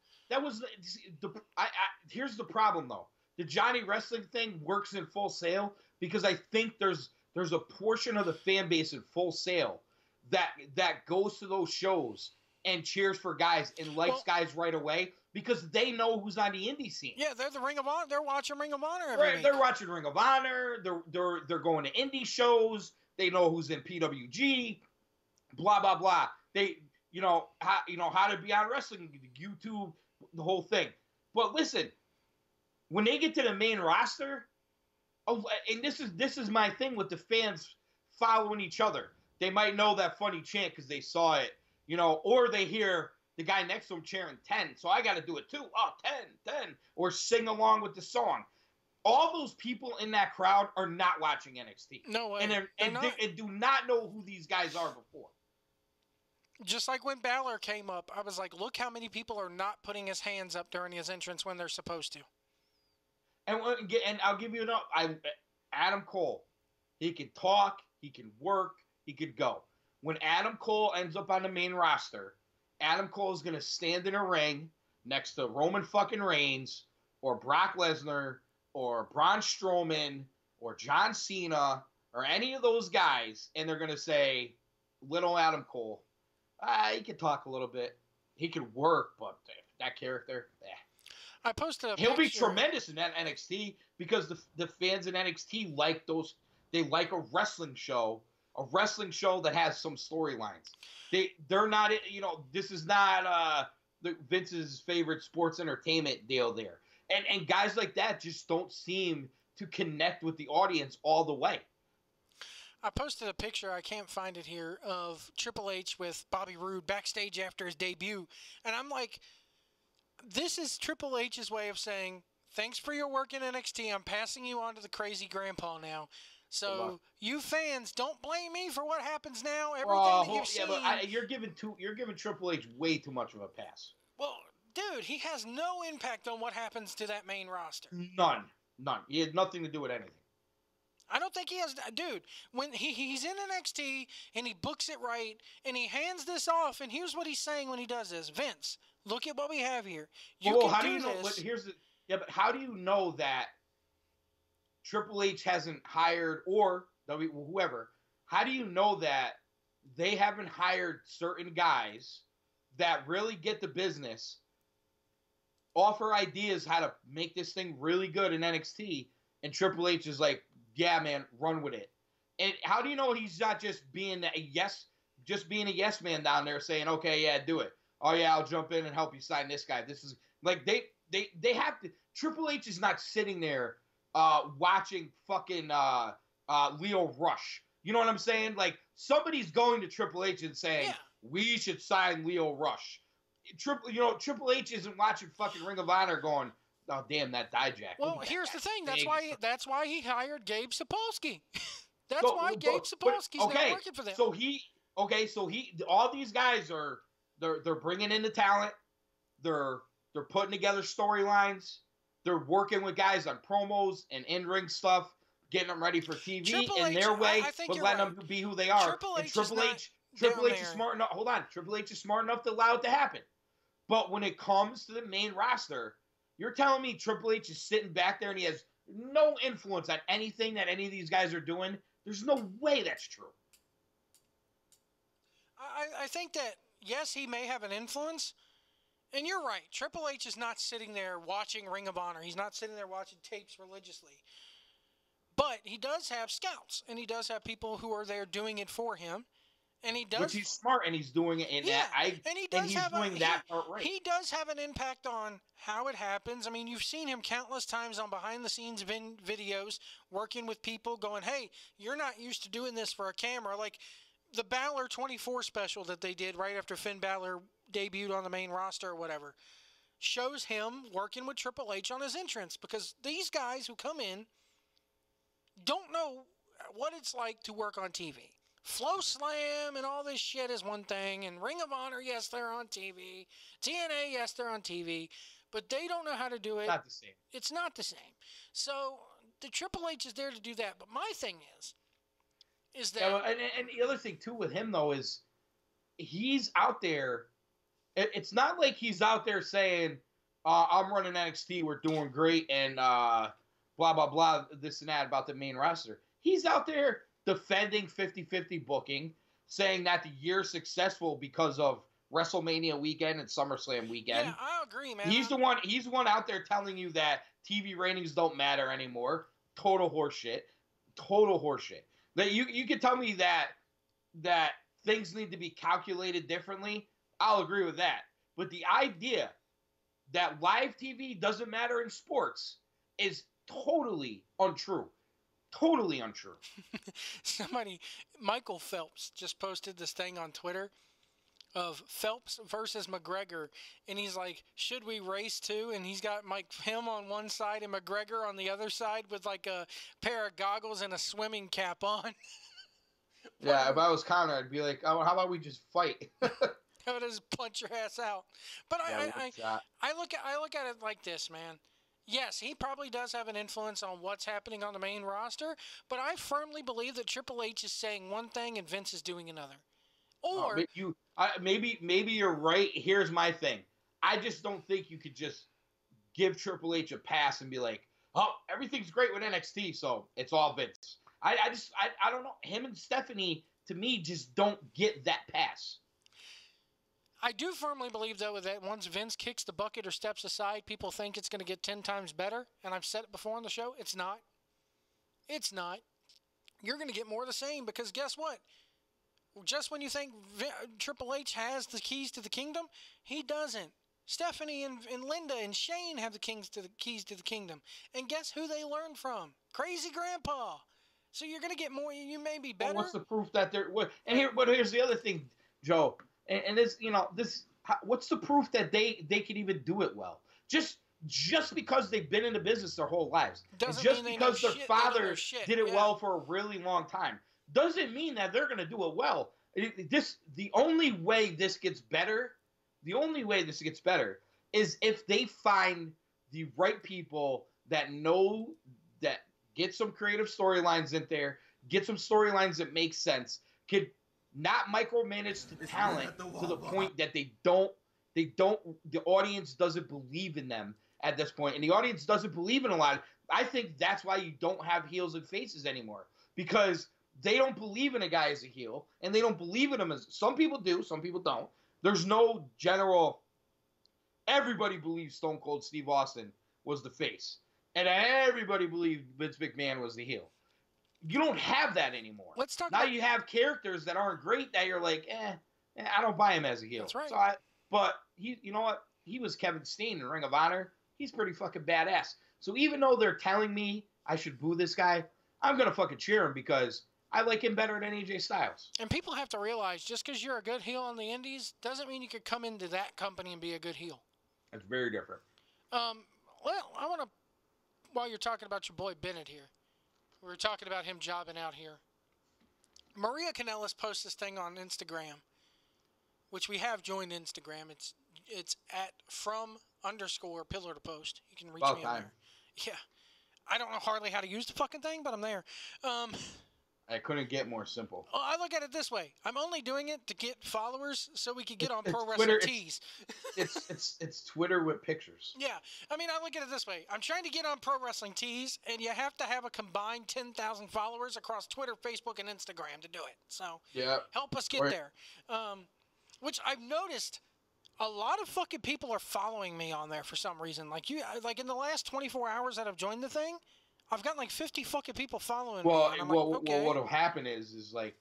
here's the problem, though. The Johnny Wrestling thing works in Full Sail because I think there's a portion of the fan base in Full Sail that goes to those shows and cheers for guys and likes guys right away because they know who's on the indie scene. Yeah, they're the Ring of Honor. They're watching Ring of Honor every week. They're watching Ring of Honor. They're going to indie shows. They know who's in PWG. Blah blah blah. They how to be on wrestling, YouTube, the whole thing. But listen, when they get to the main roster, and this is my thing with the fans following each other. They might know that funny chant because they saw it, or they hear the guy next to him cheering 10, so I got to do it too. Oh, 10, or sing along with the song. All those people in that crowd are not watching NXT. No way. And do not know who these guys are before. Just like when Balor came up, I was like, look how many people are not putting his hands up during his entrance when they're supposed to. And I'll give you another. Adam Cole, he can talk, he can work, he could go. When Adam Cole ends up on the main roster, Adam Cole is going to stand in a ring next to Roman fucking Reigns or Brock Lesnar or Braun Strowman or John Cena or any of those guys, and they're going to say, little Adam Cole, he can talk a little bit. He could work, but that character, I posted a He'll picture. be tremendous in that NXT because the fans in NXT like those. They like a wrestling show that has some storylines. They're not, this is not Vince's favorite sports entertainment deal there. And guys like that just don't seem to connect with the audience all the way. I posted a picture, I can't find it here, of Triple H with Bobby Roode backstage after his debut. And I'm like, this is Triple H's way of saying, thanks for your work in NXT. I'm passing you on to the crazy grandpa now. So you fans, don't blame me for what happens now. Everything that you've seen. But you're giving Triple H way too much of a pass. Well, dude, he has no impact on what happens to that main roster. None. He has nothing to do with anything. I don't think he has, dude. When he's in NXT and he books it right and he hands this off, and here's what he's saying when he does this: Vince, look at what we have here. How do you know? But how do you know that Triple H hasn't hired, or whoever? How do you know that they haven't hired certain guys that really get the business, offer ideas how to make this thing really good in NXT, and Triple H is like, yeah, man, run with it. And how do you know he's not just being a yes man down there saying, okay, yeah, do it. Oh yeah, I'll jump in and help you sign this guy. This is like they have to. Triple H is not sitting there watching fucking Leo Rush. You know what I'm saying? Like somebody's going to Triple H and saying, we should sign Leo Rush. Triple H isn't watching fucking Ring of Honor going, oh damn, that Dijak. Well, here's the thing. That's why he hired Gabe Sapolsky. That's why Gabe Sapolsky's not working for them. So all these guys they're bringing in the talent. They're putting together storylines. They're working with guys on promos and in-ring stuff, getting them ready for TV in their way, but letting them be who they are. Triple H is smart enough. Hold on, Triple H is smart enough to allow it to happen. But when it comes to the main roster, you're telling me Triple H is sitting back there and he has no influence on anything that any of these guys are doing? There's no way that's true. I think that, yes, he may have an influence. And you're right. Triple H is not sitting there watching Ring of Honor. He's not sitting there watching tapes religiously. But he does have scouts. And he does have people who are there doing it for him. And he does. Which he's smart, and he's doing it in that. And he does have doing that part right. He does have an impact on how it happens. I mean, you've seen him countless times on behind-the-scenes videos, working with people, going, "Hey, you're not used to doing this for a camera." Like the Balor 24 special that they did right after Finn Balor debuted on the main roster or whatever, shows him working with Triple H on his entrance, because these guys who come in don't know what it's like to work on TV. Flow Slam and all this shit is one thing, and Ring of Honor, yes, they're on TV. TNA, yes, they're on TV, but they don't know how to do it. It's not the same. It's not the same. So the Triple H is there to do that. But my thing is that... Yeah, and the other thing, too, with him, though, is he's out there. It's not like he's out there saying, I'm running NXT, we're doing great, and blah, blah, blah, this and that about the main roster. He's out there defending 50-50 booking, saying that the year's successful because of WrestleMania weekend and SummerSlam weekend. Yeah, I agree, man. He's the one out there telling you that TV ratings don't matter anymore. Total horseshit. Total horseshit. That you can tell me that things need to be calculated differently. I'll agree with that. But the idea that live TV doesn't matter in sports is totally untrue. Totally untrue. Michael Phelps just posted this thing on Twitter of Phelps versus McGregor, and he's like, should we race too? And he's got him on one side and McGregor on the other side with like a pair of goggles and a swimming cap on. Yeah, if I was Connor, I'd be like, oh, how about we just fight? I would just punch your ass out. But yeah, I look at it like this, man. Yes, he probably does have an influence on what's happening on the main roster, but I firmly believe that Triple H is saying one thing and Vince is doing another. Or maybe you're right. Here's my thing. I just don't think you could just give Triple H a pass and be like, oh, everything's great with NXT, so it's all Vince. I don't know. Him and Stephanie, to me, just don't get that pass. I do firmly believe, though, that once Vince kicks the bucket or steps aside, people think it's going to get 10 times better. And I've said it before on the show. It's not. It's not. You're going to get more of the same because guess what? Just when you think Triple H has the keys to the kingdom, he doesn't. Stephanie and Linda and Shane have the keys to the kingdom. And guess who they learned from? Crazy Grandpa. So you're going to get more. You may be better. Well, what's the proof that they're – but here's the other thing, Joe. And this, what's the proof that they can even do it well? Just because they've been in the business their whole lives, and just because their father did it well for a really long time, doesn't mean that they're going to do it well. The only way this gets better is if they find the right people that get some creative storylines in there, get some storylines that make sense, could not micromanage the talent to the point that the audience doesn't believe in them at this point. And the audience doesn't believe in a lot. I think that's why you don't have heels and faces anymore, because they don't believe in a guy as a heel, and they don't believe in him as – some people do, some people don't. There's no general – everybody believes Stone Cold Steve Austin was the face, and everybody believed Vince McMahon was the heel. You don't have that anymore. Let's talk. Now you have characters that aren't great that you're like, I don't buy him as a heel. That's right. So but you know what? He was Kevin Steen in Ring of Honor. He's pretty fucking badass. So even though they're telling me I should boo this guy, I'm gonna fucking cheer him because I like him better than AJ Styles. And people have to realize, just because you're a good heel on the Indies doesn't mean you could come into that company and be a good heel. That's very different. Well, I want to, while you're talking about your boy Bennett here. We were talking about him jobbing out here. Maria Kanellis posts this thing on Instagram, which we have joined Instagram. It's at @from_pillar to post. You can reach me on there. Yeah. I don't know hardly how to use the fucking thing, but I'm there. I couldn't get more simple. Well, I look at it this way. I'm only doing it to get followers so we can get on Pro Wrestling Tees. It's Twitter with pictures. Yeah. I mean, I look at it this way. I'm trying to get on Pro Wrestling Tees, and you have to have a combined 10,000 followers across Twitter, Facebook, and Instagram to do it. So help us get there. Which I've noticed a lot of fucking people are following me on there for some reason. Like in the last 24 hours that I've joined the thing, I've got like 50 fucking people following me. Well, what'll happen is like,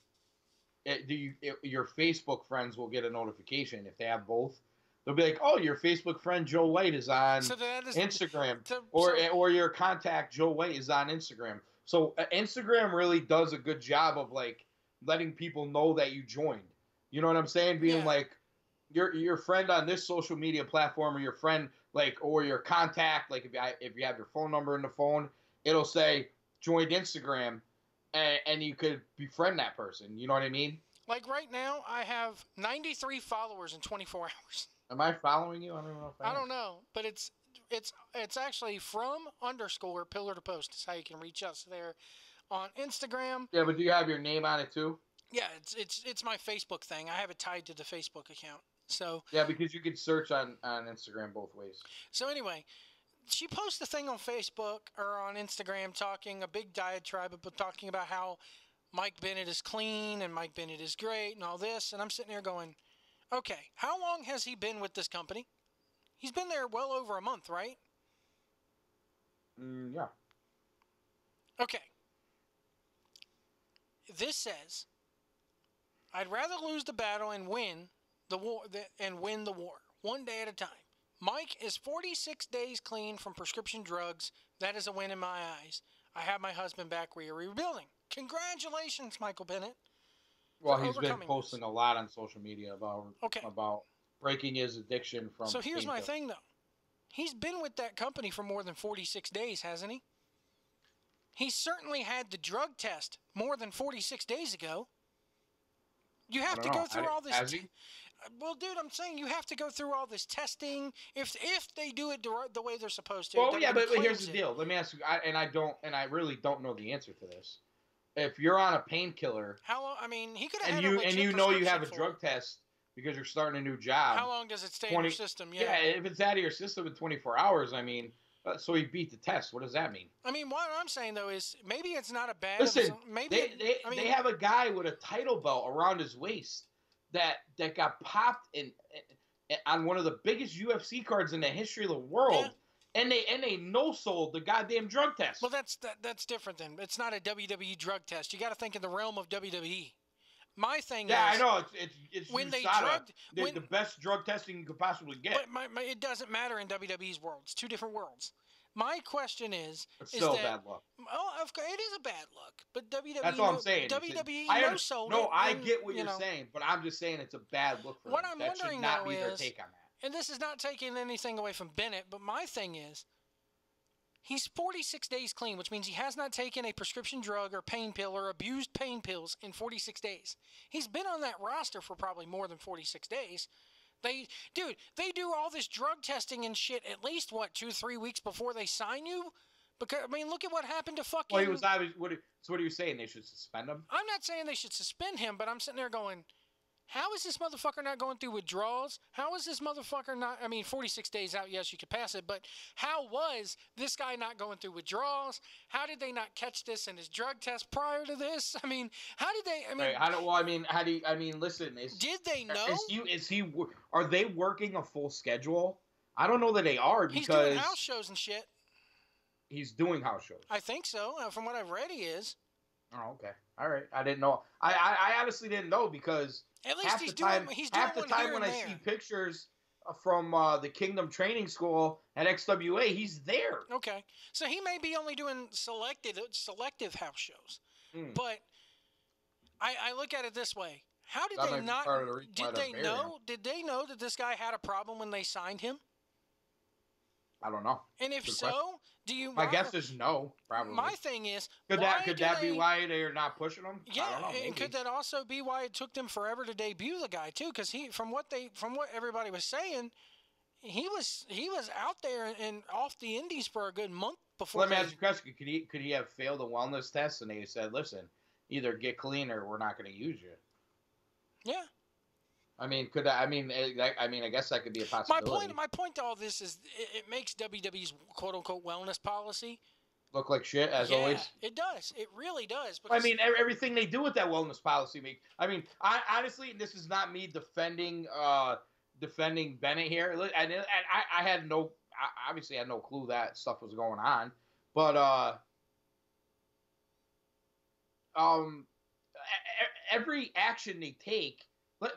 your Facebook friends will get a notification if they have both. They'll be like, "Oh, your Facebook friend Joe White is on Instagram," or your contact Joe White is on Instagram. So Instagram really does a good job of like letting people know that you joined. You know what I'm saying? Being like your friend on this social media platform, or your friend or your contact. Like if you have your phone number in the phone, it'll say joined Instagram, and you could befriend that person. You know what I mean? Like right now, I have 93 followers in 24 hours. Am I following you? I don't know. I don't know, but it's actually @from_pillar to post. Is how you can reach us there on Instagram. Yeah, but do you have your name on it too? Yeah, it's my Facebook thing. I have it tied to the Facebook account. So yeah, because you could search on Instagram both ways. So anyway, she posts the thing on Facebook or on Instagram talking a big diatribe, but talking about how Mike Bennett is clean and Mike Bennett is great and all this. And I'm sitting there going, Okay, how long has he been with this company? He's been there well over a month, right? Yeah. Okay. This says, I'd rather lose the battle and win the war one day at a time. Mike is 46 days clean from prescription drugs. That is a win in my eyes. I have my husband back. We are rebuilding. Congratulations, Michael Bennett. Well, he's been posting a lot on social media about breaking his addiction from. So here's my thing, though. He's been with that company for more than 46 days, hasn't he? He certainly had the drug test more than 46 days ago. You have to go through all this. Has he? Well, dude, I'm saying you have to go through all this testing. If they do it the way they're supposed to. Well, yeah, but here's the deal. Let me ask you, I really don't know the answer to this. If you're on a painkiller, how long? I mean, he could have had and you know you have a drug test because you're starting a new job. How long does it stay in your system? Yeah. Yeah, if it's out of your system in 24 hours, I mean, so he beat the test. What does that mean? I mean, what I'm saying though is maybe it's not a bad. Listen, they have a guy with a title belt around his waist that got popped on one of the biggest UFC cards in the history of the world. Yeah. And they no-sold the goddamn drug test. Well, that's different then. It's not a WWE drug test. You got to think in the realm of WWE. My thing is... Yeah, I know. It's when they the best drug testing you could possibly get. But it doesn't matter in WWE's world. It's two different worlds. My question is... It's still bad luck. Oh, of course, it is a bad luck. But WWE... That's what I'm saying. WWE no-sold it. No, I get what you're saying, but I'm just saying it's a bad look for what them. I'm wondering, should not though, be their take on that. And this is not taking anything away from Bennett, but my thing is, he's 46 days clean, which means he has not taken a prescription drug or pain pill or abused pain pills in 46 days. He's been on that roster for probably more than 46 days. They do all this drug testing and shit at least, 2-3 weeks before they sign you? Because, I mean, look at what happened to fucking... Well, what are you saying? They should suspend him? I'm not saying they should suspend him, but I'm sitting there going... How is this motherfucker not going through withdrawals? How is this motherfucker not... I mean, 46 days out, yes, you could pass it, but how was this guy not going through withdrawals? How did they not catch this in his drug test prior to this? I mean, how did they... I mean, listen... Did they know? Are they working a full schedule? I don't know that they are because... He's doing house shows and shit. He's doing house shows? I think so. From what I've read, he is. Oh, okay. All right. I didn't know. I honestly didn't know because... At least he's doing half the time when I see pictures from the Kingdom Training School at XWA, he's there. Okay, so he may be only doing selective house shows, but I look at it this way: how did they not? Did they know that this guy had a problem when they signed him? I don't know. And if so, do you? My guess is no. Probably. My thing is, could that be why they're not pushing him? Yeah, I don't know, and could that also be why it took them forever to debut the guy too? Because from what everybody was saying, he was out there and off the Indies for a good month before. Let me ask you a question: Could he have failed a wellness test and they said, "Listen, either get clean or we're not going to use you"? Yeah. I mean, I guess that could be a possibility. My point to all this is it makes WWE's quote unquote wellness policy look like shit as always. It does. It really does. I mean, everything they do with that wellness policy I honestly, this is not me defending Bennett here. And I had obviously had no clue that stuff was going on, but every action they take.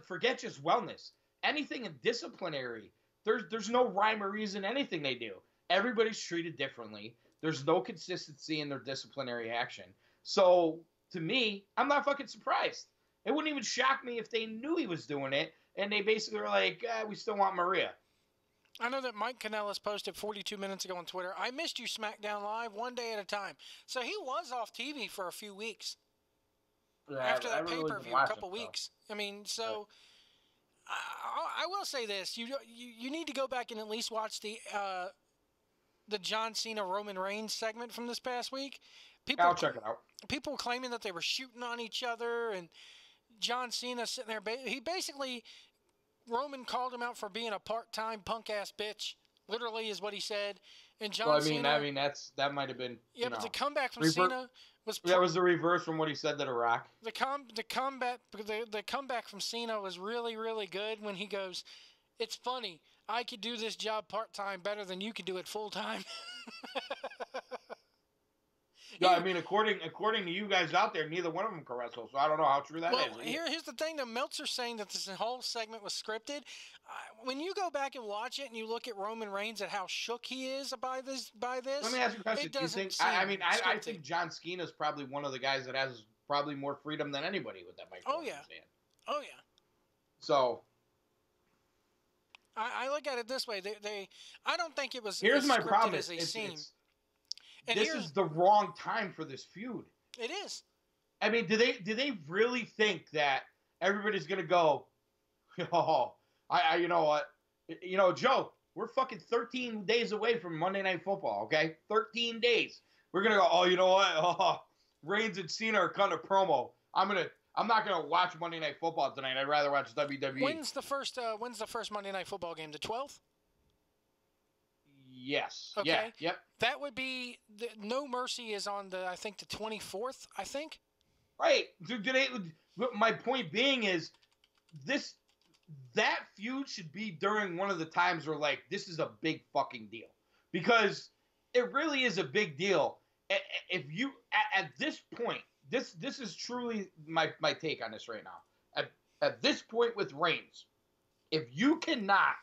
Forget just wellness. Anything in disciplinary, there's no rhyme or reason anything they do. Everybody's treated differently. There's no consistency in their disciplinary action. So, to me, I'm not fucking surprised. It wouldn't even shock me if they knew he was doing it, and they basically were like, we still want Maria. I know that Mike Kanellis posted 42 minutes ago on Twitter, I missed you SmackDown Live one day at a time. So he was off TV for a few weeks. Yeah, after that pay-per-view, a couple weeks. I mean, so I will say this: you need to go back and at least watch the John Cena Roman Reigns segment from this past week. I'll check it out. People were claiming that they were shooting on each other, and John Cena sitting there. Roman called him out for being a part-time punk-ass bitch. Literally, is what he said. And John Cena. That might have been. Yeah, but the comeback from Cena That was the reverse from what he said to The Rock. The comeback from Cena was really, really good when he goes, "It's funny. I could do this job part-time better than you could do it full-time." Yeah, I mean, according to you guys out there, neither one of them can wrestle, so I don't know how true that is. Here's the thing, though. Meltzer's saying that this whole segment was scripted. When you go back and watch it and you look at Roman Reigns and how shook he is by this. Let me ask you a question. Do you think? I think John Cena's probably one of the guys that has probably more freedom than anybody with that microphone. Oh yeah. So. I look at it this way. I don't think it was. Here's as my scripted problem. As they seem. This is the wrong time for this feud. It is. I mean, do they really think that everybody's gonna go? Oh, you know what? You know, Joe, we're fucking 13 days away from Monday Night Football. Okay, 13 days. We're gonna go. Oh, you know what? Oh, Reigns and Cena are cutting a promo. I'm not gonna watch Monday Night Football tonight. I'd rather watch WWE. When's the first Monday Night Football game? The 12th. Yes. Okay. Yeah. Yep. That would be No Mercy is on I think the 24th. I think. Right. My point being is that feud should be during one of the times where like this is a big fucking deal, because it really is a big deal. If you at this point, this is truly my take on this right now. At this point with Reigns, if you cannot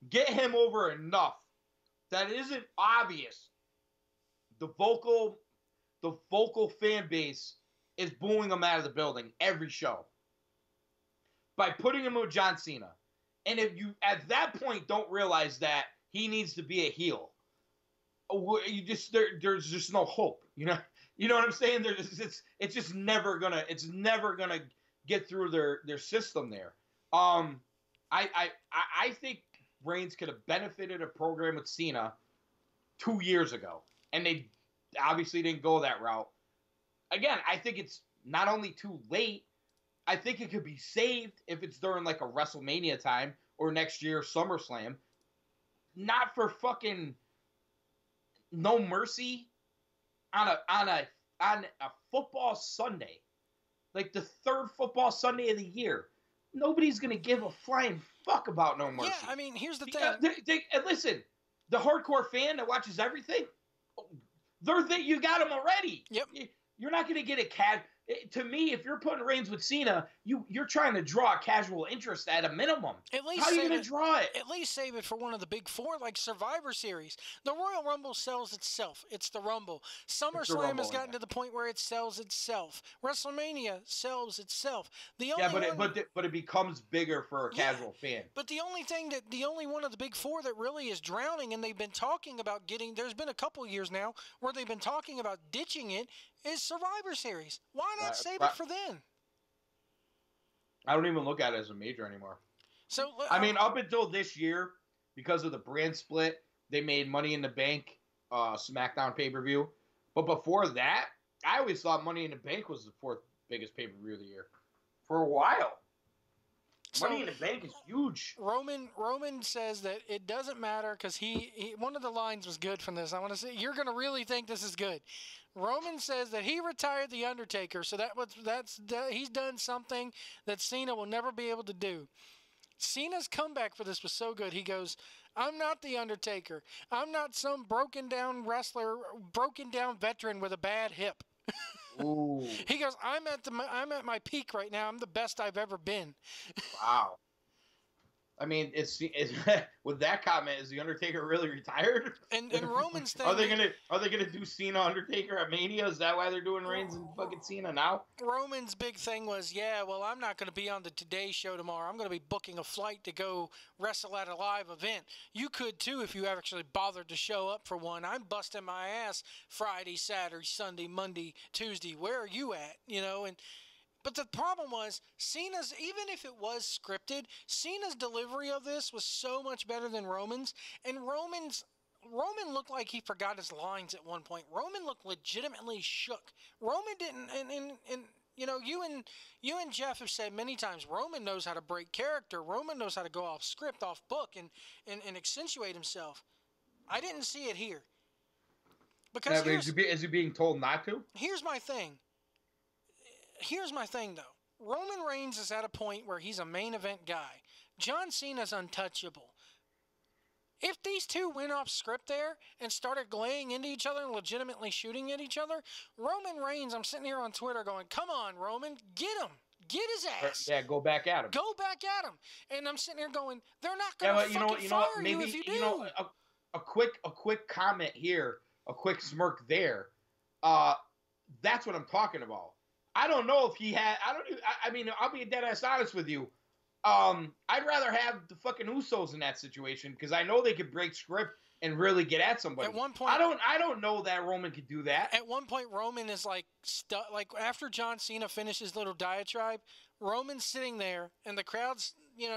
get him over enough that isn't obvious, the vocal fan base is booing him out of the building every show by putting him with John Cena. And if you at that point don't realize that he needs to be a heel, there's just no hope. You know what I'm saying? It's just never gonna get through their system there. I think Reigns could have benefited a program with Cena 2 years ago, and they obviously didn't go that route. Again, I think it's not only too late, I think it could be saved if it's during like a WrestleMania time or next year SummerSlam. Not for fucking No Mercy on a football Sunday, like the third football Sunday of the year. Nobody's gonna give a flying fuck about No Mercy. Yeah, I mean, here's the thing. And listen, the hardcore fan that watches everything, you got them already. Yep. You're not going to get a to me, if you're putting Reigns with Cena, you're trying to draw a casual interest at a minimum. At least how are you going to draw it? At least save it for one of the big four, like Survivor Series. The Royal Rumble sells itself. It's the Rumble. SummerSlam has gotten to the point where it sells itself. WrestleMania sells itself. But it becomes bigger for a casual fan. But the only one of the big four that really is drowning, and they've been talking about there's been a couple years now where they've been talking about ditching it, is Survivor Series. Why not save it for then? I don't even look at it as a major anymore. So I mean, up until this year, because of the brand split, they made Money in the Bank SmackDown pay-per-view. But before that, I always thought Money in the Bank was the fourth biggest pay-per-view of the year. For a while. Money in the Bank is huge. Roman says that it doesn't matter because he one of the lines was good from this. I want to say, you're going to really think this is good. Roman says that he retired The Undertaker, so he's done something that Cena will never be able to do. Cena's comeback for this was so good. He goes, "I'm not The Undertaker. I'm not some broken down wrestler, broken down veteran with a bad hip." Ooh. He goes, I'm at my peak right now. I'm the best I've ever been." Wow. I mean, with that comment, is The Undertaker really retired? And Roman's thing, are they gonna do Cena Undertaker at Mania? Is that why they're doing Reigns and fucking Cena now? Roman's big thing was, I'm not gonna be on the Today Show tomorrow. I'm gonna be booking a flight to go wrestle at a live event. You could too if you actually bothered to show up for one. I'm busting my ass Friday, Saturday, Sunday, Monday, Tuesday. Where are you at? But the problem was, Cena's, even if it was scripted, Cena's delivery of this was so much better than Roman's. And Roman looked like he forgot his lines at one point. Roman looked legitimately shook. Roman didn't, and you and Jeff have said many times, Roman knows how to break character. Roman knows how to go off script, off book, and accentuate himself. I didn't see it here. Because is he being told not to? Here's my thing. Here's my thing, though. Roman Reigns is at a point where he's a main event guy. John Cena's untouchable. If these two went off script there and started laying into each other and legitimately shooting at each other, Roman Reigns, I'm sitting here on Twitter going, come on, Roman, get him. Get his ass. Yeah, go back at him. Go back at him. And I'm sitting here going, they're not going to fucking fire you if you do. A quick comment here, a quick smirk there. That's what I'm talking about. I don't know if he had. I mean, I'll be dead ass honest with you. I'd rather have the fucking Usos in that situation because I know they could break script and really get at somebody. At one point, I don't know that Roman could do that. At one point, Roman is like stuck. Like after John Cena finished his little diatribe, Roman's sitting there and the crowd's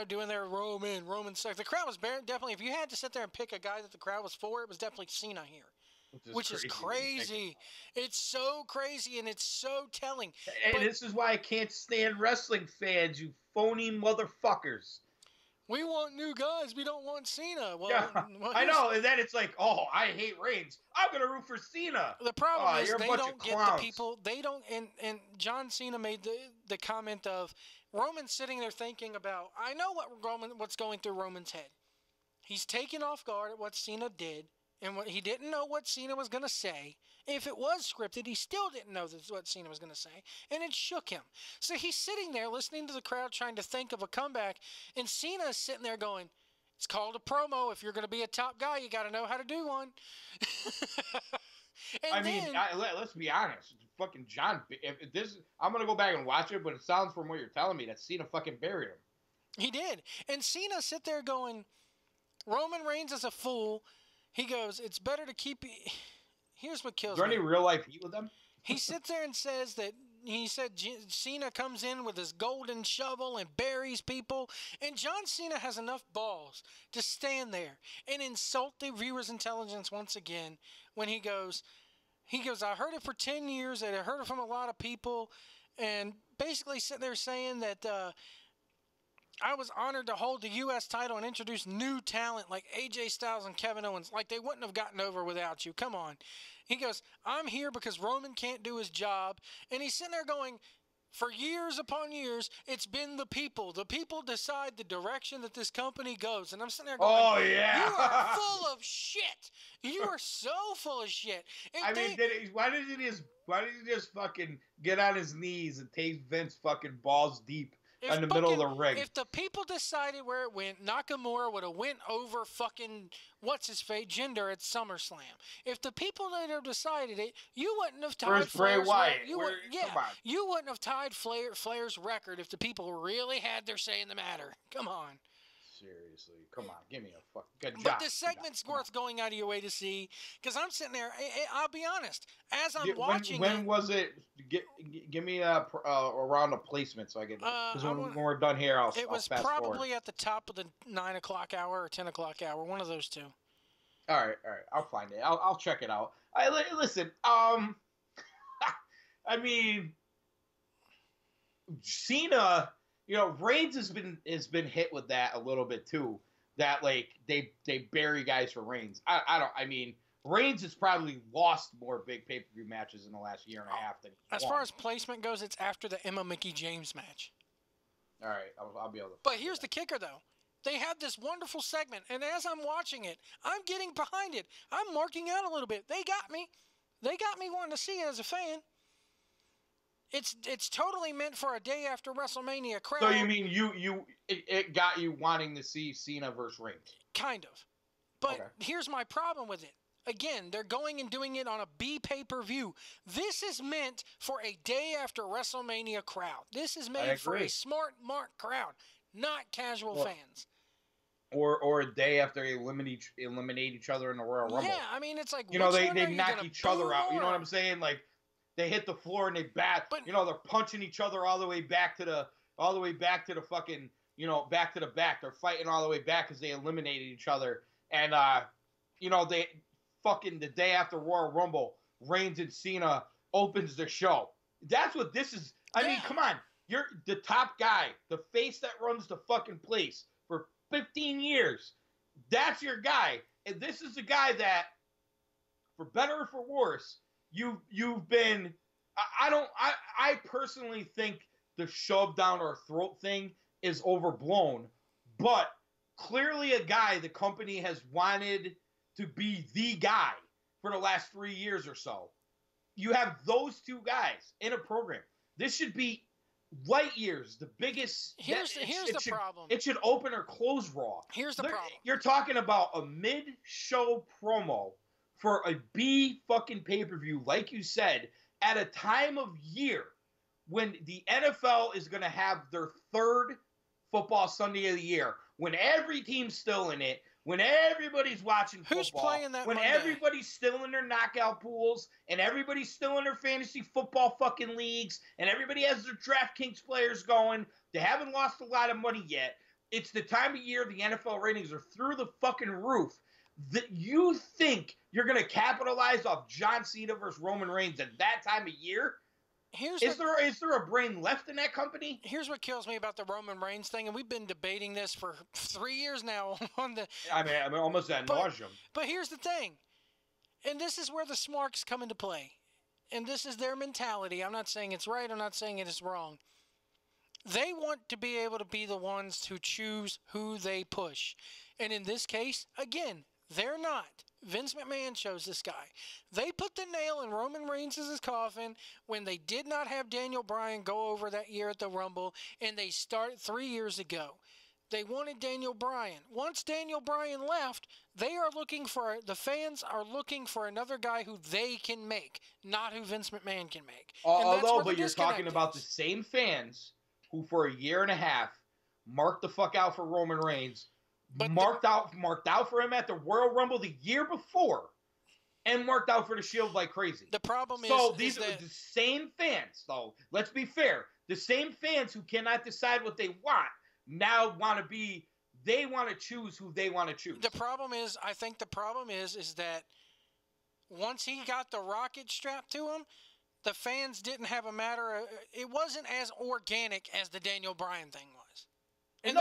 doing their Roman stuff. The crowd was definitely. If you had to sit there and pick a guy that the crowd was for, it was definitely Cena here. Which is crazy. It's so crazy and it's so telling. And this is why I can't stand wrestling fans, you phony motherfuckers. We want new guys. We don't want Cena. Well, yeah, I know. And then it's like, oh, I hate Reigns. I'm going to root for Cena. The problem is they don't get the people. They don't. And John Cena made the comment of Roman sitting there thinking about, I know what's going through Roman's head. He's taken off guard at what Cena did. And he didn't know what Cena was going to say. If it was scripted, he still didn't know what Cena was going to say. And it shook him. So he's sitting there listening to the crowd trying to think of a comeback. And Cena is sitting there going, it's called a promo. If you're going to be a top guy, you got to know how to do one. Let's be honest. Fucking John, I'm going to go back and watch it, but it sounds from what you're telling me that Cena fucking buried him. He did. And Cena sit there going, Roman Reigns is a fool. He goes, it's better to keep... Here's what kills me. Is there any real life heat with them? He sits there and says that... He said Cena comes in with his golden shovel and buries people. And John Cena has enough balls to stand there and insult the viewer's intelligence once again when he goes, I heard it for 10 years and I heard it from a lot of people. And basically sitting there saying that... I was honored to hold the U.S. title and introduce new talent like AJ Styles and Kevin Owens. Like they wouldn't have gotten over without you. Come on. He goes, I'm here because Roman can't do his job. And he's sitting there going, for years upon years, it's been the people. The people decide the direction that this company goes. And I'm sitting there going, oh, yeah. You are full of shit. You are so full of shit. And why did he just fucking get on his knees and take Vince fucking balls deep? In the middle of the ring. If the people decided where it went, Nakamura would have went over fucking what's-his-face, Jinder at SummerSlam. If the people that have decided it, you wouldn't have tied Flair's record. You wouldn't have tied Flair's record if the people really had their say in the matter. Come on. Seriously, come on, give me a fucking good job. But this segment's worth going out of your way to see, because I'm sitting there. I'll be honest. As I'm watching, when was it? Give me a round of placement so I get. Because when we're done here, I'll. It was probably at the top of the 9 o'clock hour or 10 o'clock hour, one of those two. All right, I'll find it. I'll check it out. Listen. I mean, Cena. Reigns has been hit with that a little bit too. That like they bury guys for Reigns. I mean, Reigns has probably lost more big pay-per-view matches in the last year and a half than he won. Far as placement goes, it's after the Emma Mickey James match. All right, I'll be able to. But here's the kicker, though. They had this wonderful segment, and as I'm watching it, I'm getting behind it. I'm marking out a little bit. They got me. They got me wanting to see it as a fan. It's totally meant for a day after WrestleMania crowd. So you mean it got you wanting to see Cena versus Reigns? Kind of. But Here's my problem with it. Again, they're going and doing it on a B pay-per-view. This is meant for a day after WrestleMania crowd. This is made for a smart mark crowd, not casual fans. Or a day after they eliminate each other in the Royal Rumble. Yeah, I mean it's like they knock each other out. You know what I'm saying? Like they hit the floor and they bat. But, they're punching each other all the way back to the fucking, back to the back. They're fighting all the way back because they eliminated each other. And, they fucking the day after Royal Rumble, Reigns and Cena opens the show. That's what this is. I mean, come on. You're the top guy, the face that runs the fucking place for 15 years. That's your guy. And this is the guy that for better or for worse, you've been. I personally think the shove down our throat thing is overblown, but clearly a guy the company has wanted to be the guy for the last 3 years or so. You have those two guys in a program. This should be light years, the biggest. Here's the problem. It should open or close Raw. Here's the problem. You're talking about a mid-show promo for a B fucking pay-per-view, like you said, at a time of year when the NFL is going to have their third football Sunday of the year, when every team's still in it, when everybody's watching football, who's playing that when Monday? Everybody's still in their knockout pools, and everybody's still in their fantasy football fucking leagues, and everybody has their DraftKings players going. They haven't lost a lot of money yet. It's the time of year the NFL ratings are through the fucking roof. That you think you're going to capitalize off John Cena versus Roman Reigns at that time of year? Is there a brain left in that company? Here's what kills me about the Roman Reigns thing, and we've been debating this for 3 years now on the. I mean almost ad nauseum. But here's the thing, and this is where the smarks come into play, and this is their mentality. I'm not saying it's right. I'm not saying it is wrong. They want to be able to be the ones to choose who they push, and in this case, again, they're not. Vince McMahon chose this guy. They put the nail in Roman Reigns' coffin when they did not have Daniel Bryan go over that year at the Rumble, and they started 3 years ago. They wanted Daniel Bryan. Once Daniel Bryan left, the fans are looking for another guy who they can make, not who Vince McMahon can make. But you're talking about the same fans who for a year and a half marked the fuck out for Roman Reigns, marked out for him at the Royal Rumble the year before, and marked out for the Shield like crazy. The problem is, so these are the same fans, though. Let's be fair. The same fans who cannot decide what they want now want to be. They want to choose who they want to choose. The problem is, I think the problem is that once he got the rocket strapped to him, the fans didn't have a matter. It wasn't as organic as the Daniel Bryan thing was. And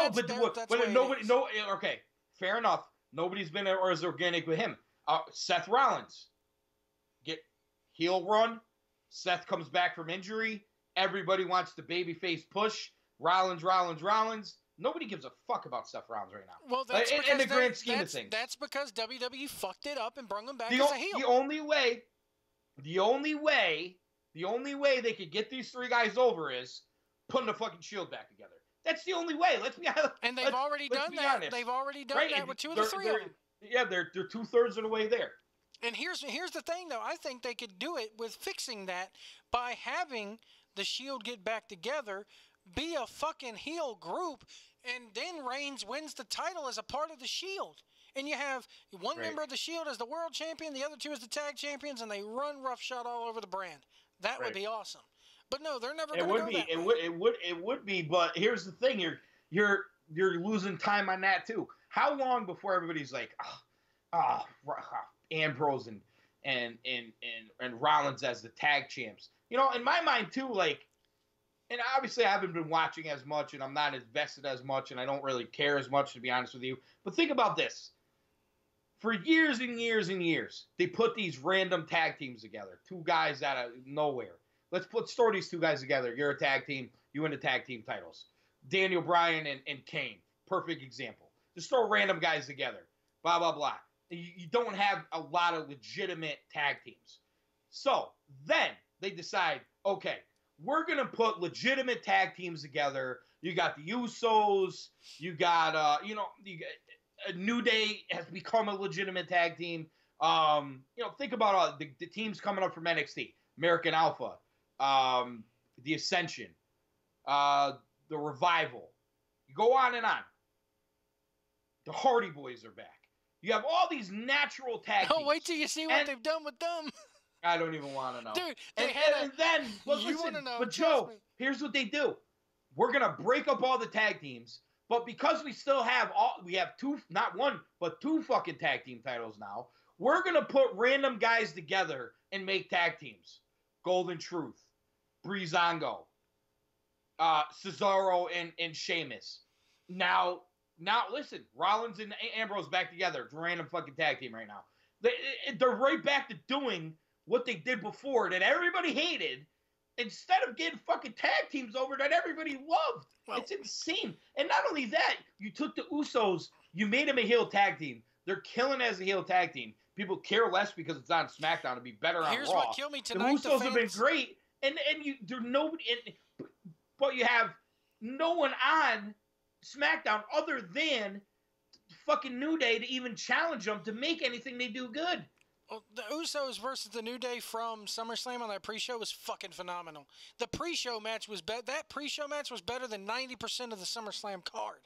okay, fair enough. Nobody's been as organic with him. Seth Rollins, get heel run. Seth comes back from injury. Everybody wants the babyface push. Rollins. Nobody gives a fuck about Seth Rollins right now. Well, that's in the grand scheme of things. That's because WWE fucked it up and brought him back as a heel. The only way they could get these three guys over is putting the fucking Shield back together. That's the only way. Let's be honest. And they've already done that. Honest. They've already done that with two of the three of them. Yeah, they're 2/3 of the way there. And here's the thing, though. I think they could do it with fixing that by having the Shield get back together, be a fucking heel group, and then Reigns wins the title as a part of the Shield. And you have one member of the Shield as the world champion, the other two as the tag champions, and they run roughshod all over the brand. That would be awesome. But no, they're never going to go that way. It would be. But here's the thing: you're losing time on that too. How long before everybody's like, Ambrose and Rollins as the tag champs? You know, in my mind too, like, and obviously I haven't been watching as much, and I'm not invested as much, and I don't really care as much, to be honest with you. But think about this: for years and years and years, they put these random tag teams together, two guys out of nowhere. Let's throw these two guys together. You're a tag team. You win the tag team titles. Daniel Bryan and Kane. Perfect example. Just throw random guys together. Blah, blah, blah. You don't have a lot of legitimate tag teams. So then they decide, okay, we're going to put legitimate tag teams together. You got the Usos. You got, a New Day has become a legitimate tag team. Think about the teams coming up from NXT. American Alpha. The Ascension, the Revival. You go on and on. The Hardy Boys are back. You have all these natural tag teams. Oh, wait till you see what they've done with them. I don't even want to know. Dude, but Joe, here's what they do. We're going to break up all the tag teams, but because we still have two, not one, but two fucking tag team titles now, we're going to put random guys together and make tag teams. Golden Truth, Breezango, Cesaro and Sheamus. Now listen, Rollins and Ambrose back together. It's a random fucking tag team right now. They're right back to doing what they did before that everybody hated, instead of getting fucking tag teams over that everybody loved. Well, it's insane. And not only that, you took the Usos, you made them a heel tag team. They're killing as a heel tag team. People care less because it's on SmackDown to be better on Raw. Here's what killed me tonight. The Usos have been great, and there's nobody, but you have no one on SmackDown other than fucking New Day to even challenge them to make anything they do good. Well, the Usos versus the New Day from SummerSlam on that pre-show was fucking phenomenal. The pre-show match was that pre-show match was better than 90% of the SummerSlam card.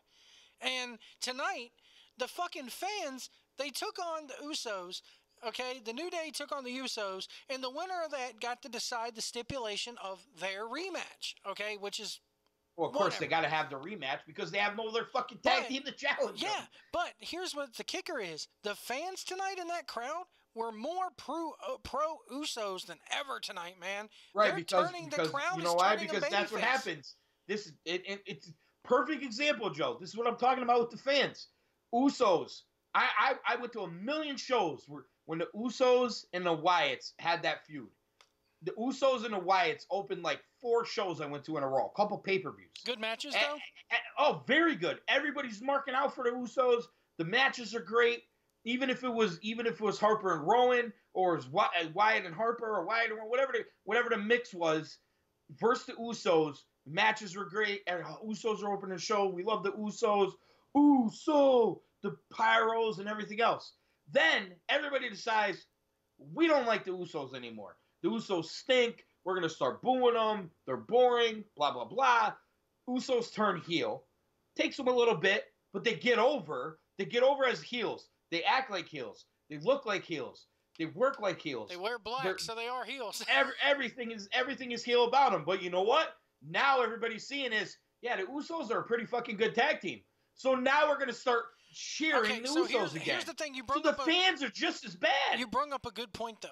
And tonight, the fucking fans, they took on the Usos. Okay, the New Day took on the Usos, and the winner of that got to decide the stipulation of their rematch. Okay, which is. Well, of course, they got to have the rematch because they have no other fucking tag team to challenge them. Yeah, but here's what the kicker is. The fans tonight in that crowd were more pro Usos than ever tonight, man. Right, They're because the crowd you know why? Because that's what happens. It's a perfect example, Joe. This is what I'm talking about with the fans. Usos. I went to a million shows when the Usos and the Wyatts had that feud. The Usos and the Wyatts opened like 4 shows I went to in a row. A couple pay-per-views. Good matches, though? Oh, very good. Everybody's marking out for the Usos. The matches are great. Even if it was Harper and Rowan, or it was Wyatt and Harper, or Wyatt and whatever the mix was, versus the Usos, the matches were great. And Usos are opening the show. We love the Usos. Uso, the Pyros, and everything else. Then everybody decides we don't like the Usos anymore. The Usos stink. We're going to start booing them. They're boring. Blah, blah, blah. Usos turn heel. Takes them a little bit, but they get over. They get over as heels. They act like heels. They look like heels. They work like heels. They wear black, so they are heels. Everything is heel about them. But you know what? Now everybody's seeing is, yeah, the Usos are a pretty fucking good tag team. So now we're going to start cheering the Usos again. Here's the thing. Fans are just as bad. You brought up a good point, though.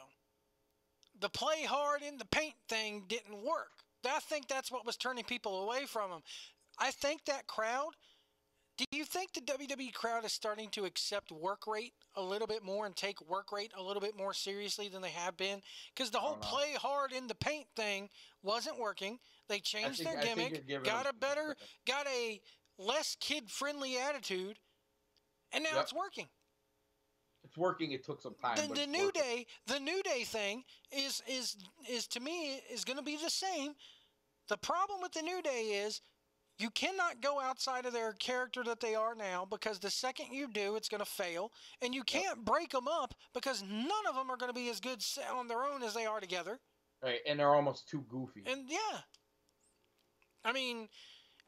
The play hard in the paint thing didn't work. I think that's what was turning people away from them. I think that crowd, do you think the WWE crowd is starting to accept work rate a little bit more and take work rate a little bit more seriously than they have been? Because the whole play hard in the paint thing wasn't working. They changed their gimmick, got a less kid-friendly attitude, and now it's working. It's working. It took some time. The New Day thing is to me is going to be the same. The problem with the New Day is you cannot go outside of their character that they are now, because the second you do, it's going to fail, and you can't break them up because none of them are going to be as good on their own as they are together. Right, and they're almost too goofy. And yeah, I mean.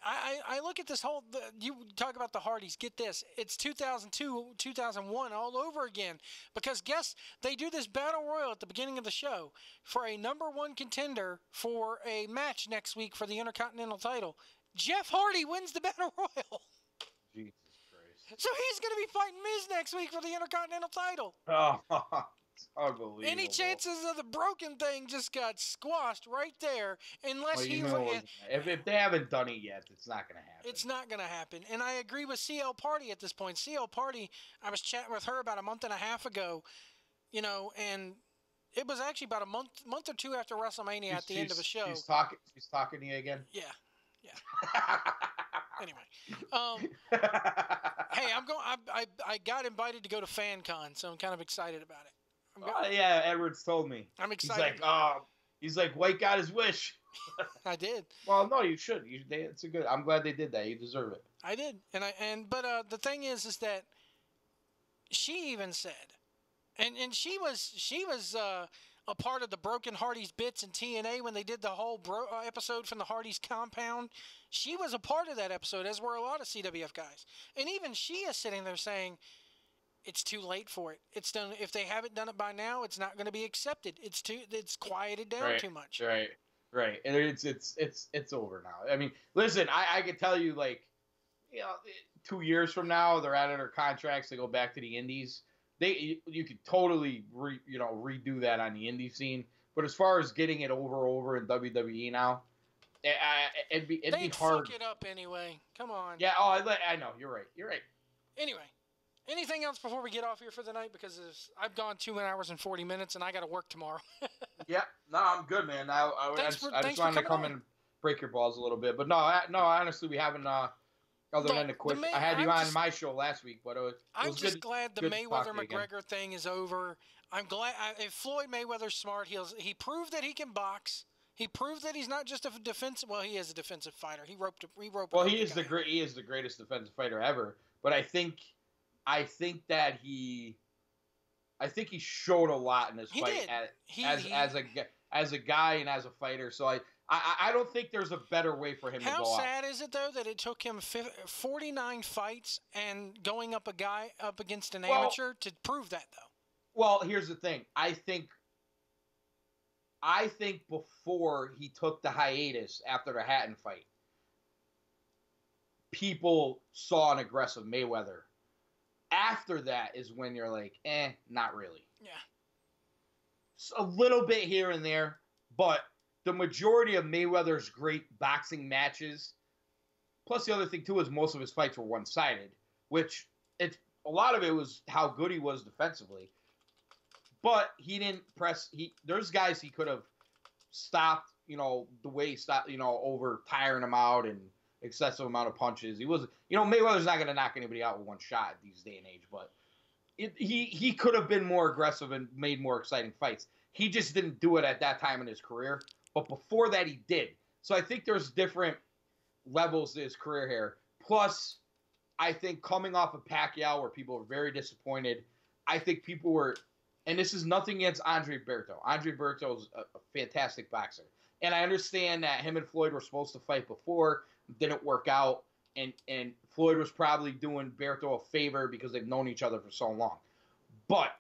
I look at this whole, you talk about the Hardys, get this, it's 2002, 2001 all over again, because they do this battle royal at the beginning of the show for a #1 contender for a match next week for the Intercontinental title. Jeff Hardy wins the battle royal. Jesus Christ. So he's going to be fighting Miz next week for the Intercontinental title. Oh, it's unbelievable. Any chances of the broken thing just got squashed right there, unless if they haven't done it yet, it's not going to happen. It's not going to happen. And I agree with CL Party at this point. CL Party, I was chatting with her about a month and a half ago, and it was actually about a month or two after WrestleMania at the end of the show. She's talking to you again? Yeah. Anyway, hey, I got invited to go to FanCon, so I'm kind of excited about it. Yeah, Edwards told me. I'm excited. He's like, White got his wish. I did. Well, no, you should. It's a good. I'm glad they did that. You deserve it. I did, but the thing is that she even said, and she was a part of the Broken Hardys bits in TNA when they did the whole episode from the Hardys compound. She was a part of that episode, as were a lot of CWF guys, and even she is sitting there saying, it's too late for it. It's done. If they haven't done it by now, it's not going to be accepted. It's quieted down too much. Right. And it's over now. I mean, listen, I could tell you, 2 years from now, they're out of their contracts. They go back to the indies. You could totally redo that on the indie scene. But as far as getting it over in WWE now, it'd be hard. Fuck it up anyway. Come on. Yeah. Oh, I know. You're right. Anyway. Anything else before we get off here for the night? Because I've gone 2 hours and 40 minutes, and I got to work tomorrow. Yeah, no, I'm good, man. I just wanted to come on. and break your balls a little bit, but no, honestly, we haven't. Other than the quick, I had you on my show last week, but I'm just glad the Mayweather-McGregor thing is over. I'm glad if Floyd Mayweather's smart, he proved that he can box. He proved that he's not just a defensive. Well, he is a defensive fighter. He roped. Well, he is the greatest defensive fighter ever. But I think that he showed a lot in this fight as a guy and as a fighter. So I don't think there's a better way for him to go out. How sad is it though that it took him 49 fights and going up against an amateur to prove that though? Well, here's the thing. I think before he took the hiatus after the Hatton fight, people saw an aggressive Mayweather. After that is when you're like, not really. Yeah. So a little bit here and there, but the majority of Mayweather's great boxing matches, plus the other thing too is most of his fights were one-sided, which a lot of it was how good he was defensively. But he didn't press. There's guys he could have stopped, the way he stopped, over tiring him out and excessive amount of punches. He was, Mayweather's not going to knock anybody out with one shot these day and age, but he could have been more aggressive and made more exciting fights. He just didn't do it at that time in his career. But before that, he did. So I think there's different levels to his career here. Plus, I think coming off of Pacquiao, where people were very disappointed, I think people were. And this is nothing against Andre Berto. Andre Berto is a fantastic boxer. And I understand that him and Floyd were supposed to fight before, didn't work out, and Floyd was probably doing Berto a favor because they've known each other for so long. But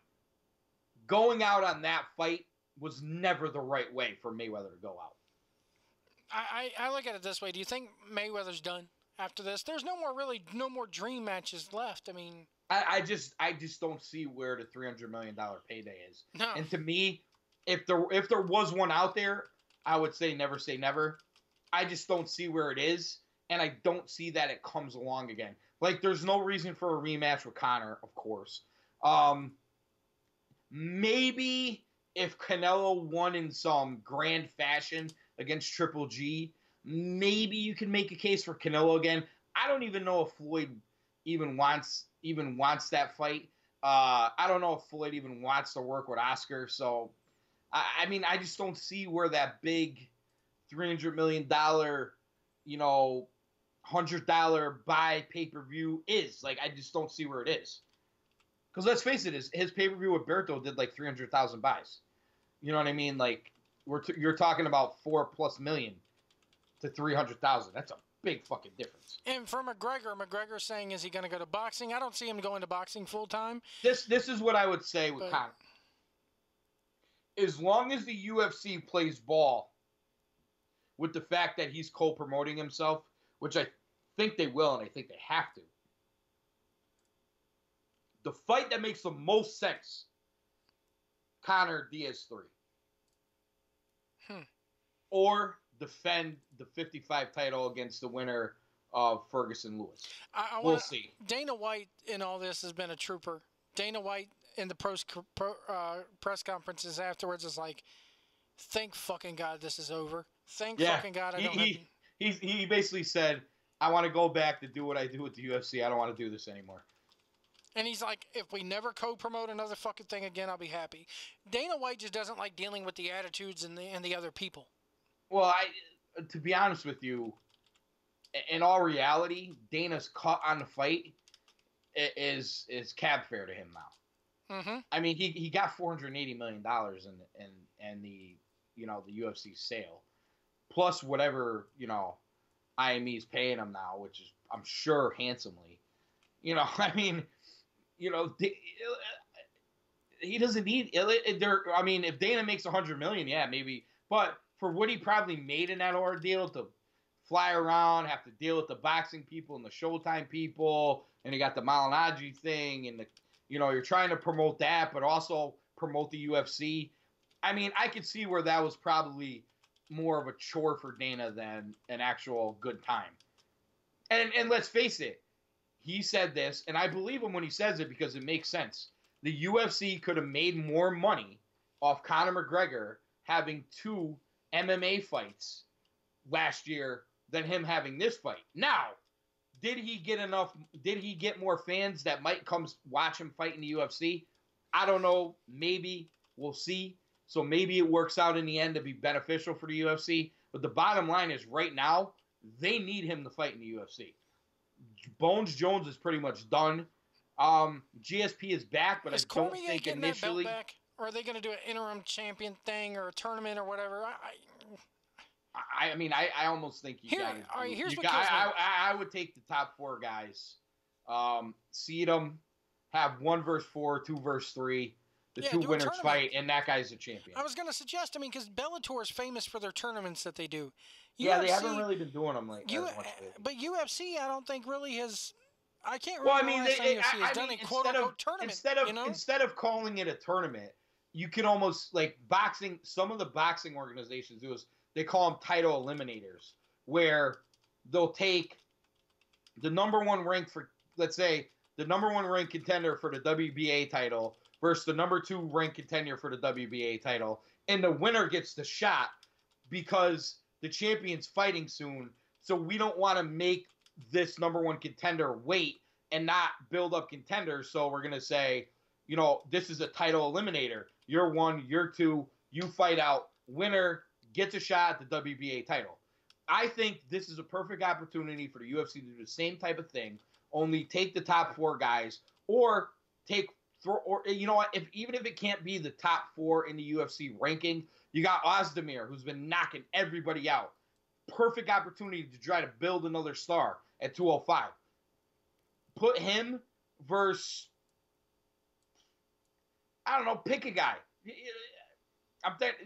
going out on that fight was never the right way for Mayweather to go out. I look at it this way. Do you think Mayweather's done after this? There's no more dream matches left. I mean... I just don't see where the $300 million payday is. No. And to me, if there was one out there, I would say never. I just don't see where it is, and I don't see that it comes along again. Like, there's no reason for a rematch with Conor, of course. Maybe if Canelo won in some grand fashion against Triple G, maybe you can make a case for Canelo again. I don't even know if Floyd even wants that fight. I don't know if Floyd even wants to work with Oscar. So, I mean, I just don't see where that big $300 million, $100 buy pay-per-view is. Like, I just don't see where it is. Because let's face it, his pay-per-view with Berto did like 300,000 buys. You know what I mean? Like, you're talking about $4+ million to 300,000. That's a big fucking difference. And for McGregor's saying, is he going to go to boxing? I don't see him going to boxing full time. This is what I would say with Conor. As long as the UFC plays ball with the fact that he's co-promoting himself, which I think they will and I think they have to, the fight that makes the most sense, Conor Diaz 3. Or defend the 55 title against the winner of Ferguson Lewis. We'll see. Dana White in all this has been a trooper. Dana White in the press conferences afterwards is like, thank fucking God this is over. Thank fucking God I don't have... He basically said, I want to go back to do what I do with the UFC. I don't want to do this anymore. And he's like, if we never co-promote another fucking thing again, I'll be happy. Dana White just doesn't like dealing with the attitudes and the other people. Well, to be honest with you, in all reality, Dana's cut on the fight is cab fare to him now. Mm-hmm. I mean, he got $480 million in the the UFC sale, plus whatever IME's paying him now, which is I'm sure handsomely. I mean, he doesn't need. I mean, if Dana makes $100 million, yeah, maybe, but for what he probably made in that ordeal to fly around, have to deal with the boxing people and the Showtime people, and you got the Malignaggi thing, and you're trying to promote that, but also promote the UFC. I mean, I could see where that was probably more of a chore for Dana than an actual good time. And let's face it, he said this, and I believe him when he says it because it makes sense. The UFC could have made more money off Conor McGregor having 2 MMA fights last year than him having this fight. Now, did he get more fans that might come watch him fight in the UFC? I don't know. Maybe. We'll see. So maybe it works out in the end to be beneficial for the UFC. But the bottom line is right now, they need him to fight in the UFC. Bones Jones is pretty much done. GSP is back, but is I don't Cormier think getting initially. that belt back? Or are they going to do an interim champion thing or a tournament or whatever? I mean, I almost think you guys. All right, here's what I would take the top 4 guys, seed them, have 1 versus 4, 2 versus 3, the 2 winners fight, and that guy's the champion. I was going to suggest, because Bellator is famous for their tournaments that they do. Yeah, they haven't really been doing them like that much. But UFC, I don't think really has. I can't remember UFC has done a quote-unquote tournament. Instead of calling it a tournament, you can almost, like boxing, some of the boxing organizations do is they call them title eliminators, where they'll take the number 1 rank for, let's say, the number 1 rank contender for the WBA title versus the number 2 rank contender for the WBA title, and the winner gets the shot because the champion's fighting soon, so we don't want to make this number 1 contender wait and not build up contenders, so we're going to say, this is a title eliminator. You're 1, you're 2, you fight out, winner gets a shot at the WBA title. I think this is a perfect opportunity for the UFC to do the same type of thing, only take the top 4 guys, or you know what, even if it can't be the top 4 in the UFC ranking, you got Ozdemir, who's been knocking everybody out. Perfect opportunity to try to build another star at 205. Put him versus, I don't know, pick a guy.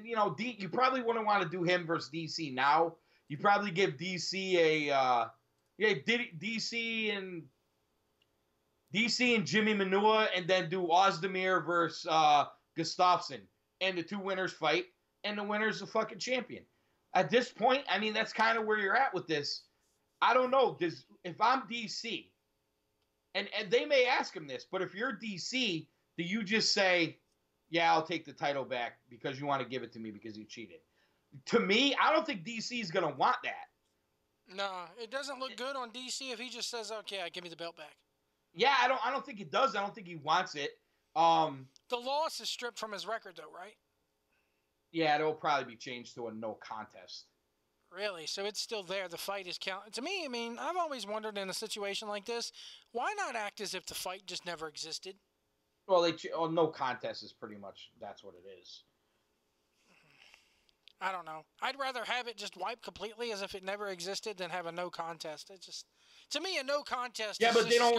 You probably wouldn't want to do him versus DC now. You probably give DC DC and Jimmy Manua, and then do Ozdemir versus Gustafsson, and the 2 winners fight, and the winner's the fucking champion. At this point, that's kind of where you're at with this. I don't know, because if I'm DC, and they may ask him this, but if you're DC, do you just say, yeah, I'll take the title back because you want to give it to me because you cheated? To me, I don't think DC is going to want that. No, it doesn't look good on DC if he just says, okay, give me the belt back. Yeah, I don't think it does. I don't think he wants it. The loss is stripped from his record, though, right? Yeah, it'll probably be changed to a no contest. Really? So it's still there. The fight is counted. To me, I've always wondered in a situation like this, why not act as if the fight just never existed? Well, no contest is pretty much, that's what it is. I don't know. I'd rather have it just wiped completely as if it never existed than have a no contest. It just, to me, a no contest. Yeah, is but just they don't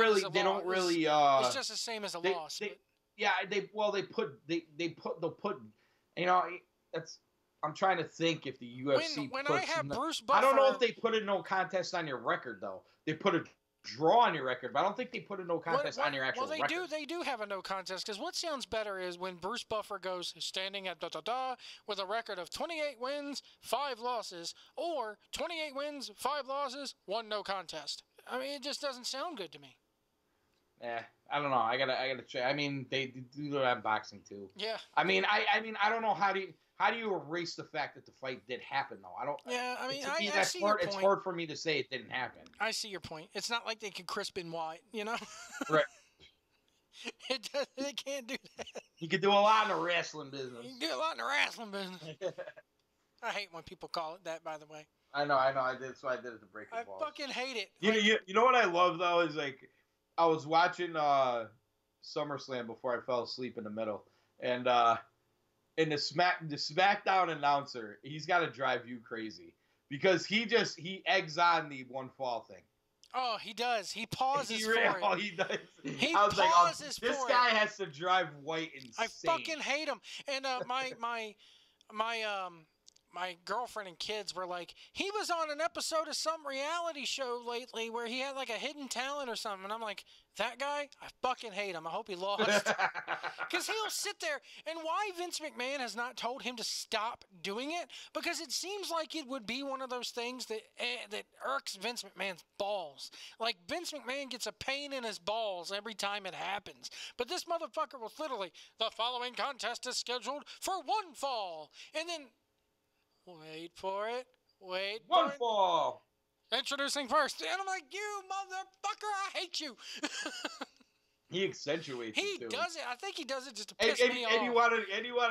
really. It's just the same as a loss. They'll put. That's. I'm trying to think if the UFC. When I have Bruce Buffer, I don't know if they put a no contest on your record though. They put a draw on your record, but I don't think they put a no contest on your actual record. Well, they do have a no contest, because what sounds better is when Bruce Buffer goes standing at with a record of 28 wins, 5 losses, or 28 wins, 5 losses, 1 no contest. It just doesn't sound good to me. I don't know. I gotta check. They do have boxing too. Yeah. I don't know how do you erase the fact that the fight did happen though? I don't. Yeah, I see your point. It's hard for me to say it didn't happen. I see your point. It's not like they could crisp and white, Right. They can't do that. You could do a lot in the wrestling business. You can do a lot in the wrestling business. I hate when people call it that, by the way. I know. I did. So I did it to break the balls. I fucking hate it. You know what I love though is I was watching SummerSlam before I fell asleep in the middle, and the SmackDown announcer, he's got to drive you crazy because he eggs on the 1 fall thing. Oh, he does. He pauses for it. Oh, he does. He I was pauses this guy has to drive White insane. I fucking hate him. And my my girlfriend and kids were like, he was on an episode of some reality show lately where he had like a hidden talent or something. And I'm like, that guy, I fucking hate him. I hope he lost. Because he'll sit there. And why Vince McMahon has not told him to stop doing it? Because it seems like it would be one of those things that that irks Vince McMahon's balls. Like Vince McMahon gets a pain in his balls every time it happens. But this motherfucker was literally, the following contest is scheduled for one fall. And then, wait for it. Wait for One it. fall. Introducing first. And I'm like, you motherfucker, I hate you. He accentuates He it too. does it. I think he does it just to piss me off. And you want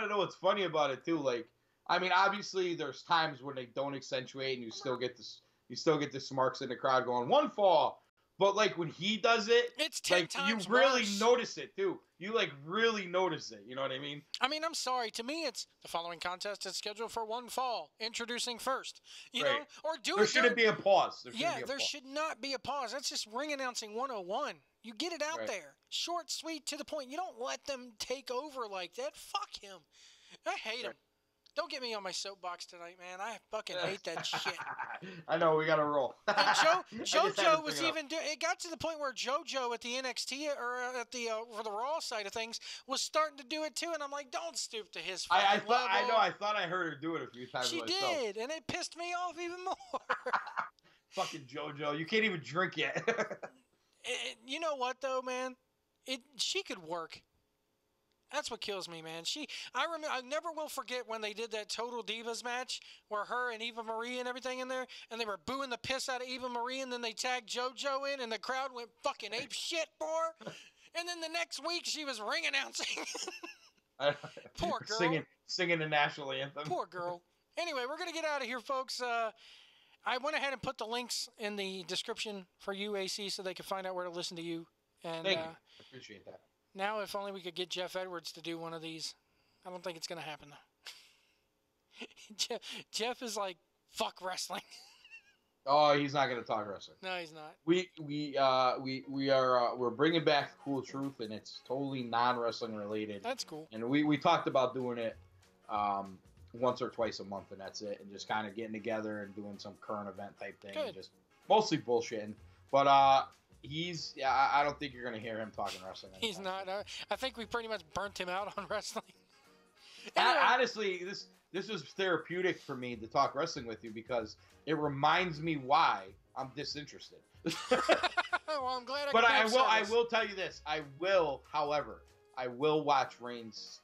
to know what's funny about it too? Like, I mean, obviously there's times when they don't accentuate and you still get this, the smarks in the crowd going one fall. But like when he does it, it's 10 like times you really worse. notice it too. You like really notice it. You know what I mean? I mean, I'm sorry. To me, it's the following contest is scheduled for one fall. Introducing first. You know, or do there it. Shouldn't be a pause. There should not be a pause. That's just ring announcing 101. You get it out there, short, sweet, to the point. You don't let them take over like that. Fuck him. I hate him. Don't get me on my soapbox tonight, man. I fucking hate that shit. I know, we got to roll. And JoJo was even doing. It got to the point where JoJo at the NXT or at the for the Raw side of things was starting to do it too, and I'm like, don't stoop to his fucking level. I thought I heard her do it a few times. She did, and it pissed me off even more. Fucking JoJo, you can't even drink yet. You know what though, man? She could work. That's what kills me, man. I never will forget when they did that Total Divas match where her and Eva Marie and everything in there, and they were booing the piss out of Eva Marie, and then they tagged JoJo in, and the crowd went fucking ape shit for her. And then the next week, she was ring announcing. Poor girl. Singing the national anthem. Poor girl. Anyway, we're going to get out of here, folks. I went ahead and put the links in the description for you, AC, so they can find out where to listen to you. And, Thank you. I appreciate that. Now, if only we could get Jeff Edwards to do one of these. I don't think it's going to happen, though. Jeff is like, fuck wrestling. Oh, he's not going to talk wrestling. No, he's not. We're bringing back Cool Truth, and it's totally non-wrestling related. That's cool. And we talked about doing it once or twice a month, and that's it. And just kind of getting together and doing some current event type thing. Good. And just mostly bullshitting. But I don't think you're going to hear him talking wrestling. He's not. I think we pretty much burnt him out on wrestling. Anyway. Honestly, this is therapeutic for me to talk wrestling with you because it reminds me why I'm disinterested. Well, I'm glad. But I will tell you this. However, I will watch Reigns.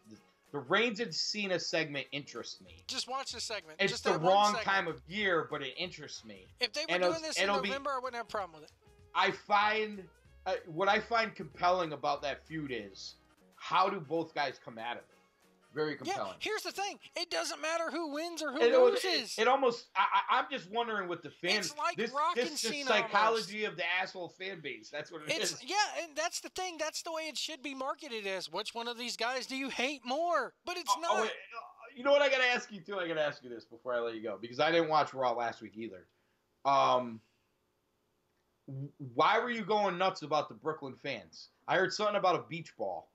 The Reigns and Cena segment interests me. Just watch the segment. It's just the wrong time of year, but it interests me. If they were doing this in November, I wouldn't have a problem with it. I find what I find compelling about that feud is how do both guys come at it. Very compelling. Yeah, here's the thing. It doesn't matter who wins or who loses. It almost. I'm just wondering what the fans. It's like Rock and Cena. Psychology of the asshole fan base. That's what it is. Yeah, and that's the thing. That's the way it should be marketed as. Which one of these guys do you hate more? But it's not. You know what? I got to ask you too. I got to ask you this before I let you go because I didn't watch Raw last week either. Why were you going nuts about the Brooklyn fans? I heard something about a beach ball.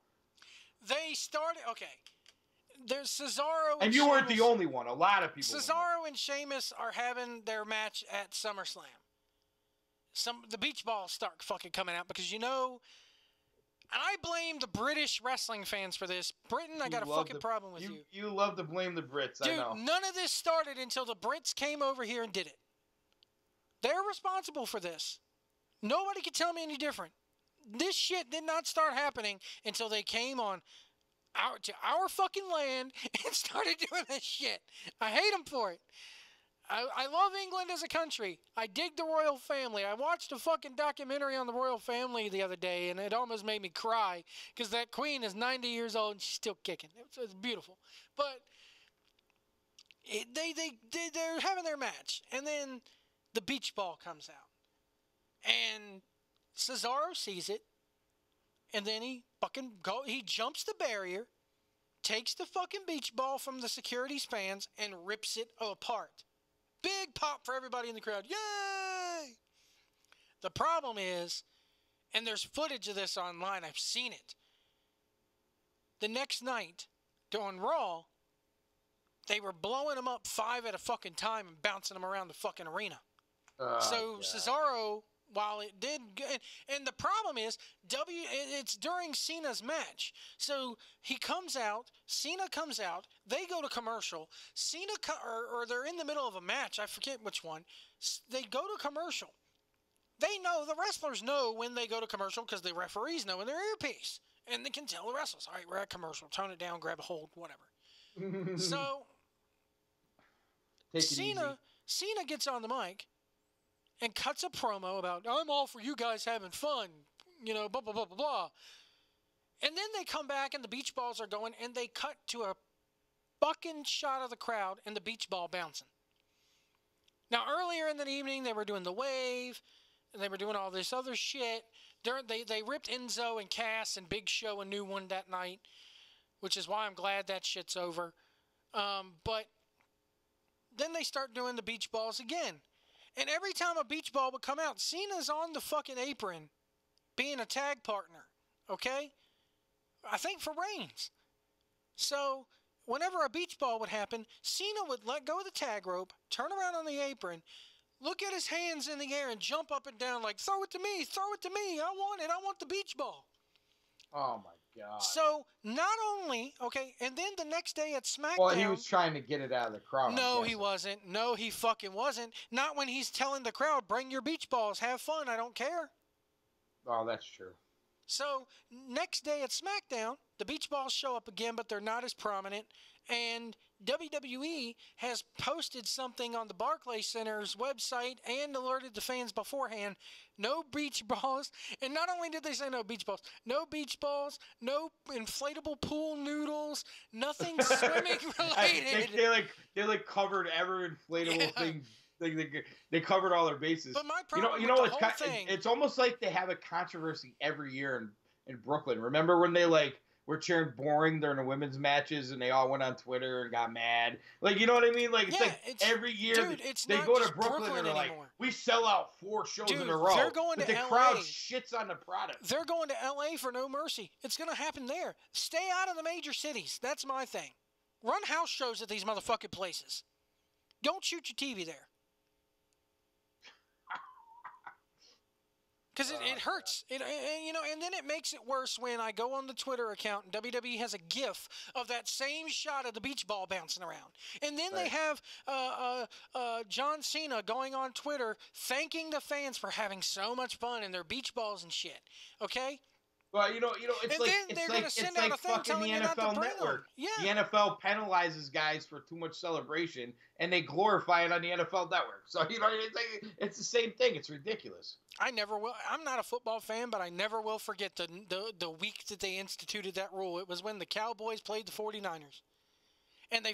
They started. Okay. There's Cesaro and you weren't the only one. A lot of people. Cesaro and Sheamus are having their match at SummerSlam. The beach balls start fucking coming out because and I blame the British wrestling fans for this. Britain, I got a fucking problem with you. You love to blame the Brits. Dude, I know. None of this started until the Brits came over here and did it. They're responsible for this. Nobody can tell me any different. This shit did not start happening until they came on our fucking land and started doing this shit. I hate them for it. I love England as a country. I dig the royal family. I watched a fucking documentary on the royal family the other day, and it almost made me cry because that queen is 90 years old and she's still kicking. It's beautiful. But they're having their match, and then the beach ball comes out, and Cesaro sees it. And then he jumps the barrier, takes the fucking beach ball from the security's fans, and rips it apart. Big pop for everybody in the crowd. Yay! The problem is, and there's footage of this online, I've seen it. The next night, during Raw, they were blowing them up 5 at a fucking time and bouncing them around the fucking arena. So God. Cesaro, while it did good, and the problem is it's during Cena's match. So Cena comes out, they go to commercial. Or they're in the middle of a match. I forget which one. They go to commercial. They know, the wrestlers know when they go to commercial because the referees know in their earpiece. And they can tell the wrestlers, all right, we're at commercial. Tone it down, grab a hold, whatever. So Cena gets on the mic and cuts a promo about, I'm all for you guys having fun, blah, blah, blah, blah, blah. And then they come back and the beach balls are going and they cut to a fucking shot of the crowd and the beach ball bouncing. Now, earlier in the evening, they were doing the wave. And they were doing all this other shit. They ripped Enzo and Cass and Big Show a new one that night, which is why I'm glad that shit's over. But then they start doing the beach balls again. And every time a beach ball would come out, Cena's on the fucking apron being a tag partner, okay? I think for Reigns. So whenever a beach ball would happen, Cena would let go of the tag rope, turn around on the apron, look at his hands in the air and jump up and down like, throw it to me, throw it to me. I want it. I want the beach ball. Oh, my God. So, not only, okay, and then the next day at SmackDown. Well, he was trying to get it out of the crowd. No, he wasn't. No, he fucking wasn't. Not when he's telling the crowd, bring your beach balls. Have fun. I don't care. Oh, that's true. So, next day at SmackDown, the beach balls show up again, but they're not as prominent. And WWE has posted something on the Barclays Center's website and alerted the fans beforehand, no beach balls. And not only did they say no beach balls, no inflatable pool noodles, nothing swimming related. They covered every inflatable thing. They covered all their bases. But my problem it's almost like they have a controversy every year in Brooklyn. Remember when they were cheering boring during the women's matches and they all went on Twitter and got mad? You know what I mean? It's every year they go to Brooklyn and they're like, we sell out 4 shows in a row. They're going but to the LA. crowd shits on the product. They're going to LA for no mercy. It's going to happen there. Stay out of the major cities. That's my thing. Run house shows at these motherfucking places. Don't shoot your TV there. Because it hurts. And then it makes it worse when I go on the Twitter account and WWE has a GIF of that same shot of the beach ball bouncing around. And then they have John Cena going on Twitter thanking the fans for having so much fun and their beach balls and shit. Okay? Well, it's like fucking the NFL Network. Yeah. The NFL penalizes guys for too much celebration, and they glorify it on the NFL Network. So it's the same thing. It's ridiculous. I never will. I'm not a football fan, but I never will forget the week that they instituted that rule. It was when the Cowboys played the 49ers. And they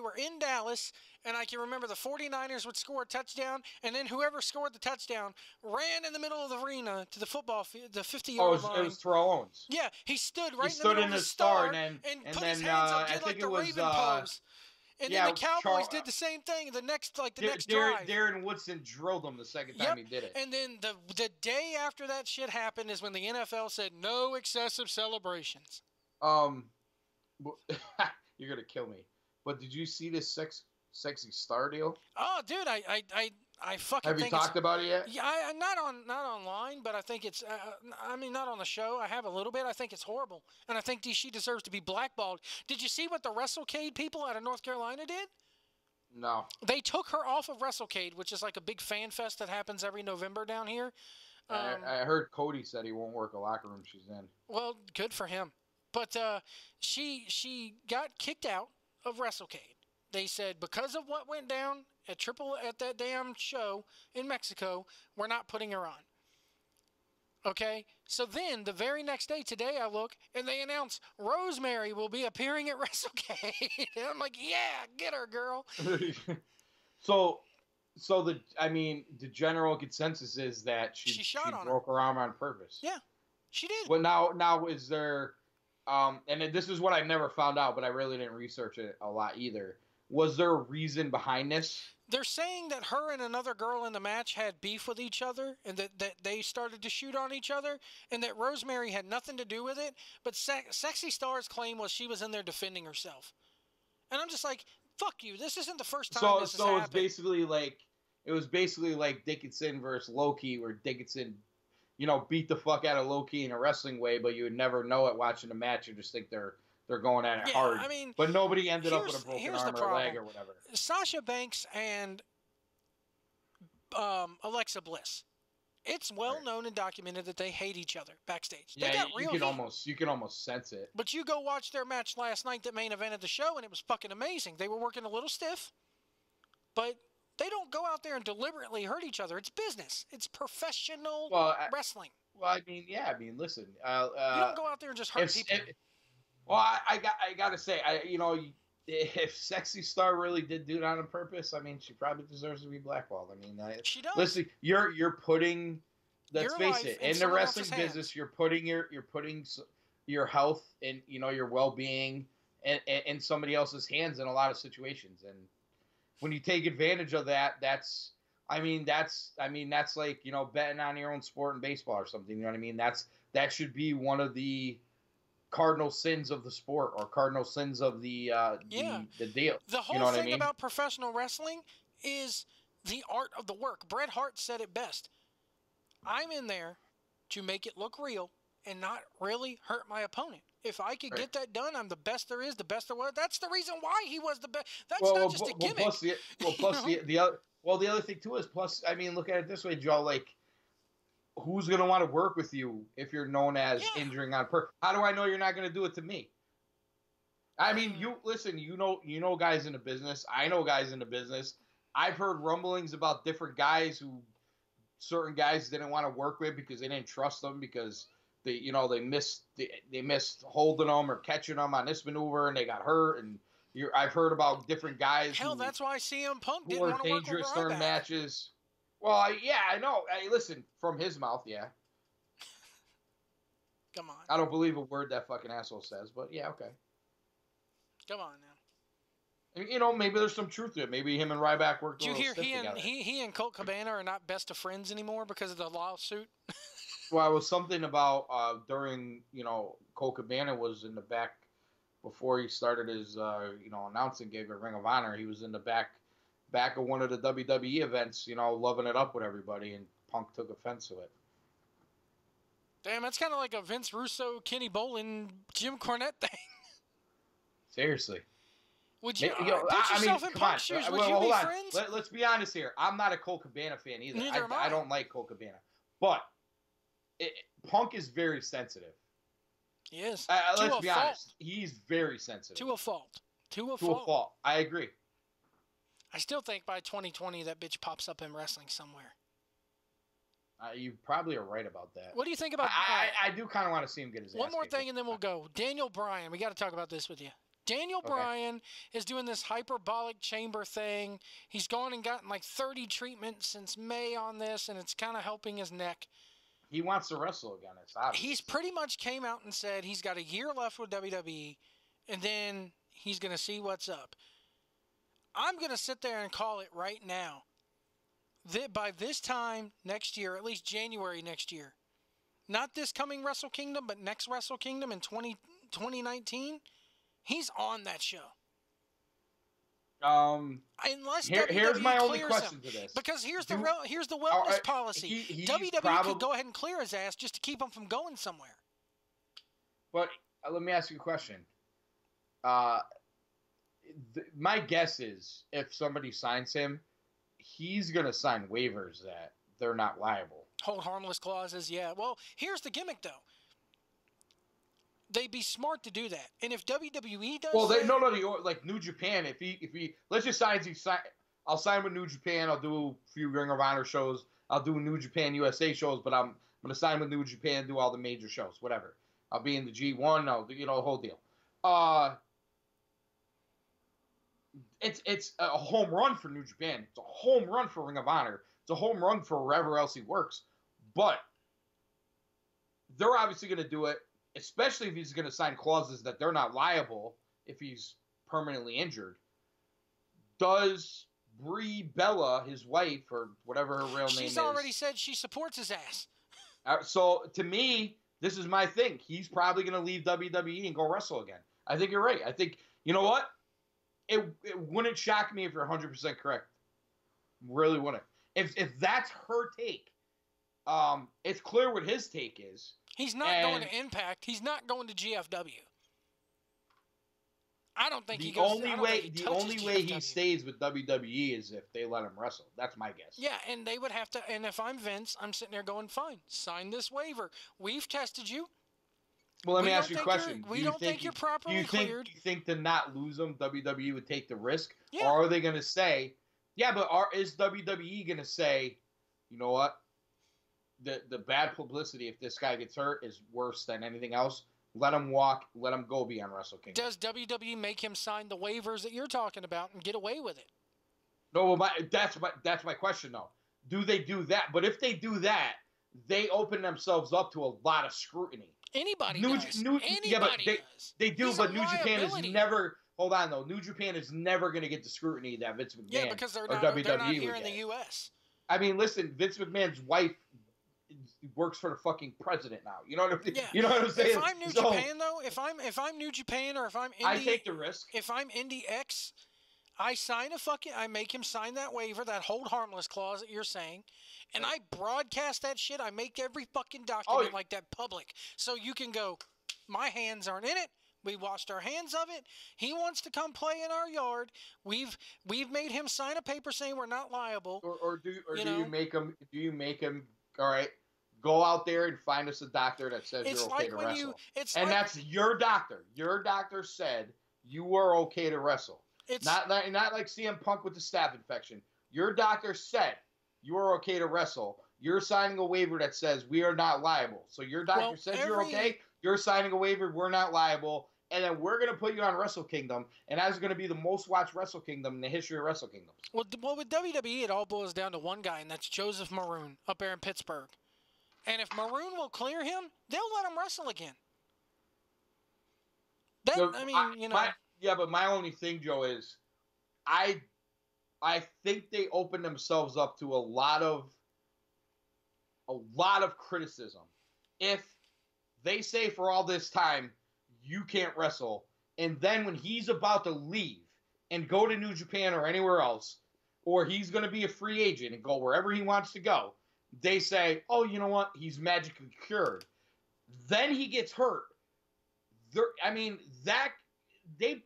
were in Dallas, and I can remember the 49ers would score a touchdown, and then whoever scored the touchdown ran in the middle of the arena to the football field, the 50-yard line. It was Terrell Owens. Yeah, he stood right in the middle of the star and put his hands up, did like the Raven pose. And then the Cowboys did the same thing the next drive. Darren Woodson drilled him the second time he did it. And then the day after that shit happened is when the NFL said no excessive celebrations. You're gonna kill me. But did you see this sexy star deal? Oh, dude, I fucking. Have you talked about it yet? Yeah, not online, but I think it's. Not on the show. I have a little bit. I think it's horrible, and I think she deserves to be blackballed. Did you see what the WrestleCade people out of North Carolina did? No. They took her off of WrestleCade, which is like a big fan fest that happens every November down here. I heard Cody said he won't work a locker room she's in. Well, good for him. But she got kicked out of WrestleCade. They said because of what went down at that damn show in Mexico, we're not putting her on. Okay? So then the very next day, today I look and they announce Rosemary will be appearing at WrestleCade. And I'm like, yeah, get her, girl. So the general consensus is that she broke her arm on purpose. Yeah, she did. Well, now is there? And this is what I never found out, but I really didn't research it a lot either. Was there a reason behind this? They're saying that her and another girl in the match had beef with each other and that they started to shoot on each other and that Rosemary had nothing to do with it. But Sexy Star's claim was she was in there defending herself. And I'm just like, fuck you. This isn't the first time this has happened. It was basically like Dickinson versus Low-Ki, where Dickinson, beat the fuck out of Low-Ki in a wrestling way, but you would never know it watching the match. You just think they're going at it hard. I mean, but nobody ended up with a broken arm or leg or whatever. Sasha Banks and Alexa Bliss. It's well known and documented that they hate each other backstage. They got real you can almost sense it. But you go watch their match last night that main evented the show, and it was fucking amazing. They were working a little stiff, but they don't go out there and deliberately hurt each other. It's business. It's professional wrestling. Well, listen. You don't go out there and just hurt people. I gotta say, if Sexy Star really did do it on purpose, she probably deserves to be blackballed. She does. Listen, you're putting. Let's face it. In the wrestling business, you're putting your health and your well-being in somebody else's hands in a lot of situations, and when you take advantage of that, that's like betting on your own sport in baseball or something. You know what I mean? That should be one of the cardinal sins of the sport, or cardinal sins of the deal. The whole thing about professional wrestling is the art of the work. Bret Hart said it best. I'm in there to make it look real and not really hurt my opponent. If I could get that done, I'm the best there is, the best there was. That's the reason why he was the best. That's not just a gimmick. The other thing too is look at it this way, Joe. Like, who's going to want to work with you if you're known as injuring on purpose? How do I know you're not going to do it to me? You know guys in the business. I know guys in the business. I've heard rumblings about different guys who certain guys didn't want to work with because they didn't trust them because they missed holding them or catching them on this maneuver and they got hurt. And I've heard about different guys. Hell, that's why CM Punk didn't want to work with dangerous during matches. Well, I know. Hey, listen, from his mouth, yeah. Come on. I don't believe a word that fucking asshole says, but yeah, okay. Come on now. Maybe there's some truth to it. Maybe him and Ryback worked together. Did you hear he and Colt Cabana are not best of friends anymore because of the lawsuit? Well, it was something about during, Colt Cabana was in the back before he started his, announcing gig at Ring of Honor. He was in the back of one of the WWE events, loving it up with everybody, and Punk took offense to it. Damn, that's kind of like a Vince Russo, Kenny Bolin, Jim Cornette thing. Seriously. Would you put yourself in Punk's shoes? Would you be friends? Let's be honest here. I'm not a Colt Cabana fan either. Neither am I. I don't like Colt Cabana. But Punk is very sensitive. He is. Let's be honest. He's very sensitive. To a fault. To a fault. I agree. I still think by 2020 that bitch pops up in wrestling somewhere. You probably are right about that. What do you think about... I do kind of want to see him get his ass One more kicked. thing and then we'll go. Daniel Bryan. We got to talk about this with you. Daniel Bryan is doing this hyperbolic chamber thing. He's gone and gotten like 30 treatments since May on this, and it's kind of helping his neck. He wants to wrestle again. It's obvious. He's pretty much came out and said he's got a year left with WWE, and then he's going to see what's up. I'm going to sit there and call it right now. That by this time next year, at least January next year, not this coming Wrestle Kingdom, but next Wrestle Kingdom in 2019, he's on that show. Unless here's my only clears question him. to this. Because here's the wellness policy. WWE could go ahead and clear his ass just to keep him from going somewhere. But let me ask you a question. My guess is if somebody signs him, he's going to sign waivers that they're not liable. Hold harmless clauses, yeah. Well, here's the gimmick, though. They'd be smart to do that. And if WWE does like New Japan, if he let's just I'll sign with New Japan, I'll do a few Ring of Honor shows, I'll do New Japan USA shows, but I'm going to sign with New Japan, do all the major shows, whatever. I'll be in the G1, I'll do, the whole deal. It's a home run for New Japan. It's a home run for Ring of Honor. It's a home run for wherever else he works. But they're obviously going to do it, especially if he's going to sign clauses that they're not liable if he's permanently injured. Does Brie Bella, his wife, or whatever her real name is... She's already said she supports his ass. So, to me, this is my thing. He's probably going to leave WWE and go wrestle again. I think you're right. I think, you know what? it wouldn't shock me if you're 100% correct. Really wouldn't. If that's her take, it's clear what his take is. He's not going to Impact. He's not going to GFW. I don't think he goes. The only way he stays with WWE is if they let him wrestle. That's my guess. Yeah, and they would have to. And if I'm Vince, I'm sitting there going, "Fine, sign this waiver. We've tested you." Well, let me ask you a question. We don't think you're properly cleared. Do you think to not lose him, WWE would take the risk, yeah. or are they going to say, "Yeah, but is WWE going to say, you know what? The bad publicity if this guy gets hurt is worse than anything else. Let him walk. Let him go beyond Wrestle Kingdom." Does WWE make him sign the waivers that you're talking about and get away with it? No, well, that's my question though. Do they do that? But if they do that, they open themselves up to a lot of scrutiny. Anybody does. Yeah, but they do. But New Japan is never. Hold on though. New Japan is never going to get the scrutiny that Vince McMahon. Yeah, because they're not here in the U.S. I mean, listen, Vince McMahon's wife works for the fucking president now. You know what I'm saying? Yeah. You know what I'm saying? If I'm New Japan though, if I'm New Japan or if I'm Indie, I take the risk. If I'm Indie X, I make him sign that waiver, that hold harmless clause that you're saying, and I broadcast that shit. I make every fucking document like that public, so you can go, my hands aren't in it. We washed our hands of it. He wants to come play in our yard. We've made him sign a paper saying we're not liable. Do you make him all right? Go out there and find us a doctor that says you're okay to wrestle. That's your doctor. Your doctor said you are okay to wrestle. Not like CM Punk with the staph infection. Your doctor said you are okay to wrestle. You're signing a waiver that says we are not liable. So your doctor says you're okay. You're signing a waiver. We're not liable. And then we're going to put you on Wrestle Kingdom, and that's going to be the most watched Wrestle Kingdom in the history of Wrestle Kingdoms. Well, with WWE, it all boils down to one guy, and that's Joseph Maroon up there in Pittsburgh. And if Maroon will clear him, they'll let him wrestle again. But my only thing, Joe, is I think they open themselves up to a lot of criticism if they say for all this time you can't wrestle, and then when he's about to leave and go to New Japan or anywhere else, or he's going to be a free agent and go wherever he wants to go, they say, oh, you know what? He's magically cured. Then he gets hurt. Do they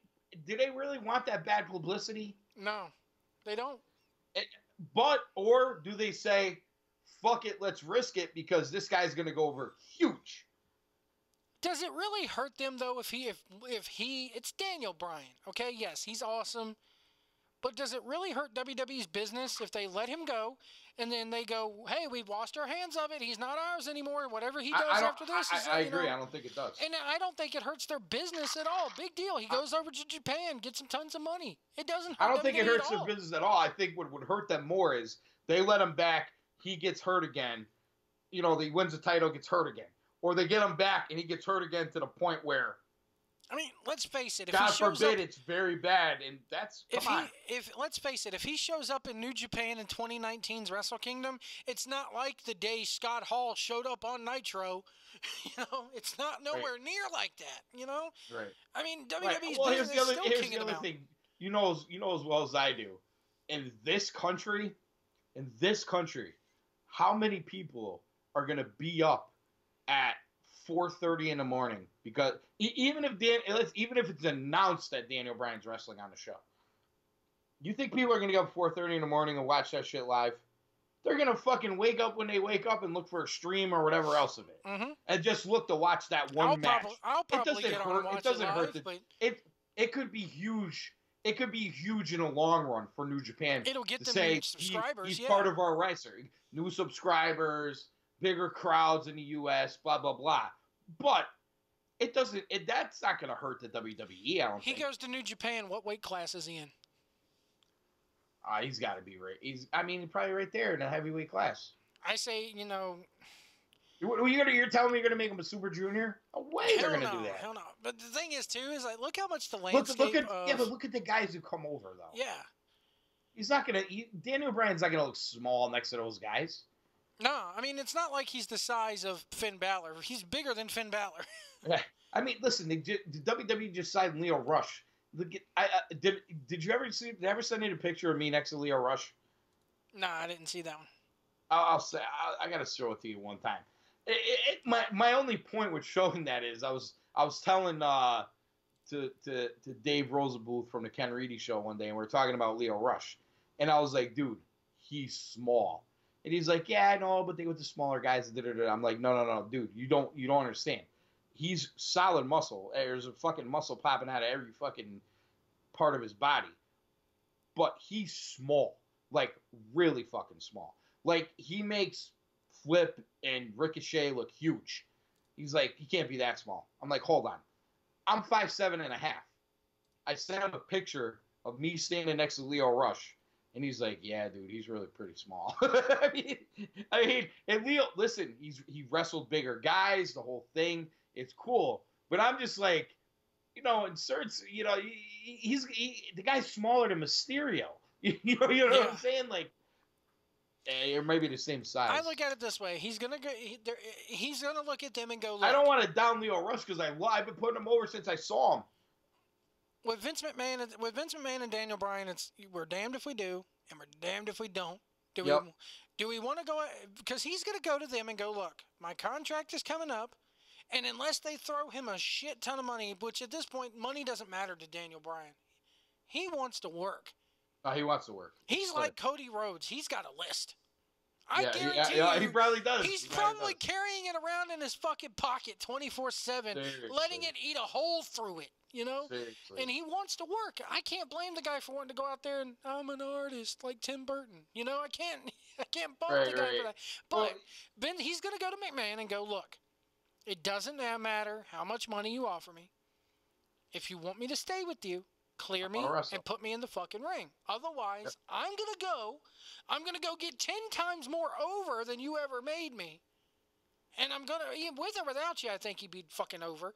really want that bad publicity? No, they don't. Or do they say, fuck it, let's risk it because this guy's going to go over huge? Does it really hurt them though if it's Daniel Bryan, okay? Yes, he's awesome. But does it really hurt WWE's business if they let him go and then they go, hey, we've washed our hands of it. He's not ours anymore. Whatever he does after this. I agree. I don't think it does. And I don't think it hurts their business at all. Big deal. He goes over to Japan, gets him tons of money. It doesn't hurt I don't think it hurts their business at all. I think what would hurt them more is they let him back. He gets hurt again. He wins the title, gets hurt again. Or they get him back and he gets hurt again to the point where, I mean, let's face it. If God forbid it's very bad, and that's let's face it. If he shows up in New Japan in 2019's Wrestle Kingdom, it's not like the day Scott Hall showed up on Nitro. It's not nowhere near like that. Right. I mean, WWE's business is still king of the mountain. Thing. You know as well as I do. In this country, how many people are going to be up at 4:30 in the morning because even if it's announced that Daniel Bryan's wrestling on the show, you think people are going to get up 4:30 in the morning and watch that shit live? They're going to fucking wake up when they wake up and look for a stream or whatever else of it, and just look to watch that one match. I'll probably get on and watch it live, but it could be huge. It could be huge in the long run for New Japan. It'll get them say new subscribers. He's part of our roster. New subscribers, bigger crowds in the U.S., blah, blah, blah. But it doesn't. That's not going to hurt the WWE, I don't think. He goes to New Japan. What weight class is he in? He's got to be right. Probably right there in the heavyweight class. I say, You're telling me you're going to make him a super junior? No way they're going to do that. Hell no. But the thing is, too, is like, look how much the landscape but look at the guys who come over, though. Yeah. He's not going to... Daniel Bryan's not going to look small next to those guys. No, it's not like he's the size of Finn Balor. He's bigger than Finn Balor. Listen, the WWE just signed Leo Rush, Did you ever see? Did I ever send you a picture of me next to Leo Rush? No, I didn't see that one. I'll say I gotta show it to you one time. My only point with showing that is I was telling to Dave Rosenbluth from the Ken Reedy show one day, and we were talking about Leo Rush, and I was like, dude, he's small, and he's like, yeah, I know, but they with the smaller guys. I'm like, no, dude, you don't understand. He's solid muscle. There's a fucking muscle popping out of every fucking part of his body, but he's small, like really fucking small. Like, he makes Flip and Ricochet look huge. He's like, he can't be that small. I'm like, hold on. I'm 5'7.5". I sent him a picture of me standing next to Leo Rush, and he's like, yeah, dude, he's really pretty small. I mean, and Leo, listen, he wrestled bigger guys, the whole thing. It's cool. But I'm just like, you know, inserts, you know, the guy's smaller than Mysterio. You know what I'm saying? Like, or maybe the same size. I look at it this way: he's gonna go. He's gonna look at them and go. Look, I don't want to down Leo Rush because I've been putting him over since I saw him. With Vince McMahon and Daniel Bryan, we're damned if we do, and we're damned if we don't. Do we want to go? Because he's gonna go to them and go, look, my contract is coming up, and unless they throw him a shit ton of money, which at this point money doesn't matter to Daniel Bryan, he wants to work. He wants to work. He's like Cody Rhodes. He's got a list. I guarantee you, he probably does. He's probably carrying it around in his fucking pocket 24/7, letting it eat a hole through it, you know? Seriously. And he wants to work. I can't blame the guy for wanting to go out there and, I'm an artist like Tim Burton. You know, I can't bump the guy for that. But then he's going to go to McMahon and go, look, it doesn't matter how much money you offer me. If you want me to stay with you, clear me and put me in the fucking ring. Otherwise, I'm going to go get 10 times more over than you ever made me. And I'm going to, with or without you, I think he'd be fucking over.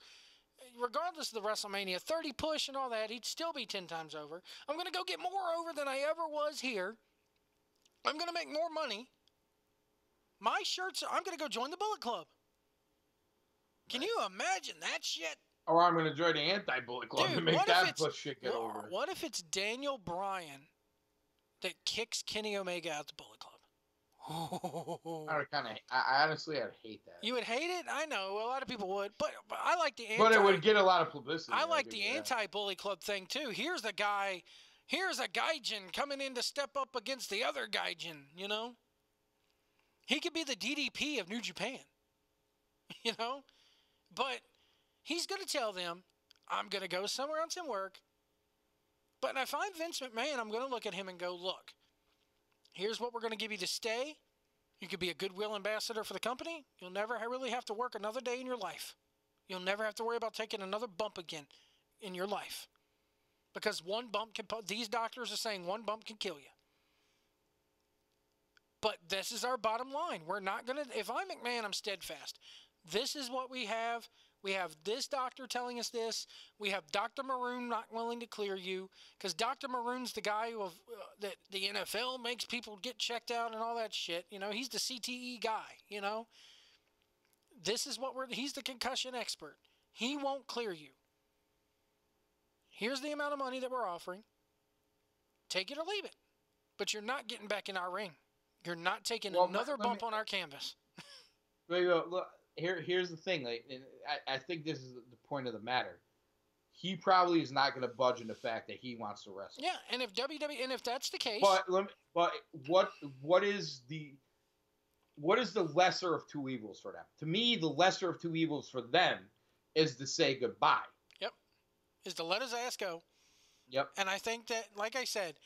Regardless of the WrestleMania 30 push and all that, he'd still be 10 times over. I'm going to go get more over than I ever was here. I'm going to make more money. My shirts, I'm going to go join the Bullet Club. Can you imagine that shit? Or I'm going to join the anti-Bullet Club to make that push shit get over. What if it's Daniel Bryan that kicks Kenny Omega out the Bullet Club? I honestly, I'd hate that. You would hate it? I know. A lot of people would. But I like the But it would get a lot of publicity. I like the anti-Bullet Club thing, too. Here's a Gaijin coming in to step up against the other Gaijin, you know? He could be the DDP of New Japan, you know? But he's going to tell them, I'm going to go somewhere else and work. But if I'm Vince McMahon, I'm going to look at him and go, look, here's what we're going to give you to stay. You could be a goodwill ambassador for the company. You'll never really have to work another day in your life. You'll never have to worry about taking another bump again in your life. Because one bump these doctors are saying one bump can kill you. But this is our bottom line. We're not going to, if I'm McMahon, I'm steadfast. This is what we have. We have this doctor telling us this. We have Dr. Maroon not willing to clear you because Dr. Maroon's the guy who that the NFL makes people get checked out and all that shit. You know, he's the CTE guy, you know. This is what he's the concussion expert. He won't clear you. Here's the amount of money that we're offering. Take it or leave it. But you're not getting back in our ring. You're not taking another bump on our canvas. Look. Here's the thing. Like, I think this is the point of the matter. He probably is not going to budge in the fact that he wants to wrestle. Yeah, and if that's the case, but what is the lesser of two evils for them? To me, the lesser of two evils for them is to say goodbye. Yep, is to let his ass go. Yep. And I think that, like I said,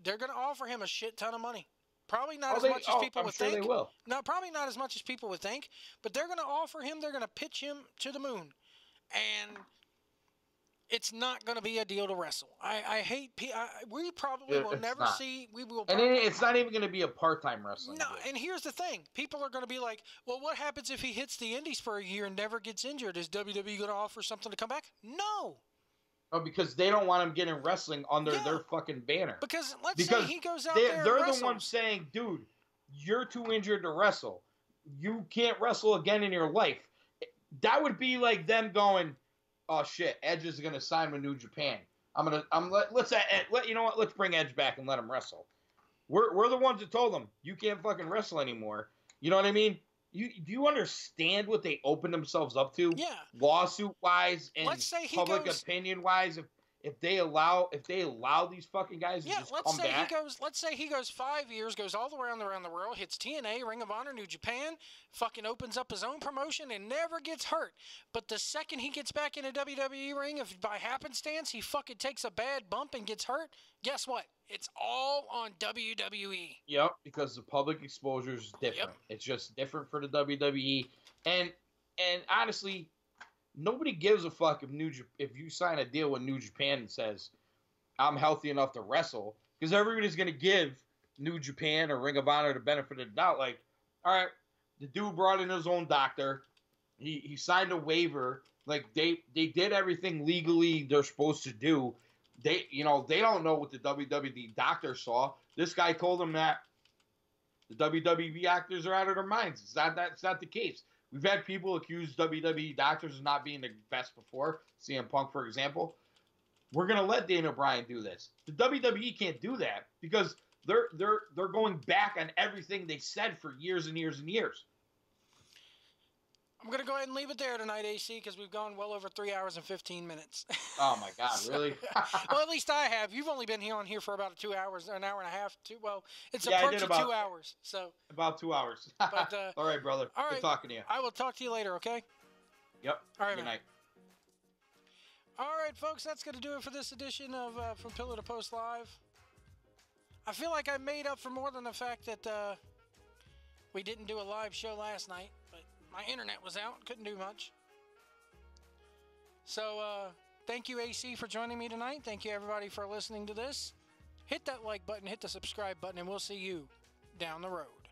they're going to offer him a shit ton of money. Probably not as much as people would think. They will. No, probably not as much as people would think. But they're going to offer him. They're going to pitch him to the moon, and it's not going to be a deal to wrestle. I hate. We probably will never see. We will. And it's not even going to be a part-time wrestling. No. And here's the thing: people are going to be like, "Well, what happens if he hits the Indies for a year and never gets injured? Is WWE going to offer something to come back?" No. Oh, because they don't want him getting wrestling under their fucking banner. Because say he goes out there and they're the ones saying, dude, you're too injured to wrestle. You can't wrestle again in your life. That would be like them going, oh shit, Edge is gonna sign with New Japan. Let's you know what? Let's bring Edge back and let him wrestle. We're the ones that told him you can't fucking wrestle anymore. You know what I mean? Do you understand what they opened themselves up to? Yeah. Lawsuit wise and Let's say he public goes, opinion wise, if they allow these fucking guys to just come back. Let's say he goes 5 years, goes all the way around the world, hits TNA, Ring of Honor, New Japan, fucking opens up his own promotion and never gets hurt. But the second he gets back in a WWE ring, if by happenstance he fucking takes a bad bump and gets hurt, guess what? It's all on WWE. Yep, because the public exposure is different. Yep. It's just different for the WWE, and honestly, nobody gives a fuck if you sign a deal with New Japan and says I'm healthy enough to wrestle, because everybody's gonna give New Japan or Ring of Honor the benefit of the doubt. Like, all right, the dude brought in his own doctor, he signed a waiver, like they did everything legally they're supposed to do. They don't know what the WWE doctor saw. This guy told them that the WWE actors are out of their minds. It's not the case. We've had people accuse WWE doctors of not being the best before. CM Punk, for example. We're gonna let Daniel Bryan do this. The WWE can't do that because they're going back on everything they said for years and years and years. I'm going to go ahead and leave it there tonight, AC, because we've gone well over 3 hours and 15 minutes. Oh, my God, really? Well, at least I have. You've only been on here for about 2 hours, an hour and a half. It's approaching 2 hours. So about 2 hours. But, all right, brother. All right. Good talking to you. I will talk to you later, okay? Yep. All right, Good night. All right, folks, that's going to do it for this edition of From Pillar to Post Live. I feel like I made up for more than the fact that we didn't do a live show last night, but my internet was out, couldn't do much. So, thank you, AC, for joining me tonight. Thank you, everybody, for listening to this. Hit that like button, hit the subscribe button, and we'll see you down the road.